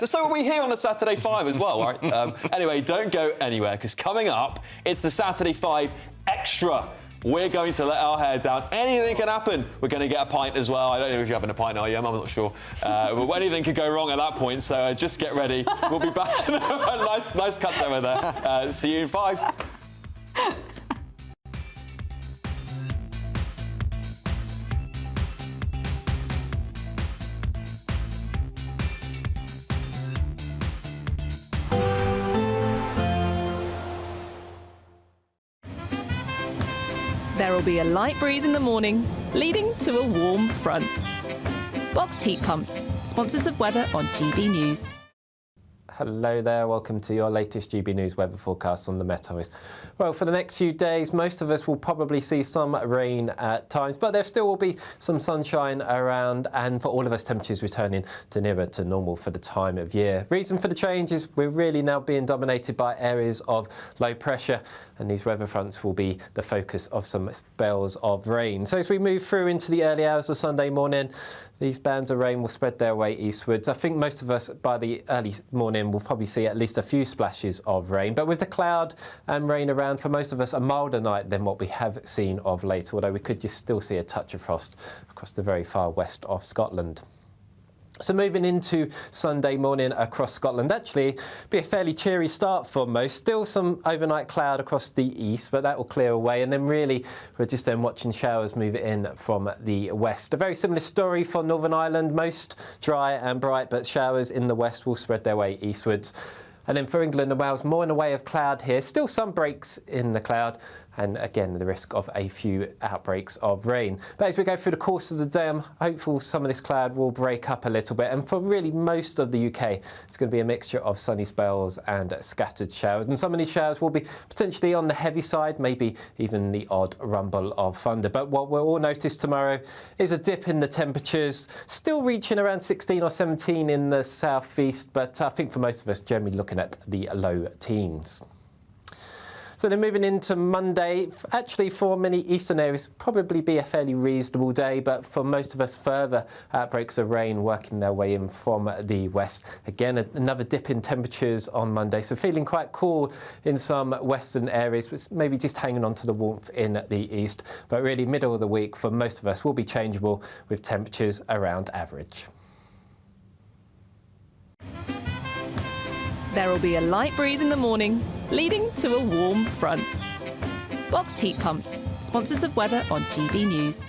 So are we here on the Saturday 5 as well, right? Anyway, don't go anywhere, because coming up, it's the Saturday 5 Extra. We're going to let our hair down. Anything can happen. We're going to get a pint as well. I don't know if you're having a pint, are you? I'm not sure. But anything could go wrong at that point, so just get ready. We'll be back. nice cut over there. See you in 5.
There will be a light breeze in the morning, leading to a warm front. Boxed heat pumps, sponsors of weather on GB News.
Hello there, welcome to your latest GB News weather forecast on the Met Office. Well, for the next few days, most of us will probably see some rain at times, but there still will be some sunshine around, and for all of us, temperatures returning to nearer to normal for the time of year. Reason for the change is we're really now being dominated by areas of low pressure, and these weather fronts will be the focus of some spells of rain. So as we move through into the early hours of Sunday morning, These bands of rain will spread their way eastwards. I think most of us by the early morning will probably see at least a few splashes of rain, but with the cloud and rain around, for most of us a milder night than what we have seen of late, although we could just still see a touch of frost across the very far west of Scotland. So moving into Sunday morning across Scotland, actually be a fairly cheery start for most. Still some overnight cloud across the east, but that will clear away. And then really we're just then watching showers move in from the west. A very similar story for Northern Ireland, most dry and bright, but showers in the west will spread their way eastwards. And then for England and Wales, more in the way of cloud here. Still some breaks in the cloud, and again the risk of a few outbreaks of rain. But as we go through the course of the day, I'm hopeful some of this cloud will break up a little bit, and for really most of the UK it's going to be a mixture of sunny spells and scattered showers, and some of these showers will be potentially on the heavy side, maybe even the odd rumble of thunder. But what we'll all notice tomorrow is a dip in the temperatures, still reaching around 16 or 17 in the southeast, but I think for most of us generally looking at the low teens. So then moving into Monday, actually for many eastern areas, probably be a fairly reasonable day, but for most of us further outbreaks of rain working their way in from the west. Again, another dip in temperatures on Monday, so feeling quite cool in some western areas, but maybe just hanging on to the warmth in the east. But really middle of the week for most of us will be changeable with temperatures around average.
There will be a light breeze in the morning, leading to a warm front. Boxed heat pumps, sponsors of weather on GB News.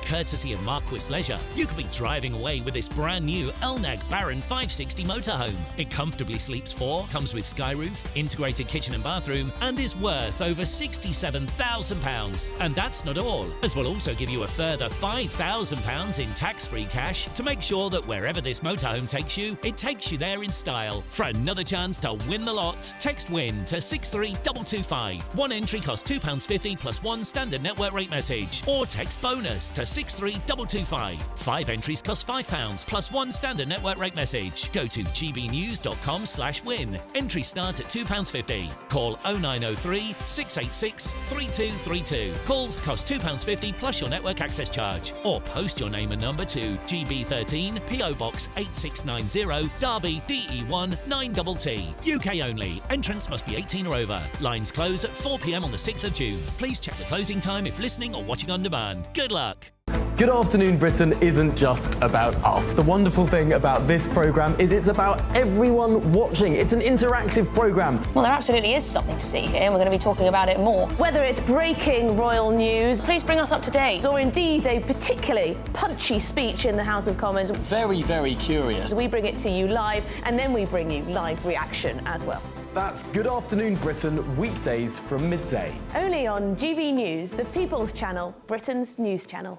Courtesy of Marquis Leisure, you could be driving away with this brand new Elnag Baron 560 motorhome. It comfortably sleeps 4, comes with sky roof, integrated kitchen and bathroom, and is worth over £67,000. And that's not all, as we'll also give you a further £5,000 in tax-free cash to make sure that wherever this motorhome takes you, it takes you there in style. For another chance to win the lot, text WIN to 63225. One entry costs £2.50 plus one standard network rate message, or text BONUS to 63225. 5 entries cost £5 plus one standard network rate message. Go to gbnews.com/win. Entries start at £2.50. Call 0903 686 3232. Calls cost £2.50 plus your network access charge. Or post your name and number to GB13 PO Box 8690 Derby DE1 9TT. UK only. Entrance must be 18 or over. Lines close at 4 p.m. on the 6th of June. Please check the closing time if listening or watching on demand. Good luck.
Good Afternoon Britain isn't just about us. The wonderful thing about this programme is it's about everyone watching. It's an interactive programme.
Well, there absolutely is something to see here, and we're going to be talking about it more. Whether it's breaking royal news, please bring us up to date, or indeed a particularly punchy speech in the House of Commons.
Very, very curious.
We bring it to you live, and then we bring you live reaction as well.
That's Good Afternoon Britain, weekdays from midday.
Only on GB News, the People's Channel, Britain's news channel.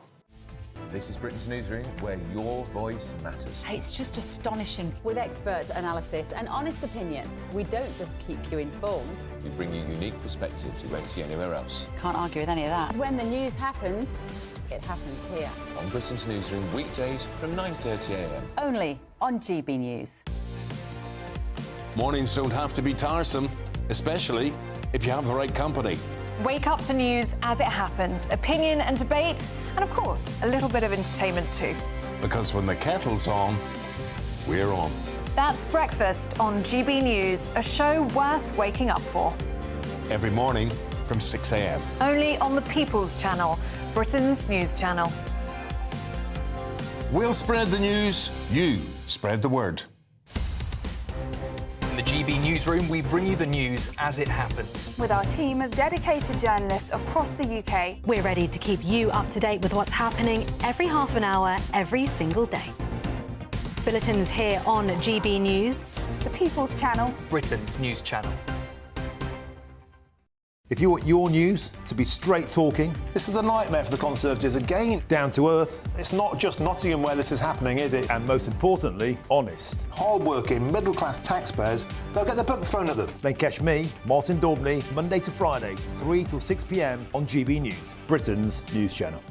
This is Britain's Newsroom, where your voice matters.
It's just astonishing. With expert analysis and honest opinion, we don't just keep you informed.
We bring you unique perspectives you won't see anywhere else.
Can't argue with any of that. When the news happens, it happens here.
On Britain's Newsroom, weekdays from 9:30 a.m.
Only on GB News.
Mornings don't have to be tiresome, especially if you have the right company.
Wake up to news as it happens, opinion and debate, and of course, a little bit of entertainment too.
Because when the kettle's on, we're on.
That's Breakfast on GB News, a show worth waking up for.
Every morning from 6 a.m.
Only on the People's Channel, Britain's news channel.
We'll spread the news, you spread the word.
In the GB Newsroom, we bring you the news as it happens.
With our team of dedicated journalists across the UK,
we're ready to keep you up to date with what's happening every half an hour, every single day. Bulletins here on GB News,
the People's Channel,
Britain's news channel.
If you want your news to be straight talking,
this is the nightmare for the Conservatives again.
Down to earth.
It's not just Nottingham where this is happening, is it?
And most importantly, honest.
Hard-working, middle-class taxpayers, they'll get their book thrown at them.
Then catch me, Martin Daubney, Monday to Friday, 3 till 6 p.m. on GB News, Britain's news channel.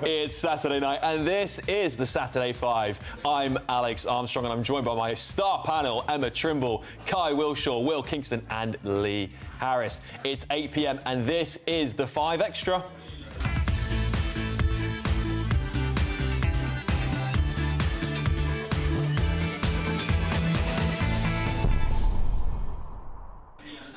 It's Saturday night, and this is the Saturday Five. I'm Alex Armstrong, and I'm joined by my star panel, Emma Trimble, Kai Wilshaw, Will Kingston, and Lee Harris. It's 8 p.m, and this is the 5 Extra.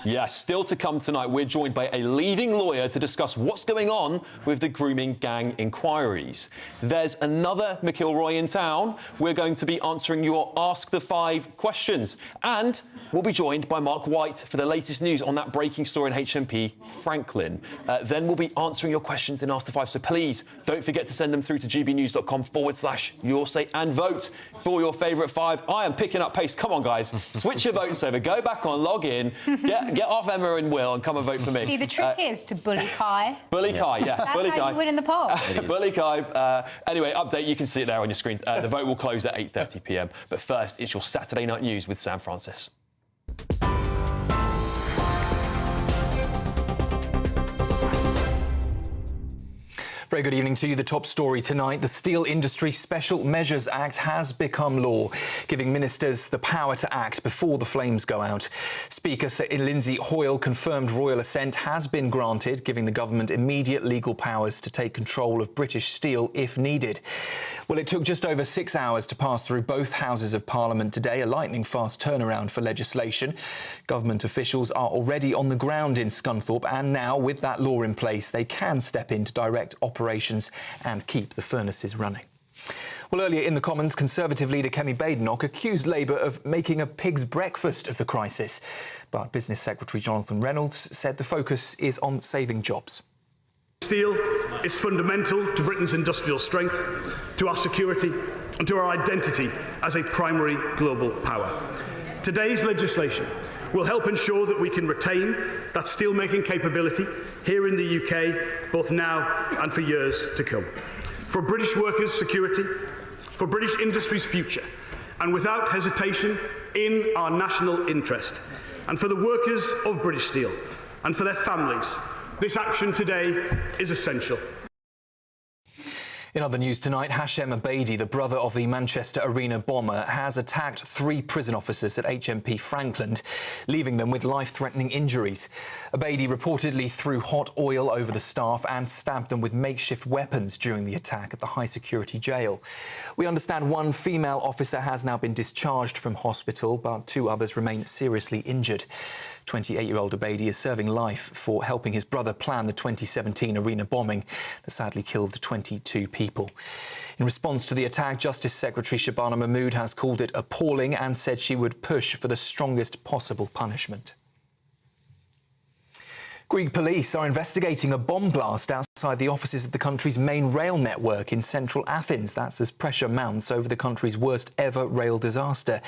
Yes, still to come tonight, we're joined by a leading lawyer to discuss what's going on with the grooming gang inquiries. There's another McIlroy in town. We're going to be answering your Ask the Five questions. And we'll be joined by Mark White for the latest news on that breaking story in HMP Frankland. Then we'll be answering your questions in Ask the Five. So please don't forget to send them through to gbnews.com/your say and vote for your favourite 5. I am picking up pace. Come on, guys. Switch your votes over. Go back on, log in, get off Emma and Will and come and vote for me.
See, the trick is to bully Kai.
Bully Kai, yeah.
That's
bully
how
Kai.
you win in the poll.
Bully Kai. Anyway, update, you can see it there on your screens. The vote will close at 8:30 p.m. But first, it's your Saturday Night News with Sam Francis.
Very good evening to you. The top story tonight, the Steel Industry Special Measures Act has become law, giving ministers the power to act before the flames go out. Speaker Sir Lindsay Hoyle confirmed royal assent has been granted, giving the government immediate legal powers to take control of British steel if needed. Well, it took just over 6 hours to pass through both houses of Parliament today, a lightning-fast turnaround for legislation. Government officials are already on the ground in Scunthorpe, and now, with that law in place, they can step in to direct operations and keep the furnaces running. Well, earlier in the Commons, Conservative leader Kemi Badenoch accused Labour of making a pig's breakfast of the crisis. But Business Secretary Jonathan Reynolds said the focus is on saving jobs.
Steel is fundamental to Britain's industrial strength, to our security and to our identity as a primary global power. Today's legislation will help ensure that we can retain that steelmaking capability here in the UK, both now and for years to come. For British workers' security, for British industry's future, and without hesitation in our national interest, and for the workers of British Steel and for their families, this action today is essential.
In other news tonight, Hashem Abedi, the brother of the Manchester Arena bomber, has attacked 3 prison officers at HMP Frankland, leaving them with life-threatening injuries. Abedi reportedly threw hot oil over the staff and stabbed them with makeshift weapons during the attack at the high-security jail. We understand 1 female officer has now been discharged from hospital, but 2 others remain seriously injured. 28-year-old Abedi is serving life for helping his brother plan the 2017 arena bombing that sadly killed 22 people. In response to the attack, Justice Secretary Shabana Mahmood has called it appalling and said she would push for the strongest possible punishment. Greek police are investigating a bomb blast outside the offices of the country's main rail network in central Athens. That's as pressure mounts over the country's worst ever rail disaster.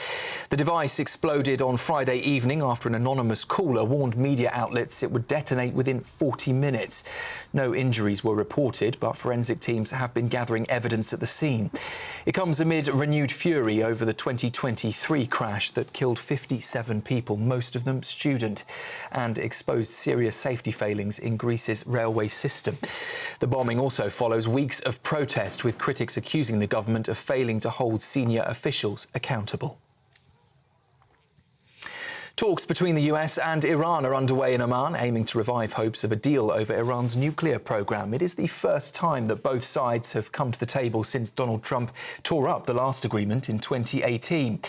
The device exploded on Friday evening after an anonymous caller warned media outlets it would detonate within 40 minutes. No injuries were reported, but forensic teams have been gathering evidence at the scene. It comes amid renewed fury over the 2023 crash that killed 57 people, most of them student, and exposed serious safety failings in Greece's railway system. The bombing also follows weeks of protest, with critics accusing the government of failing to hold senior officials accountable. Talks between the US and Iran are underway in Oman, aiming to revive hopes of a deal over Iran's nuclear program. It is the first time that both sides have come to the table since Donald Trump tore up the last agreement in 2018.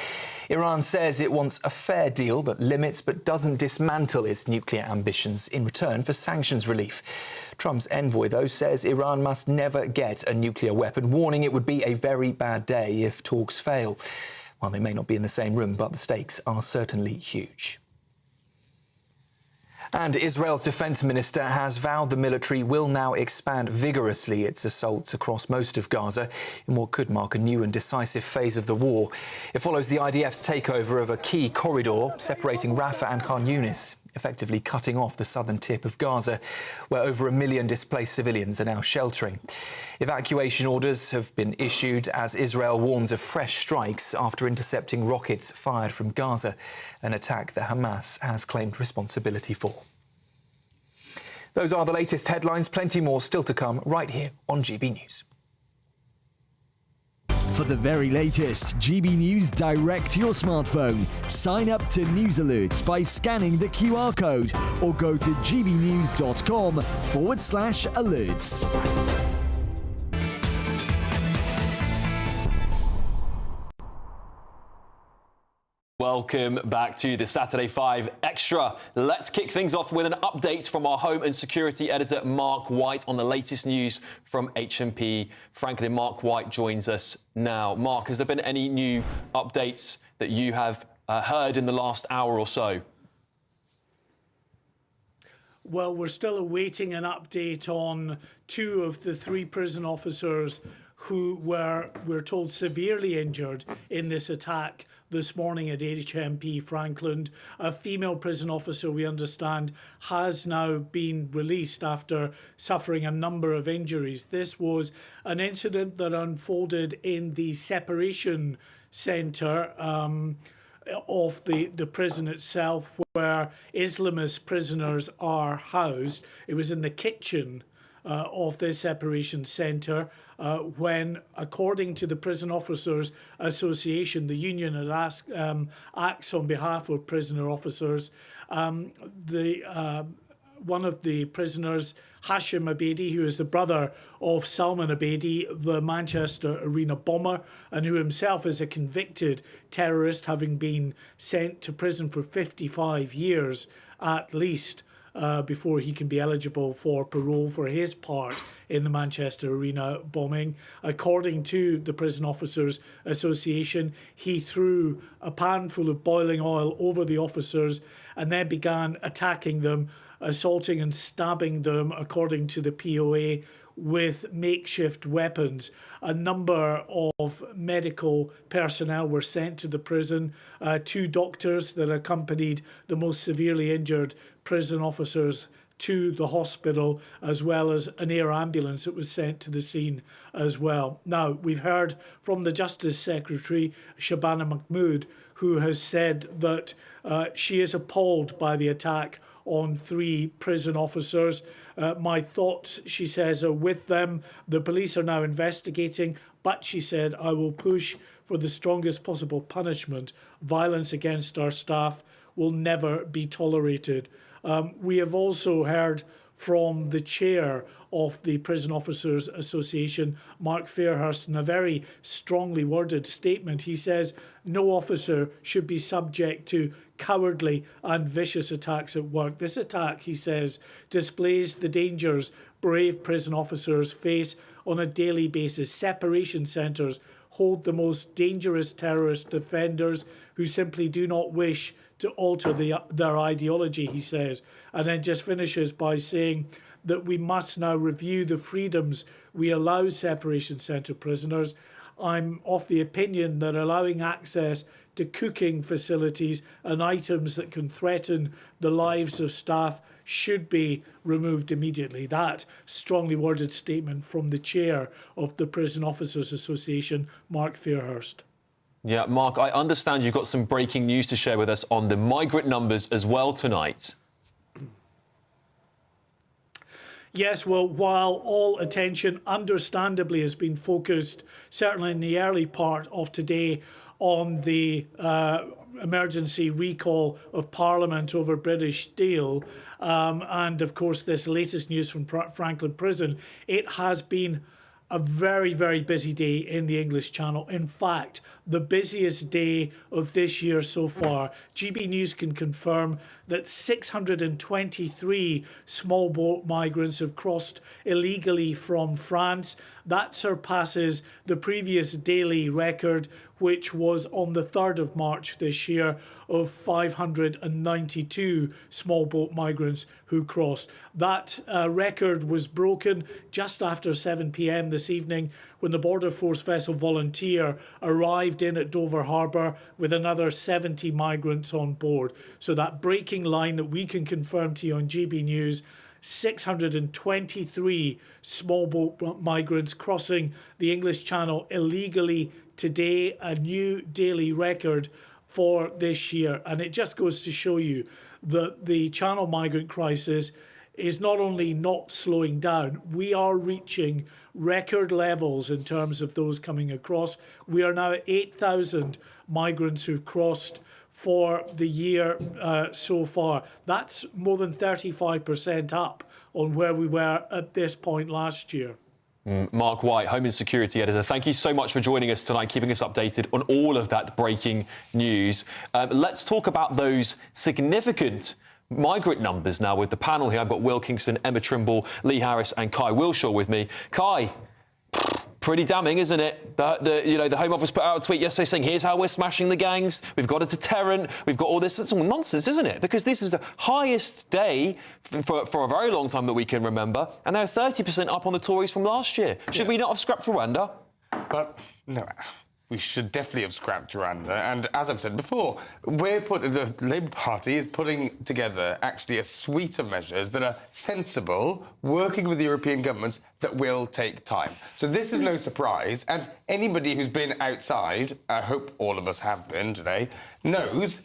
Iran says it wants a fair deal that limits but doesn't dismantle its nuclear ambitions in return for sanctions relief. Trump's envoy, though, says Iran must never get a nuclear weapon, warning it would be a very bad day if talks fail. Well, they may not be in the same room, but the stakes are certainly huge. And Israel's defence minister has vowed the military will now expand vigorously its assaults across most of Gaza in what could mark a new and decisive phase of the war. It follows the IDF's takeover of a key corridor separating Rafah and Khan Yunis, effectively cutting off the southern tip of Gaza, where over 1 million displaced civilians are now sheltering. Evacuation orders have been issued as Israel warns of fresh strikes after intercepting rockets fired from Gaza, an attack that Hamas has claimed responsibility for. Those are the latest headlines. Plenty more still to come right here on GB News.
For the very latest, GB News direct to your smartphone. Sign up to news alerts by scanning the QR code or go to gbnews.com/alerts.
Welcome back to the Saturday 5 Extra. Let's kick things off with an update from our home and security editor, Mark White, on the latest news from HMP Frankland. Mark White joins us now. Mark, has there been any new updates that you have heard in the last hour or so?
Well, we're still awaiting an update on 2 of the 3 prison officers who were, we're told, severely injured in this attack this morning at HMP Frankland. A female prison officer, we understand, has now been released after suffering a number of injuries. This was an incident that unfolded in the separation centre of the prison itself, where Islamist prisoners are housed. It was in the kitchen of this separation centre when, according to the Prison Officers Association, the union had acts on behalf of prisoner officers. One of the prisoners, Hashim Abedi, who is the brother of Salman Abedi, the Manchester Arena bomber, and who himself is a convicted terrorist, having been sent to prison for 55 years at least, before he can be eligible for parole for his part in the Manchester Arena bombing. According to the Prison Officers Association, he threw a pan full of boiling oil over the officers and then began attacking them, assaulting and stabbing them, according to the POA, with makeshift weapons. A number of medical personnel were sent to the prison, 2 doctors that accompanied the most severely injured prison officers to the hospital, as well as an air ambulance that was sent to the scene as well. Now, we've heard from the Justice Secretary, Shabana Mahmood, who has said that she is appalled by the attack on 3 prison officers. My thoughts, she says, are with them. The police are now investigating, but she said, I will push for the strongest possible punishment. Violence against our staff will never be tolerated. We have also heard from the chair of the Prison Officers Association, Mark Fairhurst, in a very strongly worded statement. He says no officer should be subject to cowardly and vicious attacks at work. This attack, he says, displays the dangers brave prison officers face on a daily basis. Separation centres hold the most dangerous terrorist offenders who simply do not wish to alter their ideology, he says, and then just finishes by saying that we must now review the freedoms we allow separation centre prisoners. I'm of the opinion that allowing access to cooking facilities and items that can threaten the lives of staff should be removed immediately. That strongly worded statement from the chair of the Prison Officers Association, Mark Fairhurst.
Yeah, Mark, I understand you've got some breaking news to share with us on the migrant numbers as well tonight.
Yes, well, while all attention understandably has been focused, certainly in the early part of today, on the emergency recall of Parliament over British Steel, and of course this latest news from Frankland Prison, it has been a very, very busy day in the English Channel. In fact, the busiest day of this year so far. GB News can confirm that 623 small boat migrants have crossed illegally from France. That surpasses the previous daily record, which was on the 3rd of March this year, of 592 small boat migrants who crossed. That record was broken just after 7 p.m. this evening when the Border Force vessel Volunteer arrived in at Dover Harbour with another 70 migrants on board. So that breaking line that we can confirm to you on GB News, 623 small boat migrants crossing the English Channel illegally today, a new daily record for this year. And it just goes to show you that the Channel migrant crisis is not only not slowing down, we are reaching record levels in terms of those coming across. We are now at 8,000 migrants who've crossed for the year so far. That's more than 35% up on where we were at this point last year.
Mark White, Home and Security Editor, thank you so much for joining us tonight, keeping us updated on all of that breaking news. Let's talk about those significant migrant numbers now with the panel here. I've got Will Kingston, Emma Trimble, Lee Harris and Kai Wilshaw with me. Kai, pretty damning, isn't it? The Home Office put out a tweet yesterday saying, here's how we're smashing the gangs. We've got a deterrent. We've got all this. It's all nonsense, isn't it? Because this is the highest day for a very long time that we can remember. And they're 30% up on the Tories from last year. Should we not have scrapped Rwanda?
But no, we should definitely have scrapped Rwanda. And as I've said before, the Labour Party is putting together actually a suite of measures that are sensible, working with the European governments, that will take time. So this is no surprise. And anybody who's been outside, I hope all of us have been today, knows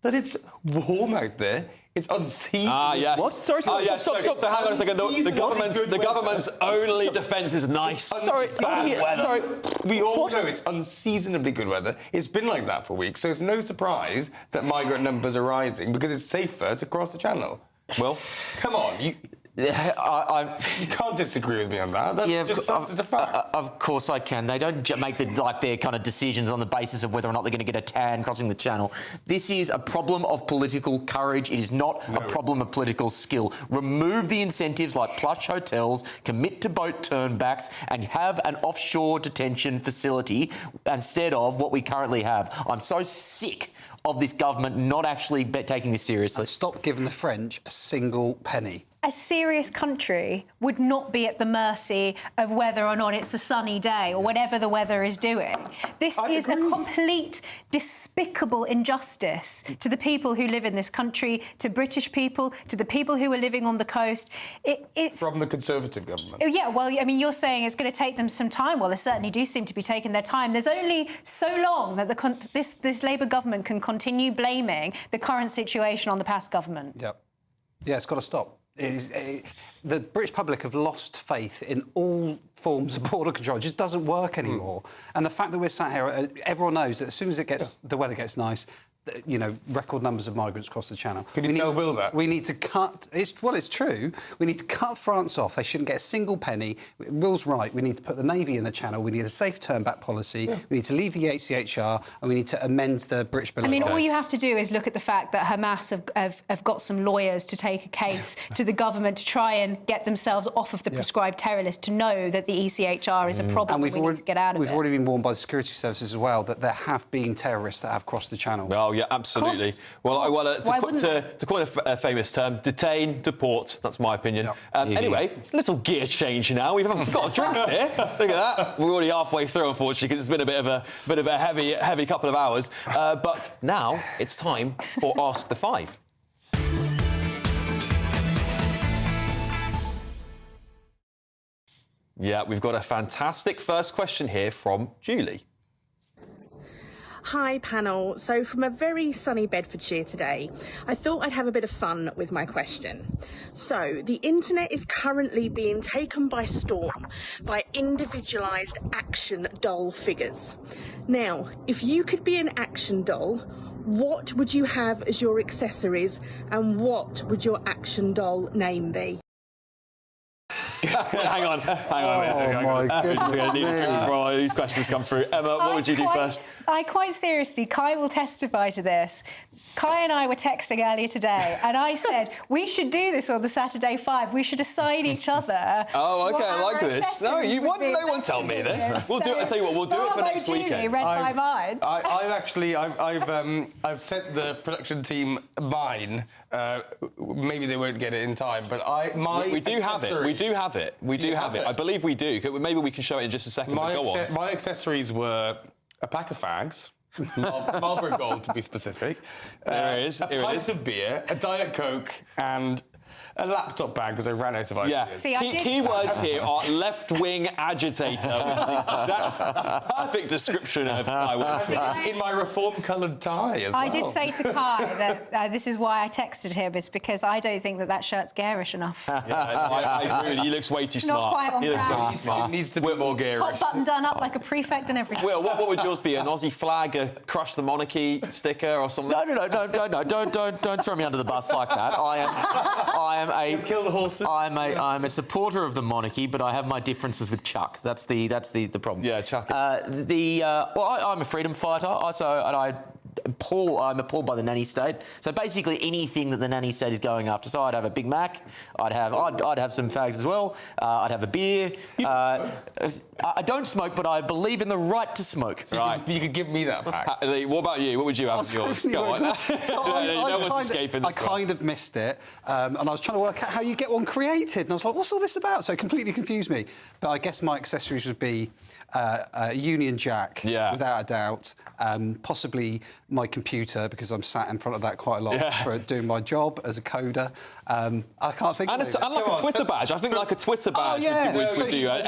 that it's warm out there. It's unseasonably...
yes.
What?
Sorry, stop. So hang on a second. The government's only defence is nice. Bad weather.
Sorry, we all know it's unseasonably good weather. It's been like that for weeks, so it's no surprise that migrant numbers are rising because it's safer to cross the channel.
Well,
come on, you can't disagree with me on that. That's just a fact.
Of course I can. They don't make their kind of decisions on the basis of whether or not they're going to get a tan crossing the channel. This is a problem of political courage. It is not a problem of political skill. Remove the incentives like plush hotels, commit to boat turnbacks, and have an offshore detention facility instead of what we currently have. I'm so sick of this government not actually taking this seriously.
And stop giving the French a single penny.
A serious country would not be at the mercy of whether or not it's a sunny day or whatever the weather is doing. This is a complete despicable injustice to the people who live in this country, to British people, to the people who are living on the coast. It's
from the Conservative government.
Yeah, well, I mean, you're saying it's going to take them some time. Well, they certainly do seem to be taking their time. There's only so long that this Labour government can continue blaming the current situation on the past government.
Yep. Yeah, it's got to stop. The British public have lost faith in all forms of border control. It just doesn't work anymore. And the fact that we're sat here, everyone knows that as soon as the weather gets nice, record numbers of migrants across the channel.
Can you tell Will that?
We need to cut... It's true. We need to cut France off. They shouldn't get a single penny. Will's right. We need to put the Navy in the channel. We need a safe turn-back policy. Yeah. We need to leave the HCHR and we need to amend the British Bill of Rights.
All you have to do is look at the fact that Hamas have got some lawyers to take a case to the government to try and get themselves off of the prescribed terror list, to know that the ECHR is a problem and we need to get out of it.
We've already been warned by the security services as well that there have been terrorists that have crossed the channel.
Oh, yeah, absolutely. To coin a famous term, detain, deport. That's my opinion. Anyway, little gear change now. We've got drinks here. Look at that. We're already halfway through, unfortunately, because it's been a bit of a heavy couple of hours. But now it's time for Ask the Five. Yeah, we've got a fantastic first question here from Julie.
Hi panel. So from a very sunny Bedfordshire today, I thought I'd have a bit of fun with my question. So the internet is currently being taken by storm by individualised action doll figures. Now, if you could be an action doll, what would you have as your accessories and what would your action doll name be?
Hang on a minute.
My goodness.
We're going to need before all these questions come through. Emma, what would you do first?
Quite seriously, Kai will testify to this. Kai and I were texting earlier today, and I said, we should do this on the Saturday Five. We should assign each other.
Oh, OK, I like this. No one tell me this. We'll do it. I tell you what, we'll do it for next weekend.
Read my mind.
I've sent the production team mine. Maybe they won't get it in time, but we do have it. I believe we do. Maybe we can show it in just a second. My accessories were a pack of fags. Marlboro Gold, to be specific.
There it is.
A pint of beer, a Diet Coke, and a laptop bag because I ran out of ideas.
Yeah.
See, I did-
Keywords here are left-wing agitator, which is the perfect description of my work.
In my reform-coloured tie as well.
I did say to Kai that this is why I texted him, is because I don't think that shirt's garish enough.
I agree with you. He looks way too
It's not
smart.
quite on
He looks way
brand.
too smart.
It needs to be more garish.
Top button done up like a prefect and everything.
Will, what would yours be? An Aussie flag, a crush the monarchy sticker, or something?
No, don't throw me under the bus like that. I am a
kill the horses.
I'm a supporter of the monarchy, but I have my differences with Chuck. That's the problem.
Yeah, Chuck.
I'm a freedom fighter. I'm appalled by the nanny state. So basically, anything that the nanny state is going after. So I'd have a Big Mac. I'd have some fags as well. I'd have a beer. I don't smoke, but I believe in the right to smoke.
Right. You could give me that back.
What about you? What would you have in yours? Go on.
I kind of missed it, and I was trying to work out how you get one created, and I was like, what's all this about? So it completely confused me. But I guess my accessories would be a Union Jack, without a doubt, possibly my computer, because I'm sat in front of that quite a lot for doing my job as a coder. I can't think of it.
And like a Twitter badge. I think like a Twitter badge would do.
My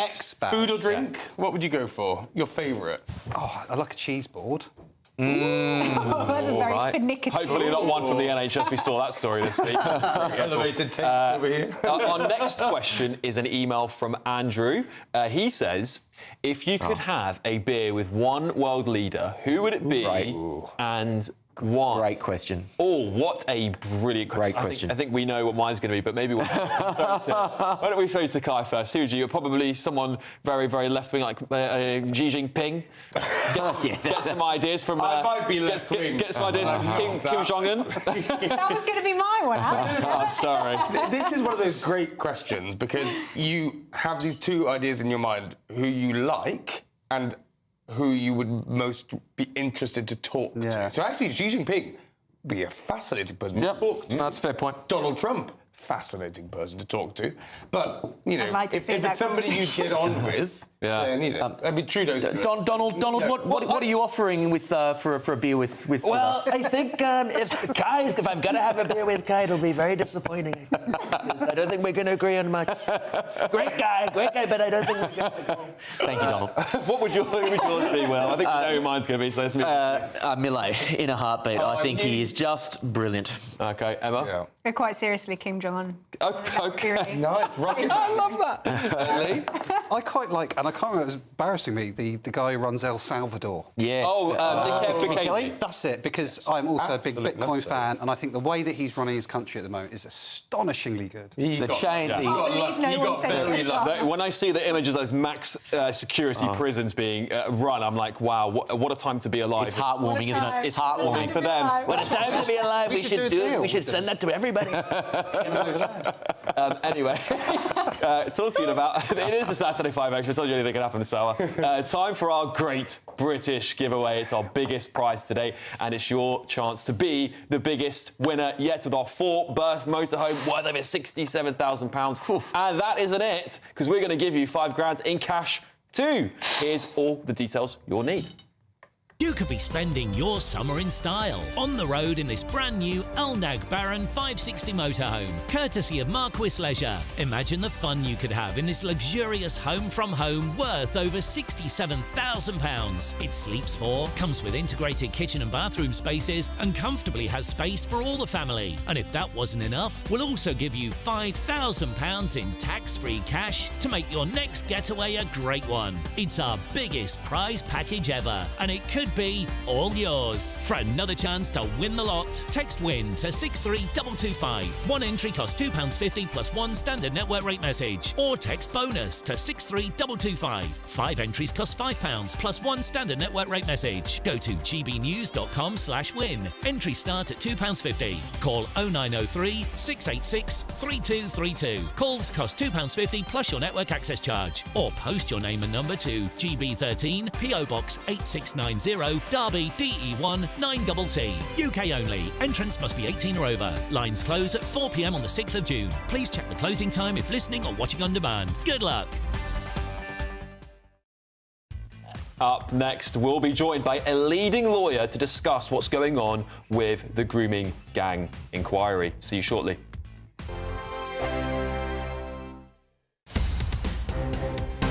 X badge.
Food or drink? What would you go for? Your favourite?
Oh, I like a cheese board.
That's a very finicky.
Hopefully not one from the NHS. We saw that story this week.
Elevated taste over here.
Our next question is an email from Andrew. He says, if you could have a beer with one world leader, who would it be and why?
Great question.
Oh, what a brilliant question.
Great question.
I think we know what mine's going to be, but maybe why don't we throw to Kai first? Who would you? Probably someone very, very left-wing, like Xi Jinping. Get some ideas from...
I might be left-wing.
Get some ideas from Kim Jong-un.
That was going to be my one, Alex.
I'm sorry.
This is one of those great questions because you have these two ideas in your mind, who you like and who you would most be interested to talk to. So actually, Xi Jinping would be a fascinating person to talk to.
That's a fair point.
Donald Trump, fascinating person to talk to. But, you know,
I'd like to
if
see
it's
that
somebody you get on with, then, you know, I mean, Trudeau's...
Donald, what are you offering with for a beer with
Well,
us?
I think if I'm going to have a beer with Kai, it'll be very disappointing. I don't think we're going to agree on much. Great guy, but I don't think we're going to agree.
Thank you, Donald.
Who would yours be, Will? I think you know who mine's going to be, so let's move on.
Millet, in a heartbeat. I think he is just brilliant.
OK, Emma?
Yeah.
But quite seriously, Kim Jong-un.
OK.
Nice, rocket.
I love that. Lee?
I quite like, and I can't remember, it was embarrassing me, the guy who runs El Salvador.
Yes.
Bukele.
That's it, because I'm also a big Bitcoin fan, and I think the way that he's running his country at the moment is astonishingly good.
The chain...
When I see the images of those max security prisons being run, I'm like, wow, what a time to be alive.
It's heartwarming, isn't it? It's heartwarming
for them.
What a time to be alive. We should send that to everybody.
Anyway, talking about... It is the Saturday 5 Extra. I told you anything could happen this hour. Time for our great British giveaway. It's our biggest prize today, and it's your chance to be the biggest winner yet with our 4-berth motorhome worth over £67,000. And that isn't it, because we're going to give you £5,000 in cash too. Here's all the details you'll need.
You could be spending your summer in style on the road in this brand new Elnag Baron 560 motorhome, courtesy of Marquis Leisure. Imagine the fun you could have in this luxurious home from home worth over £67,000. It sleeps 4, comes with integrated kitchen and bathroom spaces, and comfortably has space for all the family. And if that wasn't enough, we'll also give you £5,000 in tax-free cash to make your next getaway a great one. It's our biggest prize package ever, and it could be all yours. For another chance to win the lot, text WIN to 63225. One entry costs £2.50 plus one standard network rate message. Or text BONUS to 63225. 5 entries cost £5 plus one standard network rate message. Go to gbnews.com/win. Entries start at £2.50. Call 0903 686 3232. Calls cost £2.50 plus your network access charge. Or post your name and number to GB13 PO Box 8690 Derby DE1 9TT. UK only. Entrance must be 18 or over. Lines close at 4 p.m. on the 6th of June. Please check the closing time if listening or watching on demand. Good luck.
Up next, we'll be joined by a leading lawyer to discuss what's going on with the Grooming gang inquiry. See you shortly.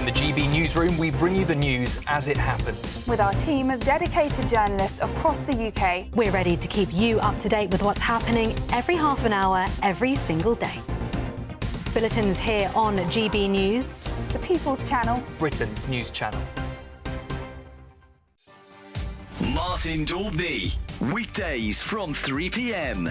In the GB newsroom, we bring you the news as it happens.
With our team of dedicated journalists across the UK,
We're ready to keep you up to date with what's happening every half an hour, every single day. Bulletins here on GB News,
the People's Channel,
Britain's news channel.
Martin Daubney, weekdays from 3 p.m.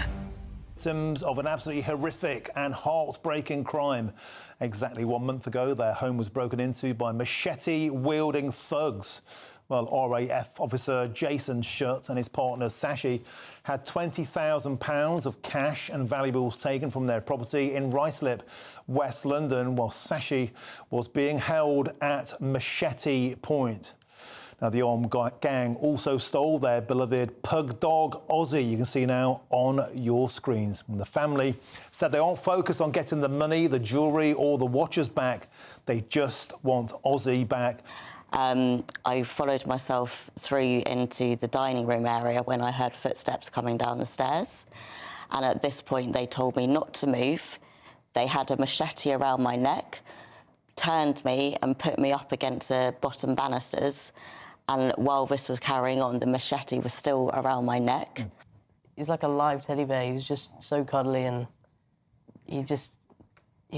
Victims of an absolutely horrific and heartbreaking crime. Exactly 1 month ago, their home was broken into by machete-wielding thugs. Well, RAF officer Jason Shutt and his partner Sashi had £20,000 of cash and valuables taken from their property in Ruislip, West London, while Sashi was being held at Machete Point. Now, the armed gang also stole their beloved pug dog, Ozzy, you can see now on your screens. And the family said they aren't focused on getting the money, the jewellery or the watches back. They just want Ozzy back.
I followed myself through into the dining room area when I heard footsteps coming down the stairs. And at this point, they told me not to move. They had a machete around my neck, turned me and put me up against the bottom banisters. And while this was carrying on, the machete was still around my neck.
He's like a live teddy bear. He was just so cuddly and he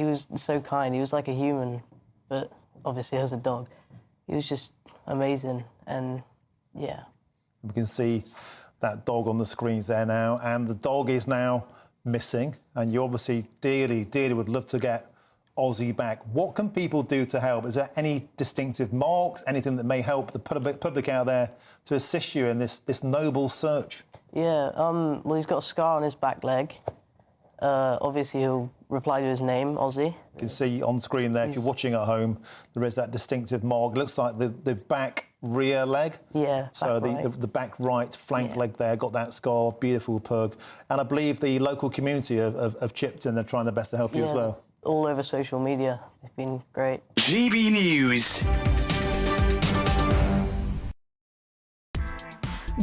was so kind. He was like a human, but obviously as a dog. He was just amazing, and yeah.
We can see that dog on the screens there now, and the dog is now missing, and you obviously dearly would love to get Ozzy back. What can people do to help? Is there any distinctive marks, anything that may help the public out there to assist you in this noble search?
Yeah, well, he's got a scar on his back leg. Obviously, he'll reply to his name, Ozzy.
You can see on screen there, if you're watching at home, there is that distinctive mark. It looks like the back rear leg.
Yeah,
so the back right flank leg there, got that scar, beautiful pug. And I believe the local community have chipped in, they're trying their best to help you as well.
All over social media. They've been great.
GB News.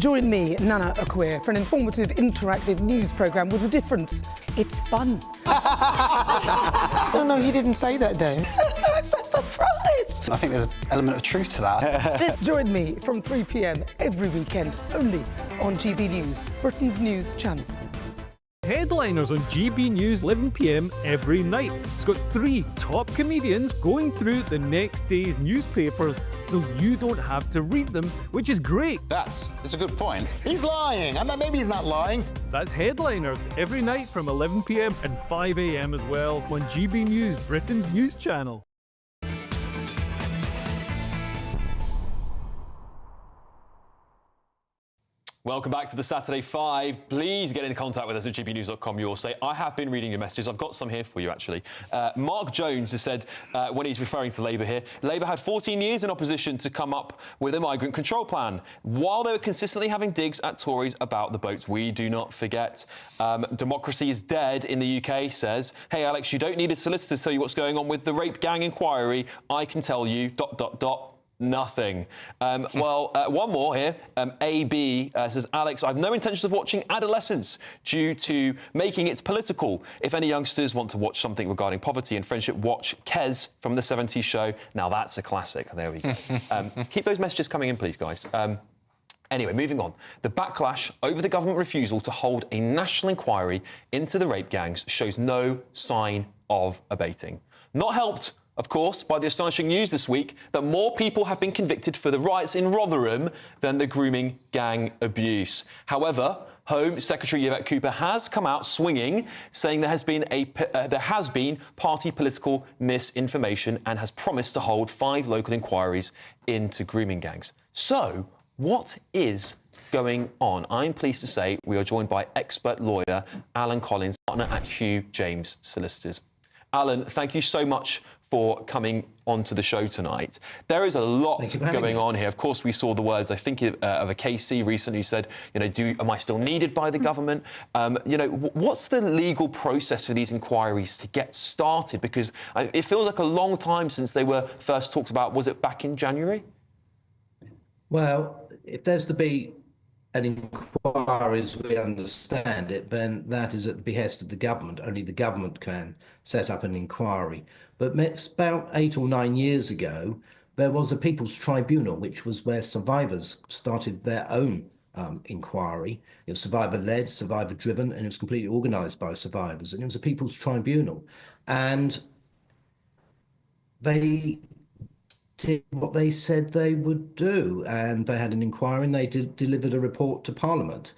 Join me, Nana Akwe, for an informative, interactive news programme with a difference. It's fun.
No, he didn't say that, Dave.
I'm so surprised.
I think there's an element of truth to that.
Join me from 3 p.m. every weekend, only on GB News, Britain's news channel.
Headliners on GB News 11 p.m. every night. It's got 3 top comedians going through the next day's newspapers so you don't have to read them, which is great.
That's a good point. He's lying. I mean, maybe he's not lying.
That's Headliners every night from 11 p.m. and 5 a.m. as well on GB News, Britain's news channel.
Welcome back to the Saturday 5. Please get in contact with us at gbnews.com. You'll say, I have been reading your messages. I've got some here for you, actually. Mark Jones has said, when he's referring to Labour here, Labour had 14 years in opposition to come up with a migrant control plan, while they were consistently having digs at Tories about the boats. We do not forget. Democracy is dead in the UK says, hey, Alex, you don't need a solicitor to tell you what's going on with the rape gang inquiry. I can tell you, ... Nothing. One more here. AB says, Alex, I've no intentions of watching Adolescence due to making it political. If any youngsters want to watch something regarding poverty and friendship, watch Kes from the 70s show. Now that's a classic. There we go. Keep those messages coming in, please, guys. Anyway, moving on. The backlash over the government refusal to hold a national inquiry into the rape gangs shows no sign of abating. Not helped, of course, by the astonishing news this week that more people have been convicted for the riots in Rotherham than the grooming gang abuse. However, Home Secretary Yvette Cooper has come out swinging, saying there has been party political misinformation and has promised to hold 5 local inquiries into grooming gangs. So, what is going on? I'm pleased to say we are joined by expert lawyer Alan Collins, partner at Hugh James Solicitors. Alan, thank you so much for coming onto the show tonight. There is a lot going on here. Of course, we saw the words, I think, of a KC recently who said, am I still needed by the government? What's the legal process for these inquiries to get started? Because it feels like a long time since they were first talked about. Was it back in January?
Well, if there's to be
an inquiry as we understand it, then that is at the behest of the government. Only the government can set up an inquiry. But about 8 or 9 years ago, there was a People's Tribunal, which was where survivors started their own inquiry. It was survivor-led, survivor-driven, and it was completely organised by survivors. And it was a People's Tribunal. And they did what they said they would do, and they had an inquiry and they delivered a report to Parliament.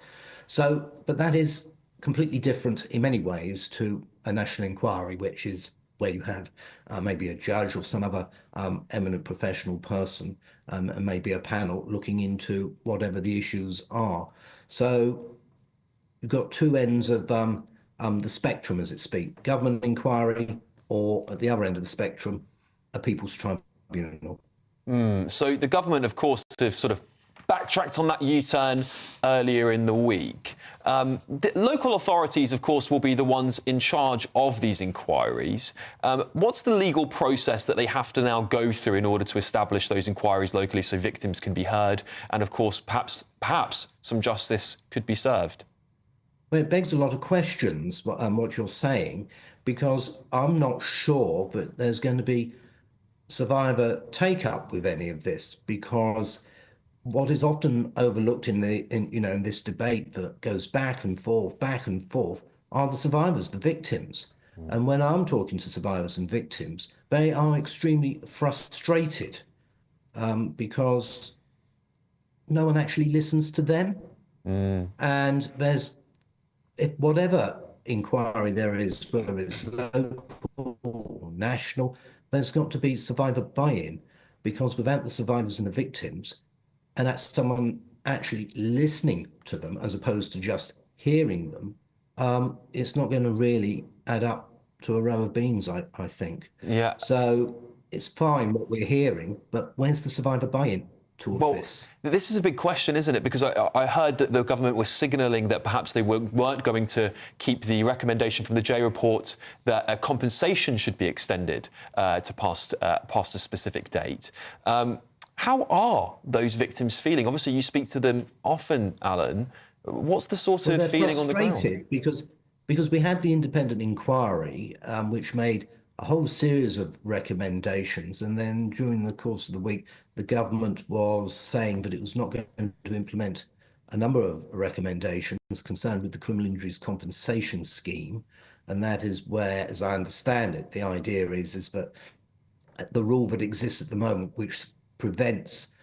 So, but that is completely different in many ways to a national inquiry, which is where you have maybe a judge or some other eminent professional person and maybe a panel looking into whatever the issues are. So you've got two ends of the spectrum, as it speaks, government inquiry, or at the other end of the spectrum, a People's Tribunal.
So the government, of course, have sort of backtracked on that U-turn earlier in the week. The local authorities, of course, will be the ones in charge of these inquiries. What's the legal process that they have to now go through in order to establish those inquiries locally so victims can be heard and, of course, perhaps some justice could be served?
Well, it begs a lot of questions, what you're saying, because I'm not sure that there's going to be survivor take-up with any of this, because what is often overlooked in this debate that goes back and forth, are the survivors, the victims. And when I'm talking to survivors and victims, they are extremely frustrated because no one actually listens to them. And if whatever inquiry there is, whether it's local or national, there's got to be survivor buy-in, because without the survivors and the victims, and that's someone actually listening to them as opposed to just hearing them, it's not going to really add up to a row of beans, I think.
Yeah.
So it's fine what we're hearing, but where's the survivor buy-in to all this?
This is a big question, isn't it? Because I heard that the government was signalling that perhaps they weren't going to keep the recommendation from the J report that a compensation should be extended to past a specific date. How are those victims feeling? Obviously, you speak to them often, Alan. What's the sort of feeling on the ground?
They're frustrated because we had the independent inquiry, which made a whole series of recommendations, and then during the course of the week, the government was saying that it was not going to implement a number of recommendations concerned with the criminal injuries compensation scheme, and that is where, as I understand it, the idea is that the rule that exists at the moment, which prevents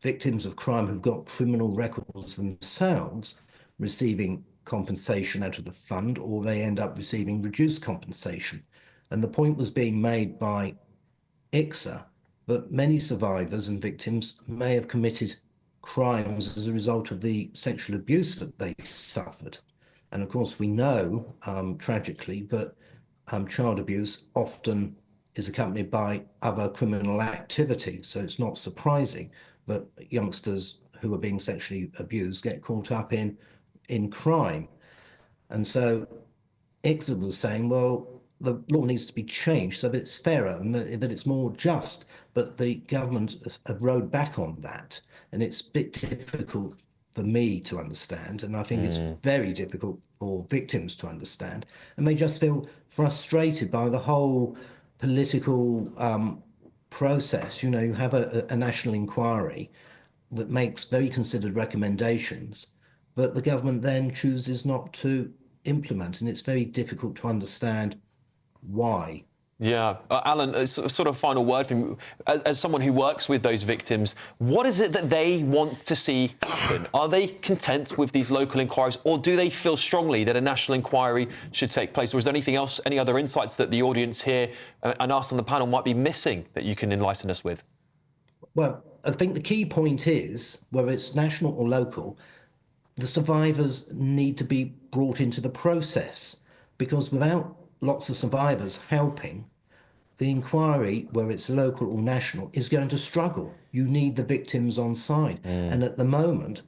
victims of crime who've got criminal records themselves receiving compensation out of the fund, or they end up receiving reduced compensation. And the point was being made by ICSA that many survivors and victims may have committed crimes as a result of the sexual abuse that they suffered. And of course, we know, tragically, that child abuse often is accompanied by other criminal activity. So it's not surprising that youngsters who are being sexually abused get caught up in crime. And so ICSA was saying, well, the law needs to be changed so that it's fairer and that it's more just. But the government has rode back on that. And it's a bit difficult for me to understand. And I think it's very difficult for victims to understand. And they just feel frustrated by the whole political process. You know, you have a national inquiry that makes very considered recommendations, but the government then chooses not to implement, and it's very difficult to understand why.
Yeah. Alan, sort of final word from you. As someone who works with those victims, what is it that they want to see happen? Are they content with these local inquiries, or do they feel strongly that a national inquiry should take place? Or is there anything else, any other insights that the audience here and us on the panel might be missing that you can enlighten us with?
Well, I think the key point is, whether it's national or local, the survivors need to be brought into the process, because without lots of survivors helping, the inquiry, whether it's local or national, is going to struggle. You need the victims on side. And at the moment,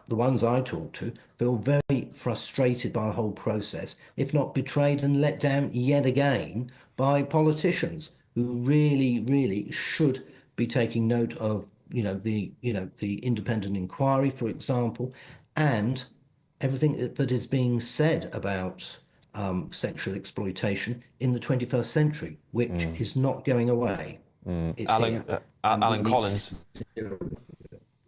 the ones I talk to feel very frustrated by the whole process, if not betrayed and let down yet again by politicians who really, really should be taking note of the independent inquiry, for example, and everything that is being said about sexual exploitation in the 21st century, which is not going away. It's
Alan Collins.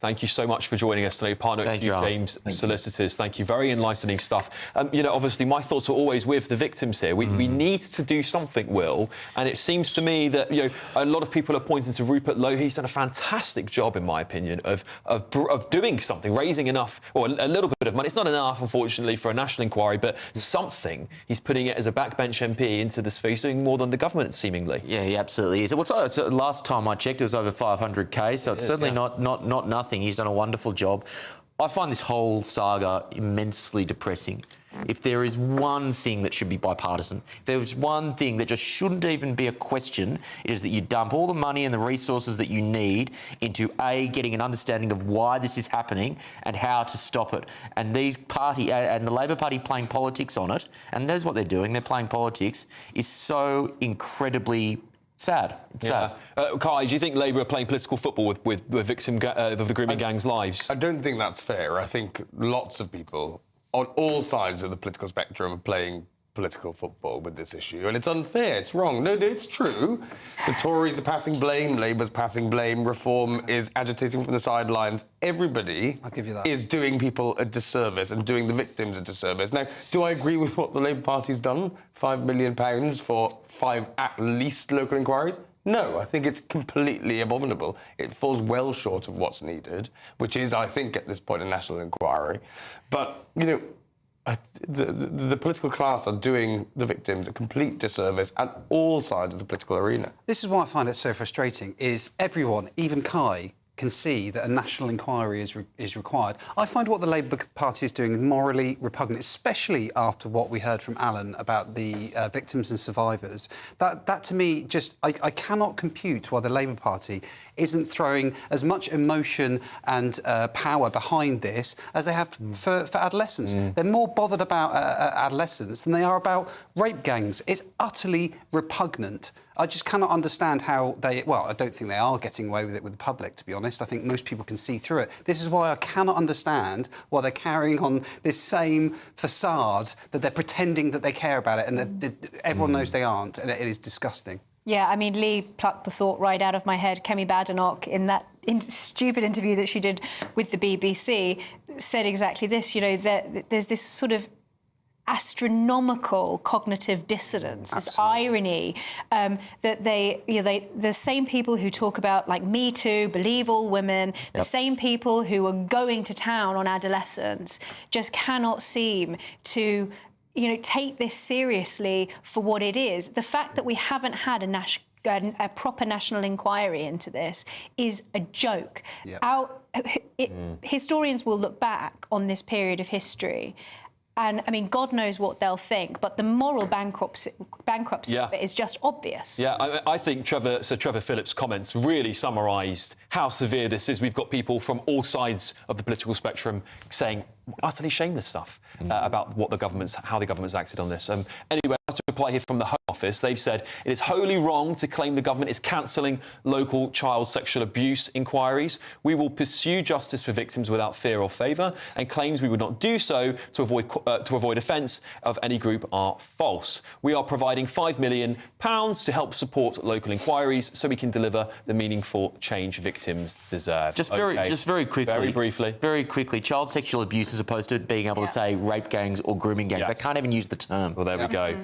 Thank you so much for joining us today, partner at Hugh James Solicitors. Thank you. Very enlightening stuff. Obviously, my thoughts are always with the victims here. We need to do something, Will, and it seems to me that a lot of people are pointing to Rupert Lowe. He's done a fantastic job, in my opinion, of doing something, raising enough, or a little bit of money. It's not enough, unfortunately, for a national inquiry, but something. He's putting it as a backbench MP into the sphere. He's doing more than the government, seemingly.
Yeah, he absolutely is. Well, last time I checked, it was over 500k, so it's certainly not nothing. He's done a wonderful job. I find this whole saga immensely depressing. If there is one thing that should be bipartisan, if there is one thing that just shouldn't even be a question, it is that you dump all the money and the resources that you need into getting an understanding of why this is happening and how to stop it. And these and the Labor Party playing politics on it, and that's what they're doing, they're playing politics, is so incredibly sad. It's sad.
Kai, do you think Labour are playing political football with the victim of the grooming gang's lives?
I don't think that's fair. I think lots of people on all sides of the political spectrum are playing political football with this issue, and it's unfair. It's wrong. No, it's true. The Tories are passing blame. Labour's passing blame. Reform is agitating from the sidelines. Everybody is doing people a disservice and doing the victims a disservice. Now, do I agree with what the Labour Party's done? £5 million for 5 at least local inquiries? No, I think it's completely abominable. It falls well short of what's needed, which is, I think, at this point, a national inquiry. But, the political class are doing the victims a complete disservice at all sides of the political arena.
This is why I find it so frustrating, is everyone, even Kai, can see that a national inquiry is required. I find what the Labour Party is doing morally repugnant, especially after what we heard from Alan about the victims and survivors. That to me, I cannot compute why the Labour Party isn't throwing as much emotion and power behind this as they have for adolescents. They're more bothered about adolescents than they are about rape gangs. It's utterly repugnant. I just cannot understand how I don't think they are getting away with it with the public, to be honest. I think most people can see through it. This is why I cannot understand why they're carrying on this same facade that they're pretending that they care about it and that everyone knows they aren't, and it is disgusting.
Yeah, I mean, Lee plucked the thought right out of my head. Kemi Badenoch, in that stupid interview that she did with the BBC, said exactly this. There's this sort of astronomical cognitive dissonance, this irony that the same people who talk about, like, Me Too, believe all women, the same people who are going to town on adolescents just cannot seem to take this seriously for what it is. The fact that we haven't had a proper national inquiry into this is a joke. Historians will look back on this period of history, and, I mean, God knows what they'll think, but the moral bankruptcy of it is just obvious.
Yeah, I think Trevor Phillips' comments really summarised how severe this is. We've got people from all sides of the political spectrum saying utterly shameless stuff about how the government's acted on this. Anyway, to reply here from the Home Office, they've said it is wholly wrong to claim the government is cancelling local child sexual abuse inquiries. We will pursue justice for victims without fear or favour, and claims we would not do so to avoid offence of any group are false. We are providing £5 million to help support local inquiries so we can deliver the meaningful change victims deserve.
Just very quickly, child sexual abuse as opposed to being able to say rape gangs or grooming gangs. They can't even use the term.
Well, there we go.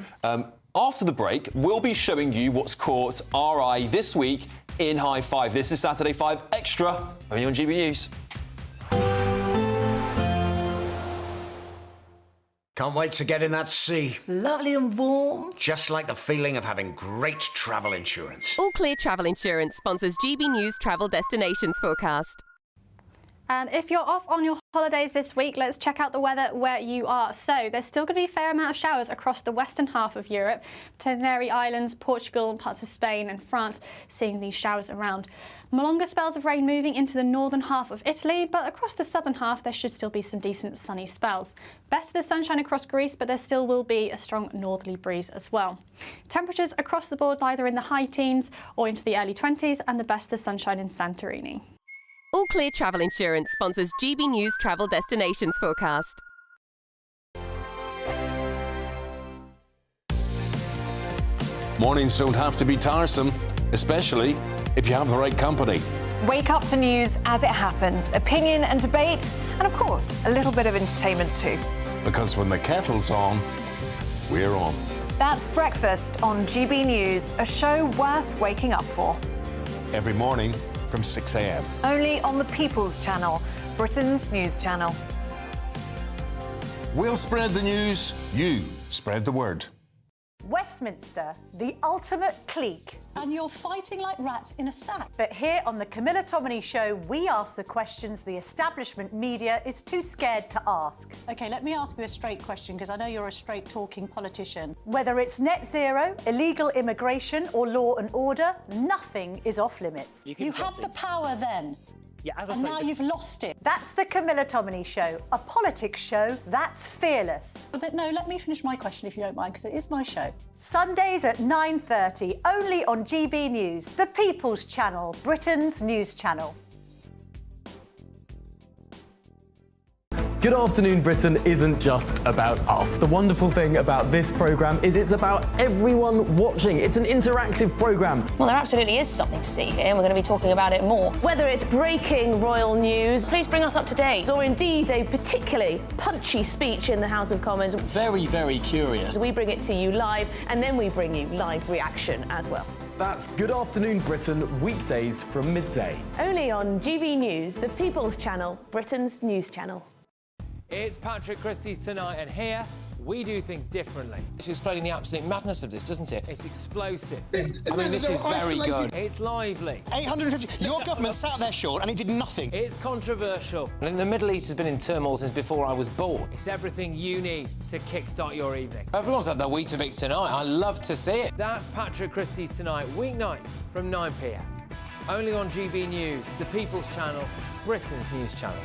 After the break, we'll be showing you what's caught our eye this week in High Five. This is Saturday 5 Extra, only on GB News.
Can't wait to get in that sea.
Lovely and warm.
Just like the feeling of having great travel insurance.
All Clear Travel Insurance sponsors GB News Travel Destinations Forecast.
And if you're off on your holidays this week, let's check out the weather where you are. So there's still going to be a fair amount of showers across the western half of Europe. Tenerife Islands, Portugal and parts of Spain and France seeing these showers around. Longer spells of rain moving into the northern half of Italy, but across the southern half there should still be some decent sunny spells. Best of the sunshine across Greece, but there still will be a strong northerly breeze as well. Temperatures across the board either in the high teens or into the early 20s, and the best of the sunshine in Santorini.
All Clear Travel Insurance sponsors GB News Travel Destinations forecast.
Mornings don't have to be tiresome, especially if you have the right company.
Wake up to news as it happens, opinion and debate, and of course, a little bit of entertainment too.
Because when the kettle's on, we're on.
That's Breakfast on GB News, a show worth waking up for.
Every morning from 6 a.m.
Only on the People's Channel, Britain's news channel.
We'll spread the news, you spread the word.
Westminster, the ultimate clique. And you're fighting like rats in a sack. But here on the Camilla Tominey Show, we ask the questions the establishment media is too scared to ask. OK, let me ask you a straight question, because I know you're a straight-talking politician. Whether it's net zero, illegal immigration or law and order, nothing is off limits. You had the power then.
Yeah, as I
and
say,
now you've lost it. That's the Camilla Tominey Show, a politics show that's fearless. But no, let me finish my question if you don't mind, because it is my show. Sundays at 9:30, only on GB News, the People's Channel, Britain's news channel.
Good Afternoon Britain isn't just about us. The wonderful thing about this programme is it's about everyone watching. It's an interactive programme.
Well, there absolutely is something to see here, and we're going to be talking about it more. Whether it's breaking royal news, please bring us up to date, or indeed a particularly punchy speech in the House of Commons.
very, very curious.
We bring it to you live, and then we bring you live reaction as well.
That's Good Afternoon Britain, weekdays from midday.
Only on GB News, the People's Channel, Britain's news channel.
It's Patrick Christys tonight, and here we do things differently. It's explaining the absolute madness of this, doesn't it? It's explosive. I mean, this is very good. It's lively.
850. Your government sat there, Sean, and it did nothing.
It's controversial. And the Middle East has been in turmoil since before I was born. It's everything you need to kickstart your evening. Everyone's had their Weetabix tonight. I love to see it. That's Patrick Christys tonight, weeknights from 9 p.m. Only on GB News, the People's Channel, Britain's news channel.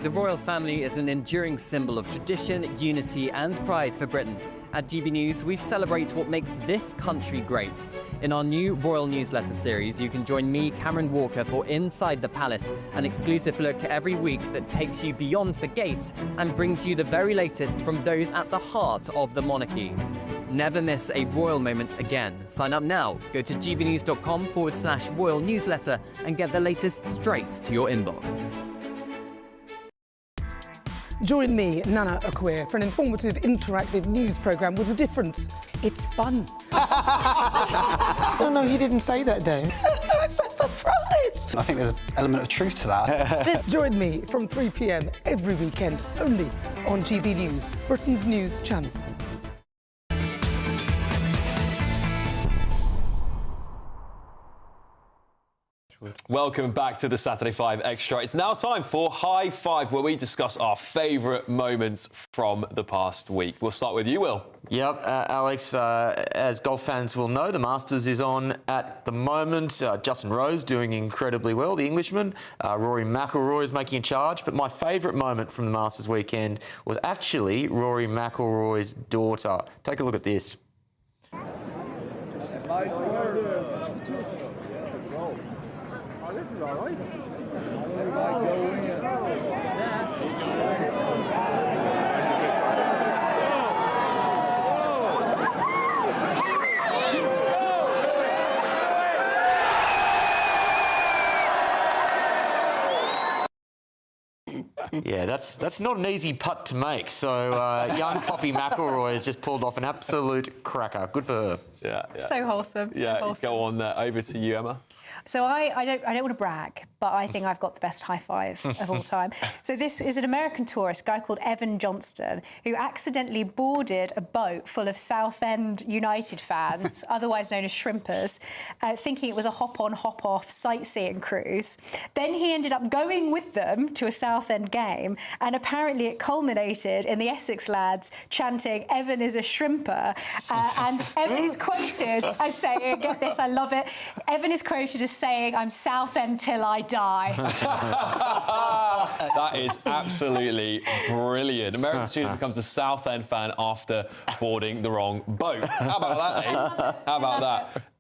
The royal family is an enduring symbol of tradition, unity and pride for Britain. At GB News, we celebrate what makes this country great. In our new royal newsletter series, you can join me, Cameron Walker, for Inside the Palace, an exclusive look every week that takes you beyond the gates and brings you the very latest from those at the heart of the monarchy. Never miss a royal moment again. Sign up now. Go to gbnews.com/royal newsletter and get the latest straight to your inbox.
Join me, Nana Okoye, for an informative, interactive news programme with a difference. It's fun.
No, he didn't say that, Dave.
I'm so surprised.
I think there's an element of truth to that.
Join me from 3 p.m. every weekend, only on GB News, Britain's news channel.
Welcome back to the Saturday 5 Extra. It's now time for High Five, where we discuss our favourite moments from the past week. We'll start with you, Will.
Yep, Alex, as golf fans will know, the Masters is on at the moment. Justin Rose doing incredibly well, the Englishman. Rory McIlroy is making a charge. But my favourite moment from the Masters weekend was actually Rory McIlroy's daughter. Take a look at this. Yeah, that's not an easy putt to make. So young Poppy McIlroy has just pulled off an absolute cracker. Good for her.
Yeah.
So wholesome.
Yeah,
so wholesome.
go on there. Over to you, Emma.
So I don't want to brag, but I think I've got the best high five of all time. So this is an American tourist, a guy called Evan Johnston, who accidentally boarded a boat full of Southend United fans, otherwise known as shrimpers, thinking it was a hop-on, hop-off sightseeing cruise. Then he ended up going with them to a Southend game, and apparently it culminated in the Essex lads chanting, "Evan is a shrimper," and Evan is quoted as saying, get this, I love it, Evan is quoted as saying, I'm Southend till I die.
That is absolutely brilliant. American student becomes a Southend fan after boarding the wrong boat. How about that, eh? How about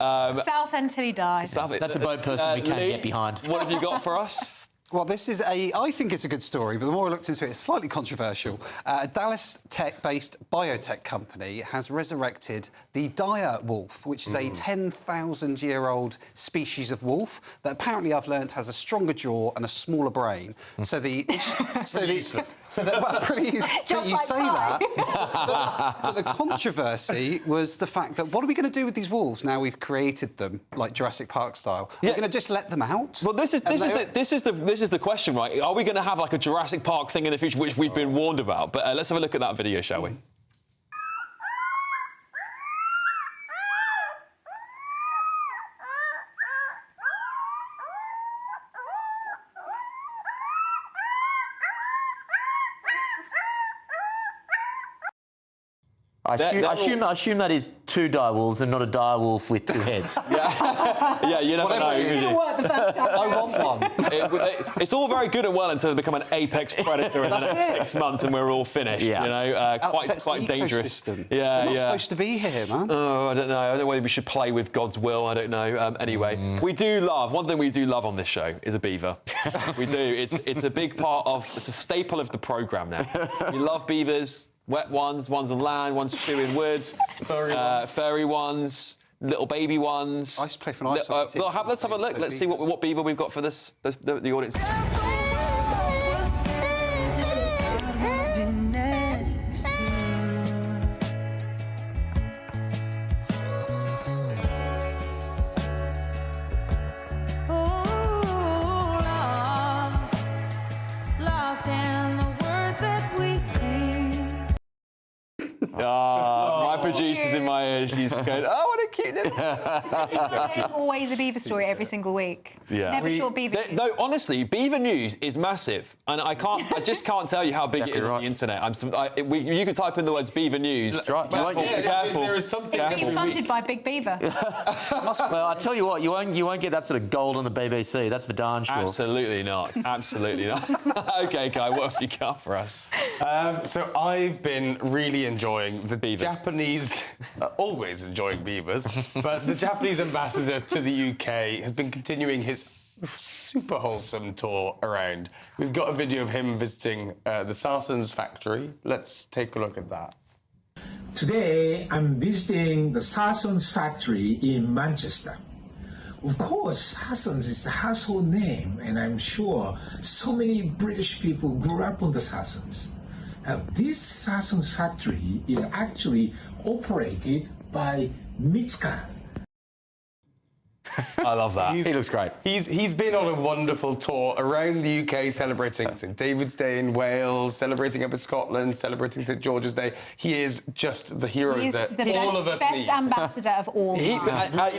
that?
Southend till he dies.
That's a boat person we can't
Lee,
get behind.
What have you got for us?
Well, this is I think it's a good story, but the more I looked into it, it's slightly controversial. A Dallas tech-based biotech company has resurrected the dire wolf, which is a 10,000-year-old species of wolf that apparently I've learnt has a stronger jaw and a smaller brain. So the well, pretty you say that. But the controversy was the fact that what are we going to do with these wolves now we've created them like Jurassic Park style? Are we going to just let them out?
Well, this is the question, right? Are we going to have like a Jurassic Park thing in the future, which we've been warned about? But let's have a look at that video, shall we?
I assume that is two direwolves and not a direwolf with two heads.
Yeah, you never know.
I want one.
It's all very good and well until they become an apex predator in the next 6 months and we're all finished.
Yeah.
You know, quite dangerous. Yeah,
They're not supposed to be here, man.
Oh, I don't know. I don't know whether we should play with God's will. I don't know. Anyway, we do love one thing we do love on this show is a beaver. We do. It's a big part of. It's a staple of the programme now. We love beavers. Wet ones on land, ones chewing wood, furry ones, little baby ones.
I used to play for an ice hockey team.
Let's have a look. Let's see what beaver we've got for this. The audience. My producer's in my ear. She's going, oh, what a cute little...
There's always a beaver story every single week.
Yeah.
Never short beaver news.
No, honestly, beaver news is massive, and I just can't tell you how big it is on the internet. You could type in the words beaver news. That's right. Careful.
There is something.
It's being funded by Big Beaver.
Well, I tell you what, you won't get that sort of gold on the BBC. That's for darn sure.
Absolutely not. Absolutely not. Okay, Kai, what have you got for us?
So I've been really enjoying the
beavers.
Japanese, always enjoying beavers, but the Japanese ambassador to the UK has been continuing his super wholesome tour around. We've got a video of him visiting the Sarsons factory. Let's take a look at that.
Today, I'm visiting the Sarsons factory in Manchester. Of course, Sarsons is a household name, and I'm sure so many British people grew up on the Sarsons. Now, this Sarsons factory is actually operated by Mitsukan.
I love that.
He looks great. He's been on a wonderful tour around the UK, celebrating St David's Day in Wales, celebrating up in Scotland, celebrating St George's Day. He is just the hero that all of us need.
Best ambassador of all.
He's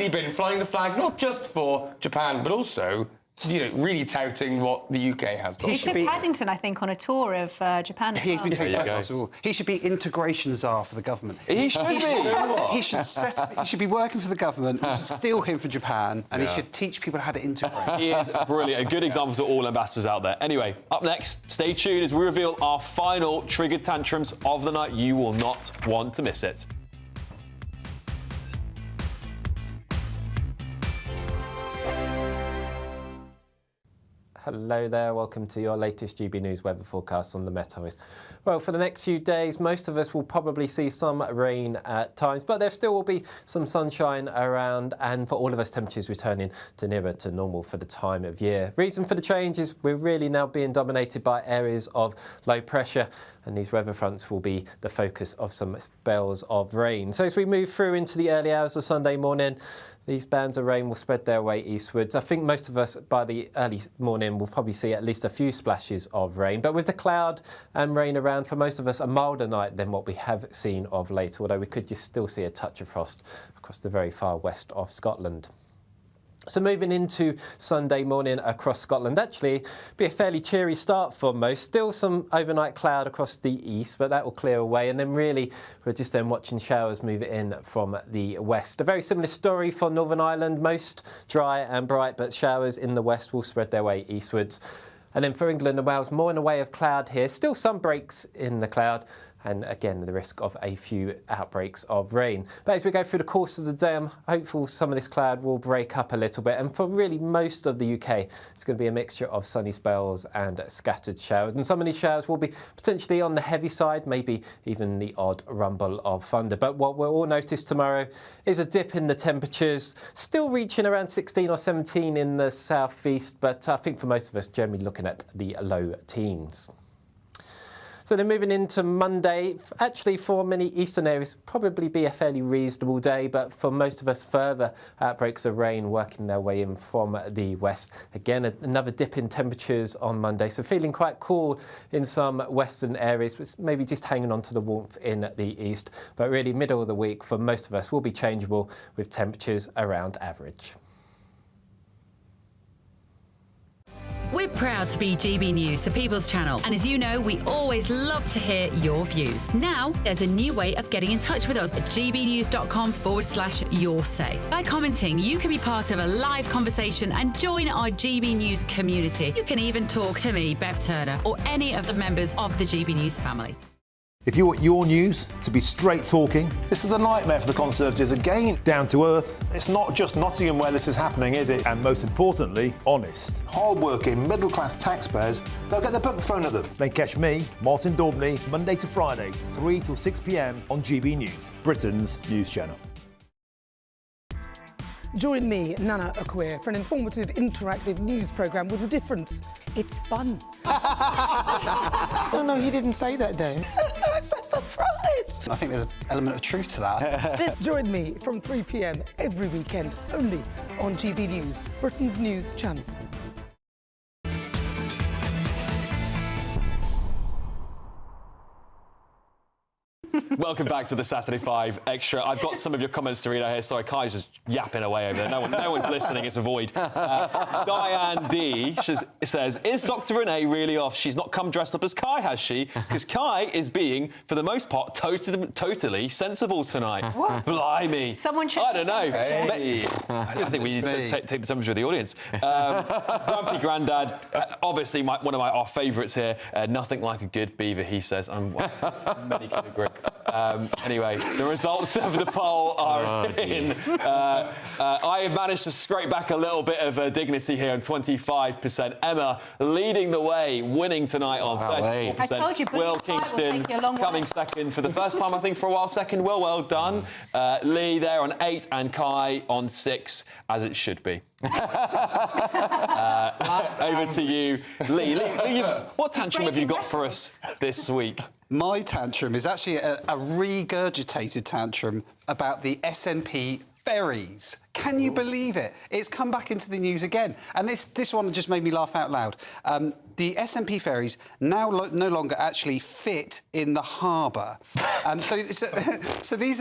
been flying the flag not just for Japan, but also, you know, really touting what the UK has got.
He took Paddington, I think, on a tour of Japan.
He's been taking photos. He should be integration czar for the government.
He should be.
He should be working for the government. We should steal him for Japan, and he should teach people how to integrate.
He is brilliant. A good example to all ambassadors out there. Anyway, up next, stay tuned as we reveal our final triggered tantrums of the night. You will not want to miss it.
Hello there, welcome to your latest GB News weather forecast on the Met Office. Well, for the next few days, most of us will probably see some rain at times, but there still will be some sunshine around, and for all of us, temperatures returning to nearer to normal for the time of year. Reason for the change is we're really now being dominated by areas of low pressure, and these weather fronts will be the focus of some spells of rain. So as we move through into the early hours of Sunday morning, these bands of rain will spread their way eastwards. I think most of us by the early morning will probably see at least a few splashes of rain, but with the cloud and rain around, for most of us a milder night than what we have seen of late, although we could just still see a touch of frost across the very far west of Scotland. So moving into Sunday morning across Scotland, actually be a fairly cheery start for most. Still some overnight cloud across the east, but that will clear away. And then really we're just then watching showers move in from the west. A very similar story for Northern Ireland, most dry and bright, but showers in the west will spread their way eastwards. And then for England and Wales, more in the way of cloud here. Still some breaks in the cloud. And again, the risk of a few outbreaks of rain. But as we go through the course of the day, I'm hopeful some of this cloud will break up a little bit. And for really most of the UK, it's going to be a mixture of sunny spells and scattered showers. And some of these showers will be potentially on the heavy side, maybe even the odd rumble of thunder. But what we'll all notice tomorrow is a dip in the temperatures, still reaching around 16 or 17 in the southeast. But I think for most of us, generally looking at the low teens. So then moving into Monday, actually for many eastern areas, probably be a fairly reasonable day, but for most of us, further outbreaks of rain working their way in from the west. Again, another dip in temperatures on Monday, so feeling quite cool in some western areas, but maybe just hanging on to the warmth in the east. But really, middle of the week for most of us will be changeable with temperatures around average.
We're proud to be GB News, the People's Channel. And as you know, we always love to hear your views. Now, there's a new way of getting in touch with us at gbnews.com/yoursay. By commenting, you can be part of a live conversation and join our GB News community. You can even talk to me, Bev Turner, or any of the members of the GB News family.
If you want your news to be straight talking, this is a nightmare for the Conservatives again. Down to earth. It's not just Nottingham where this is happening, is it? And most importantly, honest. Hard-working, middle-class taxpayers, they'll get their book thrown at them. Then catch me, Martin Daubney, Monday to Friday, 3 till 6 p.m. on GB News, Britain's news channel.
Join me, Nana Akweer, for an informative, interactive news programme with a difference. It's fun.
No, he didn't say that, Dave.
I'm so surprised.
I think there's an element of truth to that.
Join me from 3 p.m. every weekend, only on GB News, Britain's news channel.
Welcome back to the Saturday 5 Extra. I've got some of your comments to read out here. Sorry, Kai's just yapping away over there. No one's listening. It's a void. Diane D says, is Dr. Renee really off? She's not come dressed up as Kai, has she? Because Kai is being, for the most part, totally sensible tonight.
What?
Blimey.
Someone check
I don't know.
Hey.
I think we need to take the temperature of the audience. Grumpy Grandad, obviously one of our favourites here. Nothing like a good beaver, he says. Many can agree. Anyway, the results of the poll are in. I have managed to scrape back a little bit of dignity here on 25%. Emma leading the way, winning tonight on 34%.
I told you,
Will Kingston coming second for the first time, I think, for a while. Second, well done. Lee there on 8 and Kai on 6, as it should be. Over to you, Lee. Lee, what tantrum have you got for us this week?
My tantrum is actually a regurgitated tantrum about the SNP ferries. Can you believe it? It's come back into the news again. And this one just made me laugh out loud. The SNP ferries now no longer actually fit in the harbour. So this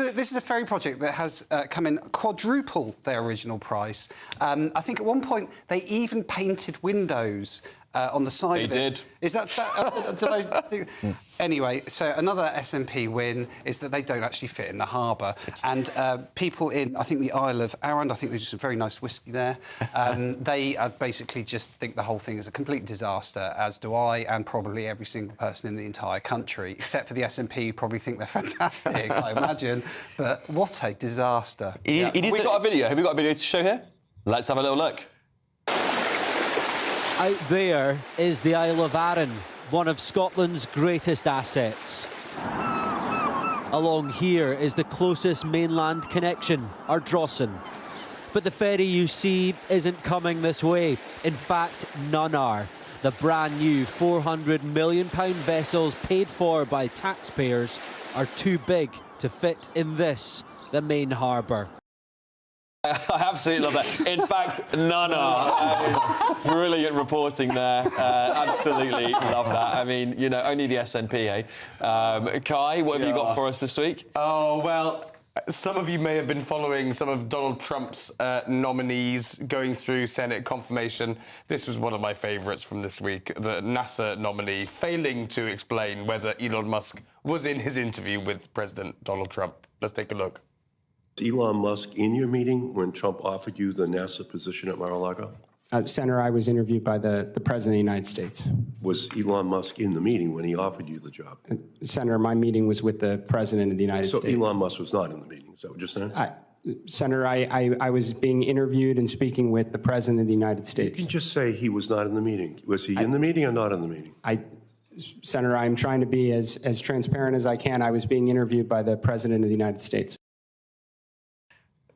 is a ferry project that has come in quadruple their original price. I think at one point they even painted windows on the side of it.
They did.
Is that did I think? Anyway, so another SNP win is that they don't actually fit in the harbour. And people in, I think, the Isle of Arran, I think there's just a very nice whiskey there, they basically just think the whole thing is a complete disaster, as do I, and probably every single person in the entire country, except for the SNP, who probably think they're fantastic, I imagine. But what a disaster.
Have we got a video? Have we got a video to show here? Let's have a little look.
Out there is the Isle of Arran, one of Scotland's greatest assets. Along here is the closest mainland connection, Ardrossan. But the ferry you see isn't coming this way. In fact, none are. The brand new £400 million vessels paid for by taxpayers are too big to fit in this, the main harbour.
I absolutely love that. In fact, none are. Brilliant reporting there. Absolutely love that. I mean, you know, only the SNP, eh? Kai, what have you got for us this week?
Oh, well, Some of you may have been following some of Donald Trump's nominees going through Senate confirmation. This was one of my favourites from this week. The NASA nominee failing to explain whether Elon Musk was in his interview with President Donald Trump. Let's take a look.
Was Elon Musk in your meeting when Trump offered you the NASA position at Mar-a-Lago?
Senator, I was interviewed by the President of the United States.
Was Elon Musk in the meeting when he offered you the job?
Senator, my meeting was with the President of the United States.
So Elon Musk was not in the meeting, is that what you're saying?
Senator, I was being interviewed and speaking with the President of the United States.
You can just say he was not in the meeting. Was he in the meeting or not in the meeting?
Senator, I'm trying to be as transparent as I can. I was being interviewed by the President of the United States.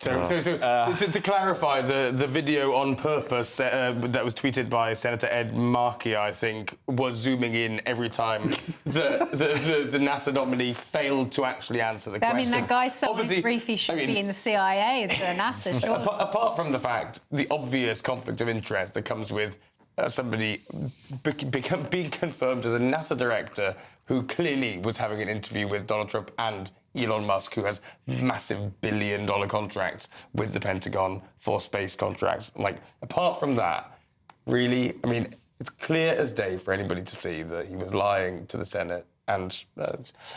To clarify, the video on purpose that was tweeted by Senator Ed Markey, I think, was zooming in every time the NASA nominee failed to actually answer the question.
I mean, that guy's so brief he should be in the CIA instead of NASA. Sure.
Apart from the fact, the obvious conflict of interest that comes with somebody being confirmed as a NASA director who clearly was having an interview with Donald Trump and Elon Musk, who has massive billion-dollar contracts with the Pentagon for space contracts. Like, apart from that, really, I mean, it's clear as day for anybody to see that he was lying to the Senate. And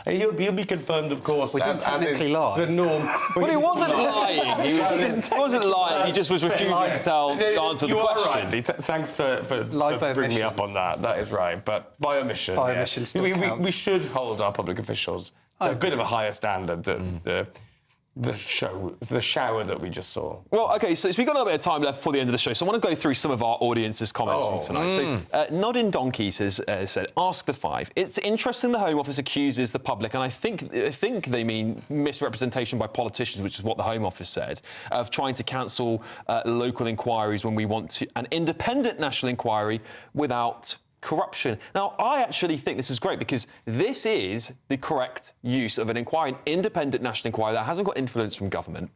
he'll be confirmed, of course, as is the norm.
Well, he wasn't lying. He wasn't lying. He just was refusing to answer the question.
You are right. Thanks for bringing me up on that. That is right. But by omission, we should hold our public officials to a bit of a higher standard than the shower that we just saw.
Well, OK, so we've got a little bit of time left before the end of the show, so I want to go through some of our audience's comments from tonight. So, Noddin Donkey said, ask the five. It's interesting the Home Office accuses the public, and I think they mean misrepresentation by politicians, which is what the Home Office said, of trying to cancel local inquiries when we want an independent national inquiry without corruption. Now, I actually think this is great because this is the correct use of an inquiry, an independent national inquiry that hasn't got influence from government.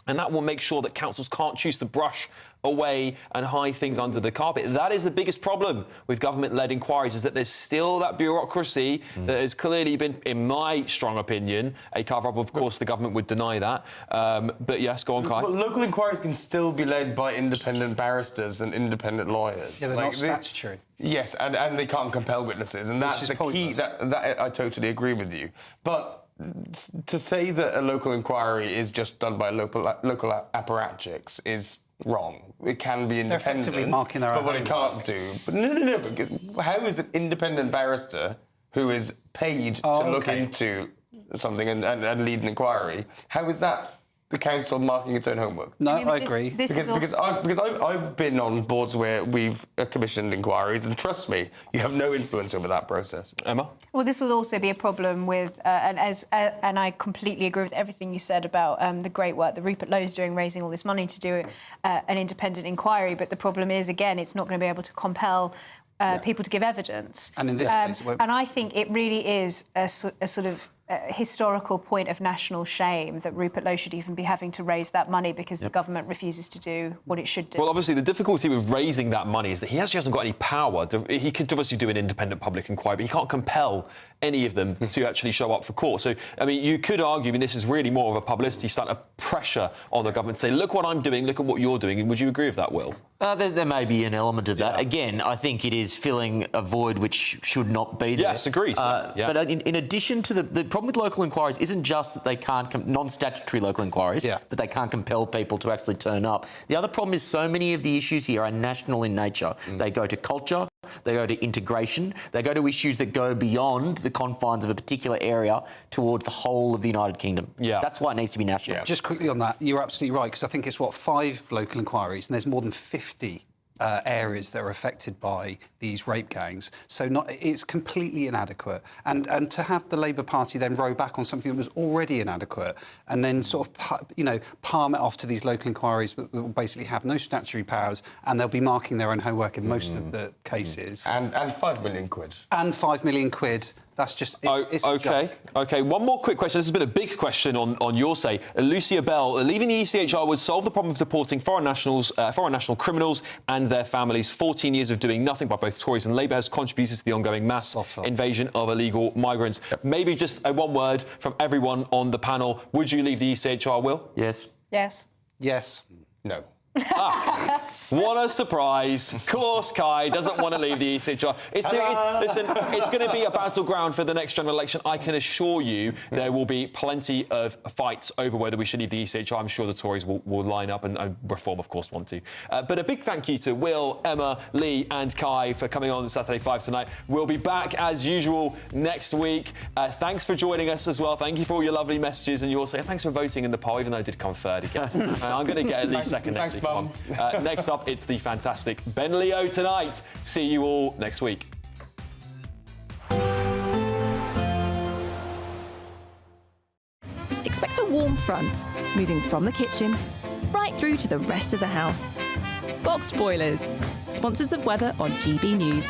And that will make sure that councils can't choose to brush away and hide things under the carpet. That is the biggest problem with government-led inquiries, is that there's still that bureaucracy that has clearly been, in my strong opinion, a cover-up. Of course, the government would deny that. But yes, go on, Kai.
But local inquiries can still be led by independent barristers and independent lawyers.
Yeah, they're not statutory.
Yes, and they can't compel witnesses, and that's the key. That I totally agree with you. But to say that a local inquiry is just done by local apparatchiks is wrong. It can be independent.
They're effectively marking their own.
But what it can't do. But no. But how is an independent barrister who is paid to look into something and lead an inquiry? How is that the council marking its own homework?
No, I agree.
Because I've been on boards where we've commissioned inquiries, and trust me, you have no influence over that process. Emma?
Well, this will also be a problem with, and I completely agree with everything you said about the great work that Rupert Lowe's doing, raising all this money to do an independent inquiry. But the problem is, again, it's not going to be able to compel people to give evidence.
And in this case, it won't.
And I think it really is a sort of historical point of national shame that Rupert Lowe should even be having to raise that money because the government refuses to do what it should do.
Well, obviously, the difficulty with raising that money is that he actually hasn't got any power. He could obviously do an independent public inquiry, but he can't compel any of them to actually show up for court. So, I mean, you could argue, I mean, this is really more of a publicity stunt, a pressure on the government to say, look what I'm doing, look at what you're doing. Would you agree with that, Will?
There may be an element of that. Again, I think it is filling a void which should not be there.
Yes, agreed.
But in addition to the problem with local inquiries isn't just that they can't, non-statutory local inquiries, that they can't compel people to actually turn up. The other problem is so many of the issues here are national in nature. They go to culture, they go to integration, they go to issues that go beyond the confines of a particular area towards the whole of the United Kingdom. That's why it needs to be national.
Just quickly on that, you're absolutely right, because I think it's, 5 local inquiries, and there's more than 50 areas that are affected by these rape gangs. So it's completely inadequate. And to have the Labour Party then row back on something that was already inadequate and then sort of, palm it off to these local inquiries that will basically have no statutory powers, and they'll be marking their own homework in most of the cases.
And 5 million quid.
And 5 million quid. That's just it's a joke.
OK. One more quick question. This has been a big question on your say. Lucia Bell, leaving the ECHR would solve the problem of deporting foreign national criminals and their families. 14 years of doing nothing by both Tories and Labour has contributed to the ongoing mass invasion of illegal migrants. Maybe just one word from everyone on the panel. Would you leave the ECHR, Will?
Yes.
Yes.
Yes.
No.
What a surprise. Of course, Kai doesn't want to leave the ECHR. Listen, it's going to be a battleground for the next general election. I can assure you there will be plenty of fights over whether we should leave the ECHR. I'm sure the Tories will line up, and Reform, of course, want to. But a big thank you to Will, Emma, Lee and Kai for coming on Saturday 5 tonight. We'll be back, as usual, next week. Thanks for joining us as well. Thank you for all your lovely messages and your say. Thanks for voting in the poll, even though I did come third again. I'm going to get at least second next week. Next up, it's the fantastic Ben Leo tonight. See you all next week.
Expect a warm front, moving from the kitchen right through to the rest of the house. Boxed Boilers, sponsors of weather on GB News.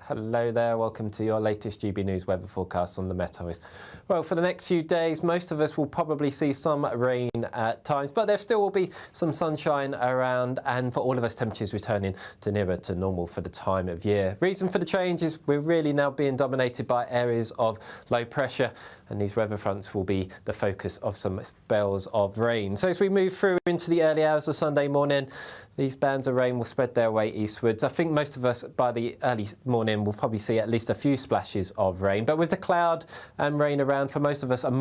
Hello there, welcome to your latest GB News weather forecast on the Met Office. Well, for the next few days, most of us will probably see some rain at times, but there still will be some sunshine around, and for all of us, temperatures returning to nearer to normal for the time of year. Reason for the change is we're really now being dominated by areas of low pressure, and these weather fronts will be the focus of some spells of rain. So as we move through into the early hours of Sunday morning, these bands of rain will spread their way eastwards. I think most of us by the early morning will probably see at least a few splashes of rain, but with the cloud and rain around, for most of us, a